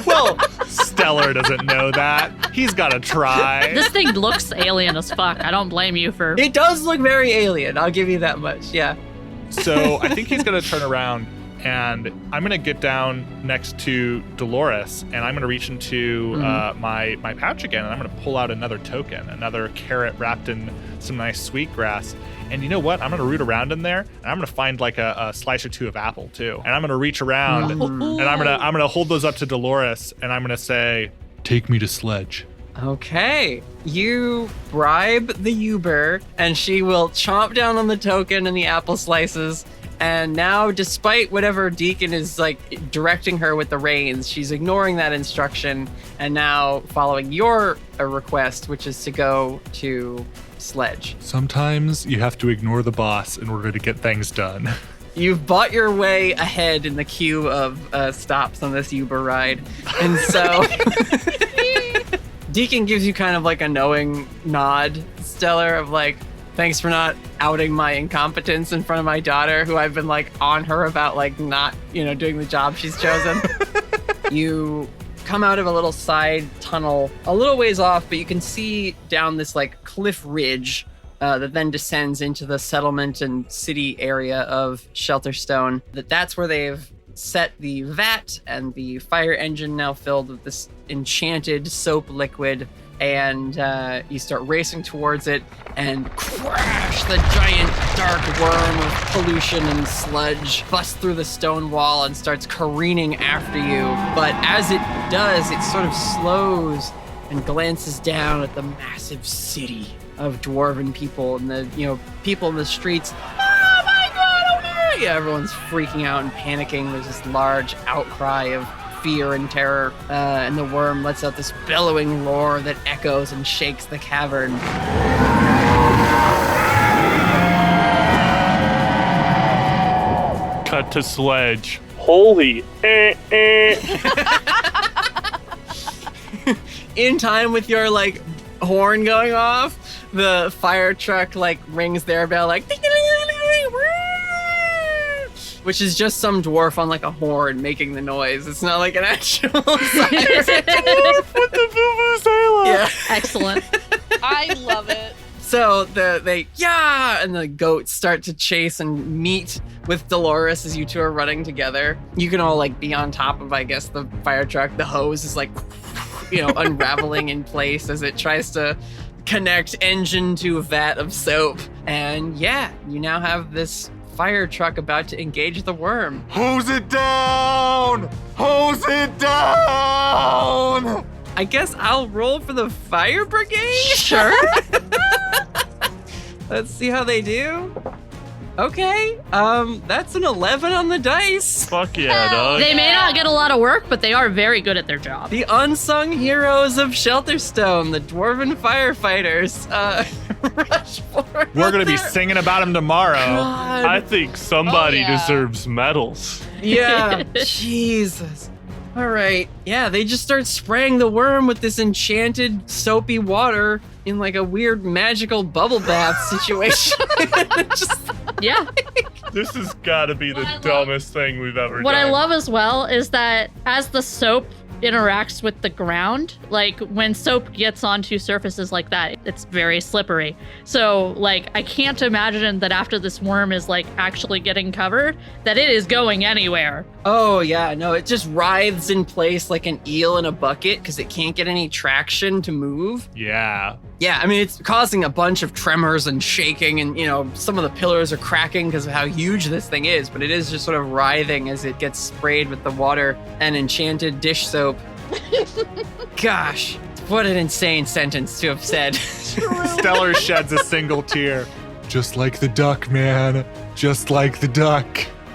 Well, Stellar doesn't know that. He's gotta try. This thing looks alien as fuck. I don't blame you for... It does look very alien, I'll give you that much, yeah. So I think he's gonna turn around, and I'm gonna get down next to Dolores, and I'm gonna reach into my pouch again, and I'm gonna pull out another token, another carrot wrapped in some nice sweetgrass. And you know what? I'm gonna root around in there, and I'm gonna find like a slice or two of apple too. And I'm gonna reach around, and I'm gonna hold those up to Dolores, and I'm gonna say, "Take me to Sledge." Okay, you bribe the Uber, and she will chomp down on the token and the apple slices. And now, despite whatever Deacon is like directing her with the reins, she's ignoring that instruction and now following your request, which is to go to sledge. Sometimes you have to ignore the boss in order to get things done. You've bought your way ahead in the queue of stops on this Uber ride. And so Deacon gives you kind of like a knowing nod, Stellar, of like, thanks for not outing my incompetence in front of my daughter, who I've been like on her about like not, doing the job she's chosen. You come out of a little side tunnel a little ways off, but you can see down this like cliff ridge that then descends into the settlement and city area of Shelterstone. That's where they've set the vat and the fire engine, now filled with this enchanted soap liquid. And you start racing towards it, and crash! The giant dark worm of pollution and sludge busts through the stone wall and starts careening after you. But as it does, it sort of slows and glances down at the massive city of Dwarven people and the people in the streets. Oh my god! Oh no! Yeah, everyone's freaking out and panicking. There's this large outcry of fear and terror, and the worm lets out this bellowing roar that echoes and shakes the cavern. Cut to sledge. Holy In time with your like horn going off, the fire truck like rings their bell like, which is just some dwarf on like a horn making the noise. It's not like an actual siren. Dwarf with the vuvuzela. Yeah. Excellent. I love it. So and the goats start to chase and meet with Dolores as you two are running together. You can all like be on top of, I guess, the fire truck. The hose is like, unraveling in place as it tries to connect engine to a vat of soap. And yeah, you now have this fire truck about to engage the worm. Hose it down! Hose it down! I guess I'll roll for the fire brigade? Sure. Let's see how they do. Okay, that's an 11 on the dice. Fuck yeah, dog. They may not get a lot of work, but they are very good at their job. The unsung heroes of Shelterstone, the Dwarven firefighters. Rush forward. We're going to be singing about him tomorrow. God. I think somebody Oh, yeah. deserves medals. Yeah, Jesus. All right. Yeah, they just start spraying the worm with this enchanted soapy water in like a weird magical bubble bath situation. Yeah. This has got to be the dumbest thing we've ever done. What I love as well is that as the soap interacts with the ground, like when soap gets onto surfaces like that, it's very slippery. So like I can't imagine that after this worm is like actually getting covered, that it is going anywhere. Oh yeah, no, it just writhes in place like an eel in a bucket because it can't get any traction to move. Yeah. Yeah, I mean, it's causing a bunch of tremors and shaking, and some of the pillars are cracking because of how huge this thing is, but it is just sort of writhing as it gets sprayed with the water and enchanted dish soap. Gosh, what an insane sentence to have said. Stellar sheds a single tear. Just like the duck, man. Just like the duck.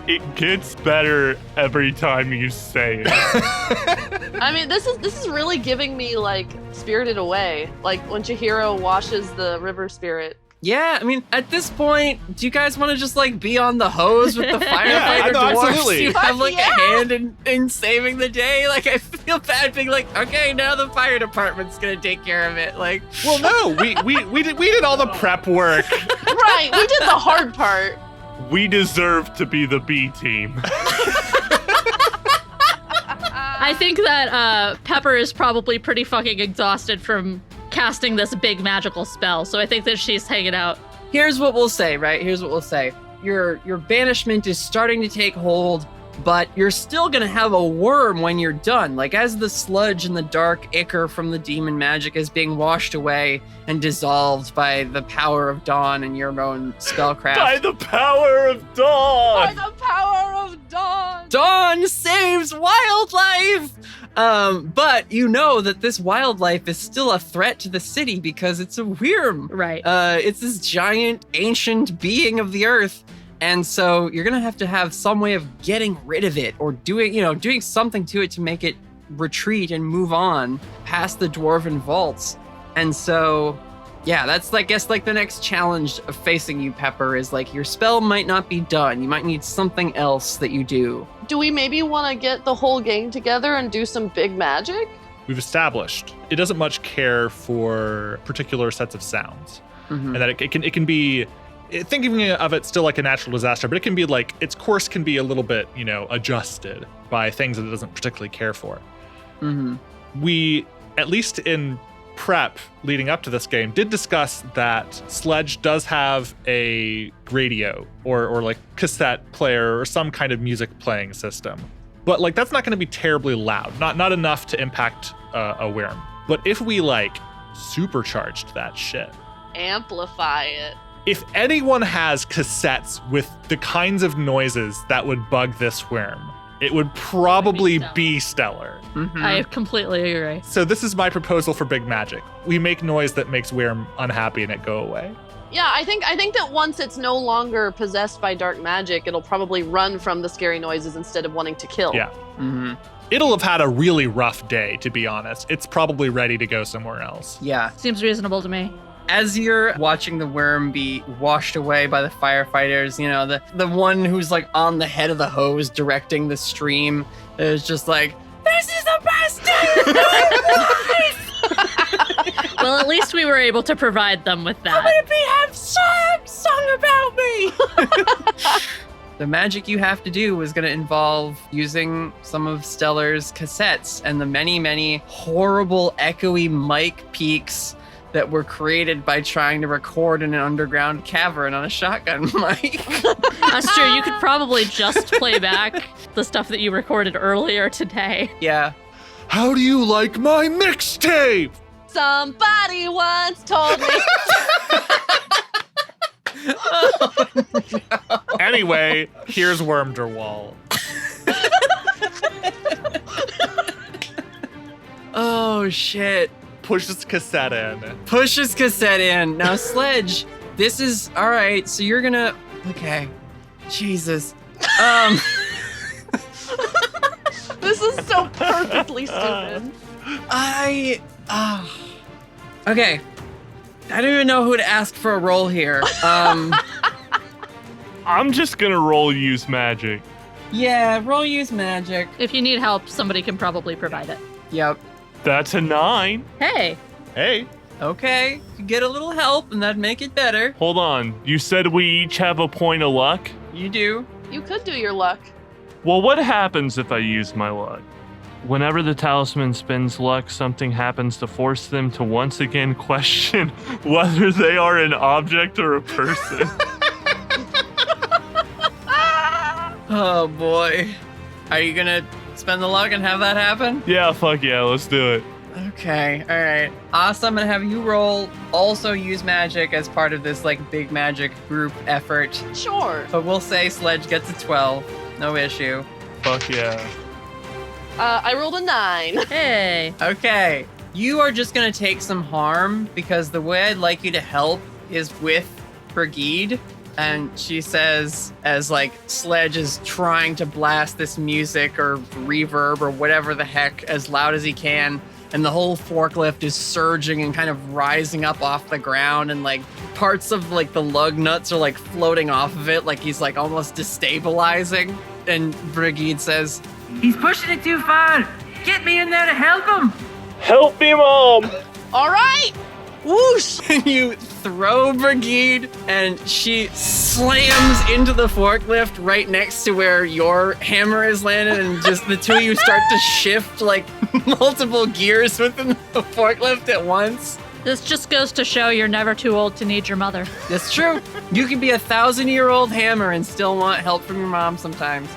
It gets better every time you say it. I mean, this is really giving me like Spirited Away, like when Chihiro washes the river spirit. Yeah, I mean, at this point, do you guys want to just like be on the hose with the firefighter no, dwarfs? absolutely. You have like Yeah. a hand in saving the day. Like, I feel bad being like, okay, now the fire department's gonna take care of it. Like, Well, no, we did all the prep work. Right, we did the hard part. We deserve to be the B team. I think that Pepper is probably pretty fucking exhausted from casting this big magical spell, so I think that she's hanging out. here's what we'll say, right? Here's what we'll say. Your banishment is starting to take hold, but you're still gonna have a worm when you're done. Like as the sludge and the dark ichor from the demon magic is being washed away and dissolved by the power of dawn and your own spellcraft. By the power of dawn! By the power of dawn. Dawn saves wildlife! But you know that this wildlife is still a threat to the city because it's a Wyrm. Right. It's this giant ancient being of the earth. And so you're gonna have to have some way of getting rid of it or doing something to it to make it retreat and move on past the Dwarven vaults. And so Yeah, that's, I guess, like the next challenge of facing you, Pepper, is like your spell might not be done. You might need something else that you do. Do we maybe want to get the whole gang together and do some big magic? We've established it doesn't much care for particular sets of sounds, and that it can be, thinking of it still like a natural disaster, but it can be like its course can be a little bit, adjusted by things that it doesn't particularly care for. We, at least in prep leading up to this game, did discuss that Sledge does have a radio or like cassette player or some kind of music playing system, but like that's not going to be terribly loud, not enough to impact a Wyrm. But if we like supercharged that shit, Amplify it. if anyone has cassettes with the kinds of noises that would bug this Wyrm, it would probably be Stellar. I completely agree. So this is my proposal for big magic. We make noise that makes Wyrm unhappy and it go away. Yeah, I think that once it's no longer possessed by dark magic, it'll probably run from the scary noises instead of wanting to kill. Yeah. It'll have had a really rough day, to be honest. It's probably ready to go somewhere else. Yeah. Seems reasonable to me. As you're watching the Wyrm be washed away by the firefighters, the one who's like on the head of the hose directing the stream is just like, this is the best day of my life! Well, at least we were able to provide them with that. Have song about me! The magic you have to do is going to involve using some of Stellar's cassettes and the many, many horrible echoey mic peaks that were created by trying to record in an underground cavern on a shotgun mic. That's true. You could probably just play back the stuff that you recorded earlier today. Yeah. How do you like my mixtape? Somebody once told me. Anyway, here's Wormderwall. Oh, shit. Pushes cassette in. Pushes cassette in. Now, Sledge, this is all right. So you're gonna. Okay. Jesus. This is so perfectly stupid. Okay. I don't even know who to ask for a roll here. I'm just gonna roll use magic. Yeah, roll use magic. If you need help, somebody can probably provide it. Yep. That's a 9. Hey. Hey. Okay. You get a little help and that'd make it better. Hold on. You said we each have a point of luck? You do. You could do your luck. Well, what happens if I use my luck? Whenever the talisman spends luck, something happens to force them to once again question whether they are an object or a person. Oh boy. Are you gonna spend the luck and have that happen? Yeah, fuck yeah, let's do it. Okay, alright. Awesome, I'm gonna have you roll also use magic as part of this like big magic group effort. Sure. But we'll say Sledge gets a 12. No issue. Fuck yeah. I rolled a 9. Hey. Okay. You are just gonna take some harm because the way I'd like you to help is with Brigide. And she says, as like Sledge is trying to blast this music or reverb or whatever the heck as loud as he can, and the whole forklift is surging and kind of rising up off the ground, and like parts of like the lug nuts are like floating off of it, like he's like almost destabilizing. And Brigide says, He's pushing it too far. Get me in there to help him. Help me, Mom! All right. Whoosh. you throw Brigide, and she slams into the forklift right next to where your hammer is landed, and just the two of you start to shift like multiple gears within the forklift at once. This just goes to show you're never too old to need your mother. That's true. You can be a 1,000-year-old hammer and still want help from your mom sometimes.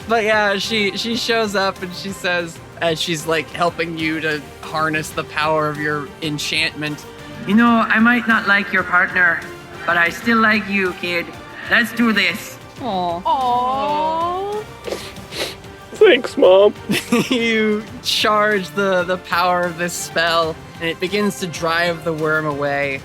But yeah, she shows up and she says, as she's like helping you to harness the power of your enchantment, You know, I might not like your partner, but I still like you, kid. Let's do this. Aw. Aww. Thanks, Mom. You charge the power of this spell, and it begins to drive the Wyrm away.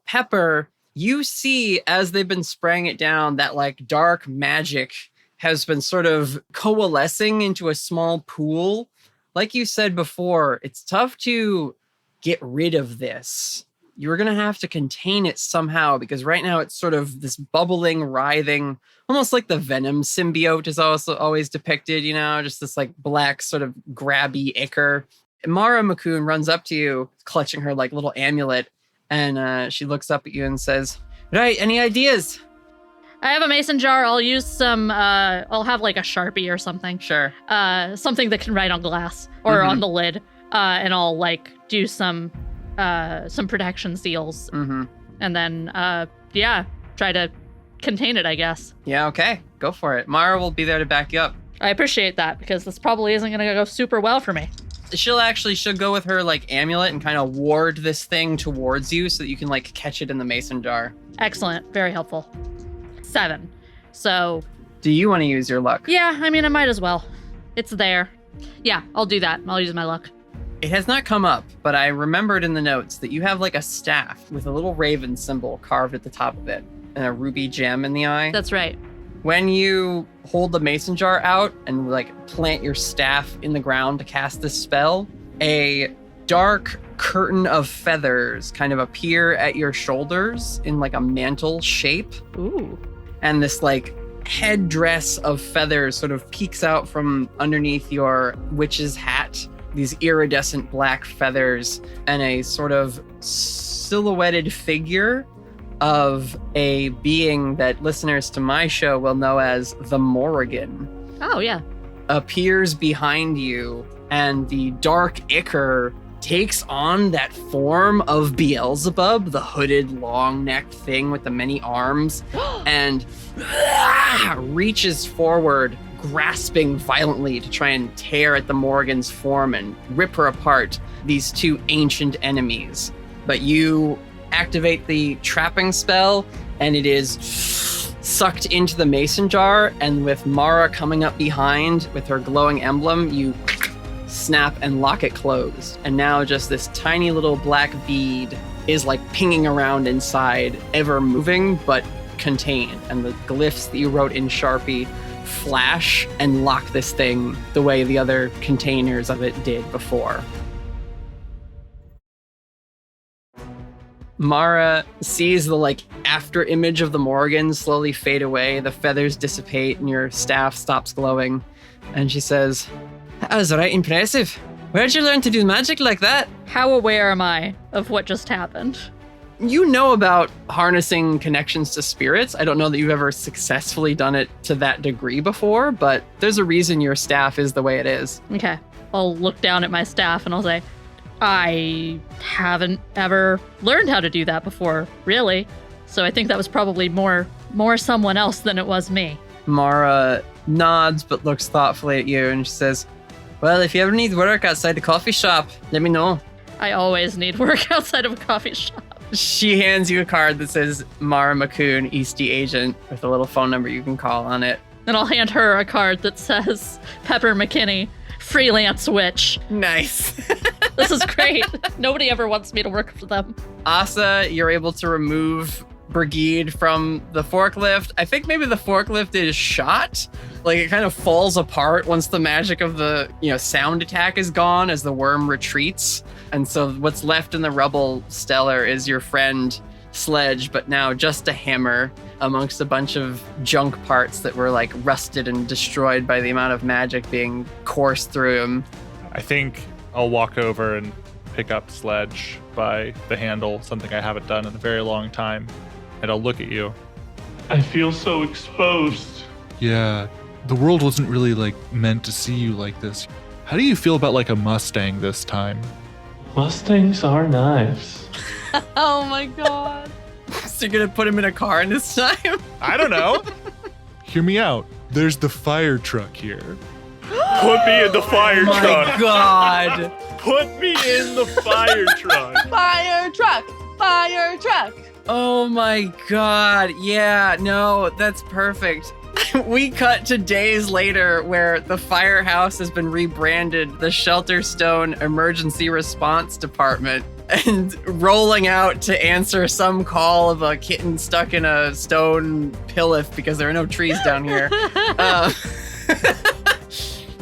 Pepper, you see as they've been spraying it down that like dark magic has been sort of coalescing into a small pool. Like you said before, it's tough to get rid of this. You're going to have to contain it somehow because right now it's sort of this bubbling, writhing, almost like the Venom symbiote is also always depicted, you know, just this like black sort of grabby ichor. Mara McCoun runs up to you, clutching her like little amulet, and she looks up at you and says, right, any ideas? I have a mason jar. I'll use some, I'll have like a Sharpie or something. Sure. Something that can write on glass or on the lid. And I'll like do some protection seals. And then, try to contain it, I guess. Yeah, okay. Go for it. Mara will be there to back you up. I appreciate that because this probably isn't going to go super well for me. She'll go with her like amulet and kind of ward this thing towards you so that you can like catch it in the mason jar. Excellent. Very helpful. 7. So. Do you want to use your luck? Yeah, I mean, I might as well. It's there. Yeah, I'll do that. I'll use my luck. It has not come up, but I remembered in the notes that you have like a staff with a little raven symbol carved at the top of it and a ruby gem in the eye. That's right. When you hold the mason jar out and like plant your staff in the ground to cast this spell, a dark curtain of feathers kind of appear at your shoulders in like a mantle shape. Ooh. And this like headdress of feathers sort of peeks out from underneath your witch's hat. These iridescent black feathers and a sort of silhouetted figure of a being that listeners to my show will know as the Morrigan. Oh, yeah. Appears behind you, and the dark ichor takes on that form of Beelzebub, the hooded, long-necked thing with the many arms, and reaches forward, grasping violently to try and tear at the Morrigan's form and rip her apart, these two ancient enemies. But you activate the trapping spell, and it is sucked into the mason jar, and with Mara coming up behind with her glowing emblem, you snap and lock it closed. And now just this tiny little black bead is like pinging around inside, ever moving but contained. And the glyphs that you wrote in Sharpie flash and lock this thing the way the other containers of it did before. Mara sees the like after image of the Morrigan slowly fade away, the feathers dissipate, and your staff stops glowing. And she says, "That was right impressive. Where'd you learn to do magic like that?" How aware am I of what just happened? You know about harnessing connections to spirits. I don't know that you've ever successfully done it to that degree before, but there's a reason your staff is the way it is. Okay. I'll look down at my staff and I'll say, I haven't ever learned how to do that before, really. So I think that was probably more someone else than it was me. Mara nods but looks thoughtfully at you and she says, "Well, if you ever need work outside the coffee shop, let me know." I always need work outside of a coffee shop. She hands you a card that says Mara McCoun, Eastey Agent, with a little phone number you can call on it. And I'll hand her a card that says Pepper McKinney, freelance witch. Nice. This is great. Nobody ever wants me to work for them. Asa, you're able to remove Brigide from the forklift. I think maybe the forklift is shot. Like it kind of falls apart once the magic of the, sound attack is gone as the Wyrm retreats. And so what's left in the rubble, Stellar, is your friend Sledge, but now just a hammer amongst a bunch of junk parts that were like rusted and destroyed by the amount of magic being coursed through him. I think I'll walk over and pick up Sledge by the handle, something I haven't done in a very long time, and I'll look at you. I feel so exposed. Yeah, the world wasn't really meant to see you like this. How do you feel about a Mustang this time? Mustangs are nice. Oh my god. So you're gonna put him in a car this time? I don't know. Hear me out. There's the fire truck here. Put me in the fire truck. Oh my god. Put me in the fire truck. Fire truck! Fire truck! Oh my god. Yeah, no, that's perfect. We cut to days later where the firehouse has been rebranded the Shelterstone Emergency Response Department and rolling out to answer some call of a kitten stuck in a stone pillif because there are no trees down here.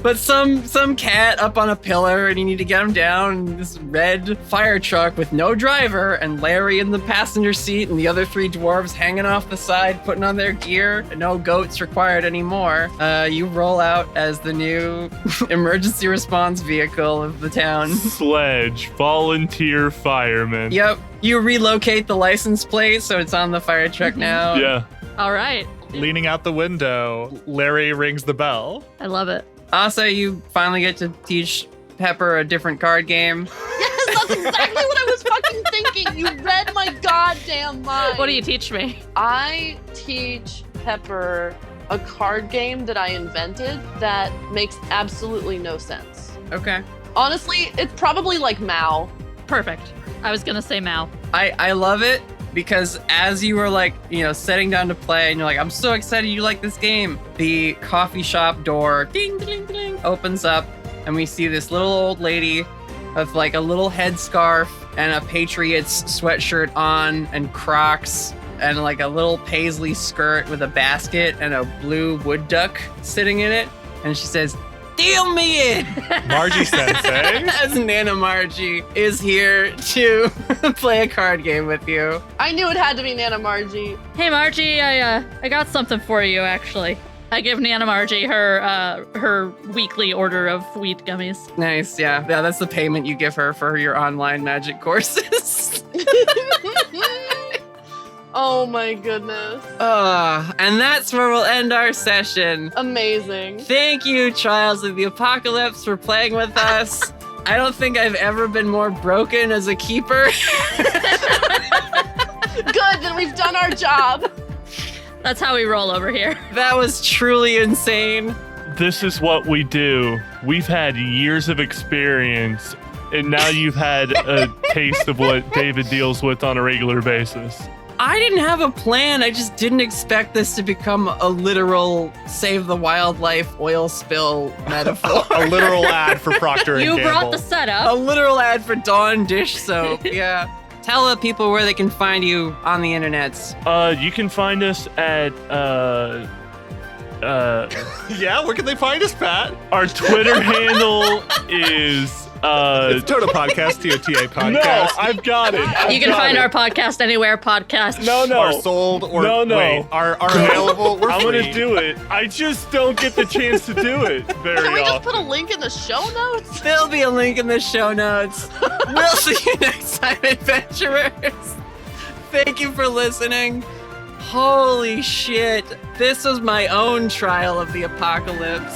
But some cat up on a pillar and you need to get him down. This red fire truck with no driver and Larry in the passenger seat and the other 3 dwarves hanging off the side, putting on their gear. No goats required anymore. You roll out as the new emergency response vehicle of the town. Sledge, volunteer fireman. Yep. You relocate the license plate so it's on the fire truck now. Yeah. All right. Leaning out the window, Larry rings the bell. I love it. Also, you finally get to teach Pepper a different card game. Yes, that's exactly what I was fucking thinking. You read my goddamn mind. What do you teach me? I teach Pepper a card game that I invented that makes absolutely no sense. Okay. Honestly, it's probably like Mao. Perfect. I was gonna say Mao. I love it because as you were like, setting down to play and you're like, I'm so excited you like this game. The coffee shop door, ding, ding, ding, opens up and we see this little old lady with like a little headscarf and a Patriots sweatshirt on and Crocs and like a little paisley skirt with a basket and a blue wood duck sitting in it. And she says, deal me in! Margie Sensei. As Nana Margie is here to play a card game with you. I knew it had to be Nana Margie. Hey Margie, I got something for you actually. I give Nana Margie her weekly order of wheat gummies. Nice, yeah. Yeah, that's the payment you give her for your online magic courses. Oh my goodness. And that's where we'll end our session. Amazing. Thank you, Trials of the Apocalypse, for playing with us. I don't think I've ever been more broken as a keeper. Good, then we've done our job. That's how we roll over here. That was truly insane. This is what we do. We've had years of experience, and now you've had a taste of what David deals with on a regular basis. I didn't have a plan. I just didn't expect this to become a literal save the wildlife oil spill metaphor. A literal ad for Procter & Gamble. You brought the setup. A literal ad for Dawn dish soap. Yeah. Tell the people where they can find you on the internets. You can find us at Yeah, where can they find us, Pat? our Twitter handle is It's Tota Podcast, TOTA Podcast. No, I've got it. You can find our podcast anywhere podcast. No. Are sold or No. wait, are available. We're I'm free. gonna do it. I just don't get the chance to do it very Can we just often. put a link in the show notes? There'll be a link in the show notes. We'll see you next time, adventurers. Thank you for listening. Holy shit. This was my own trial of the apocalypse.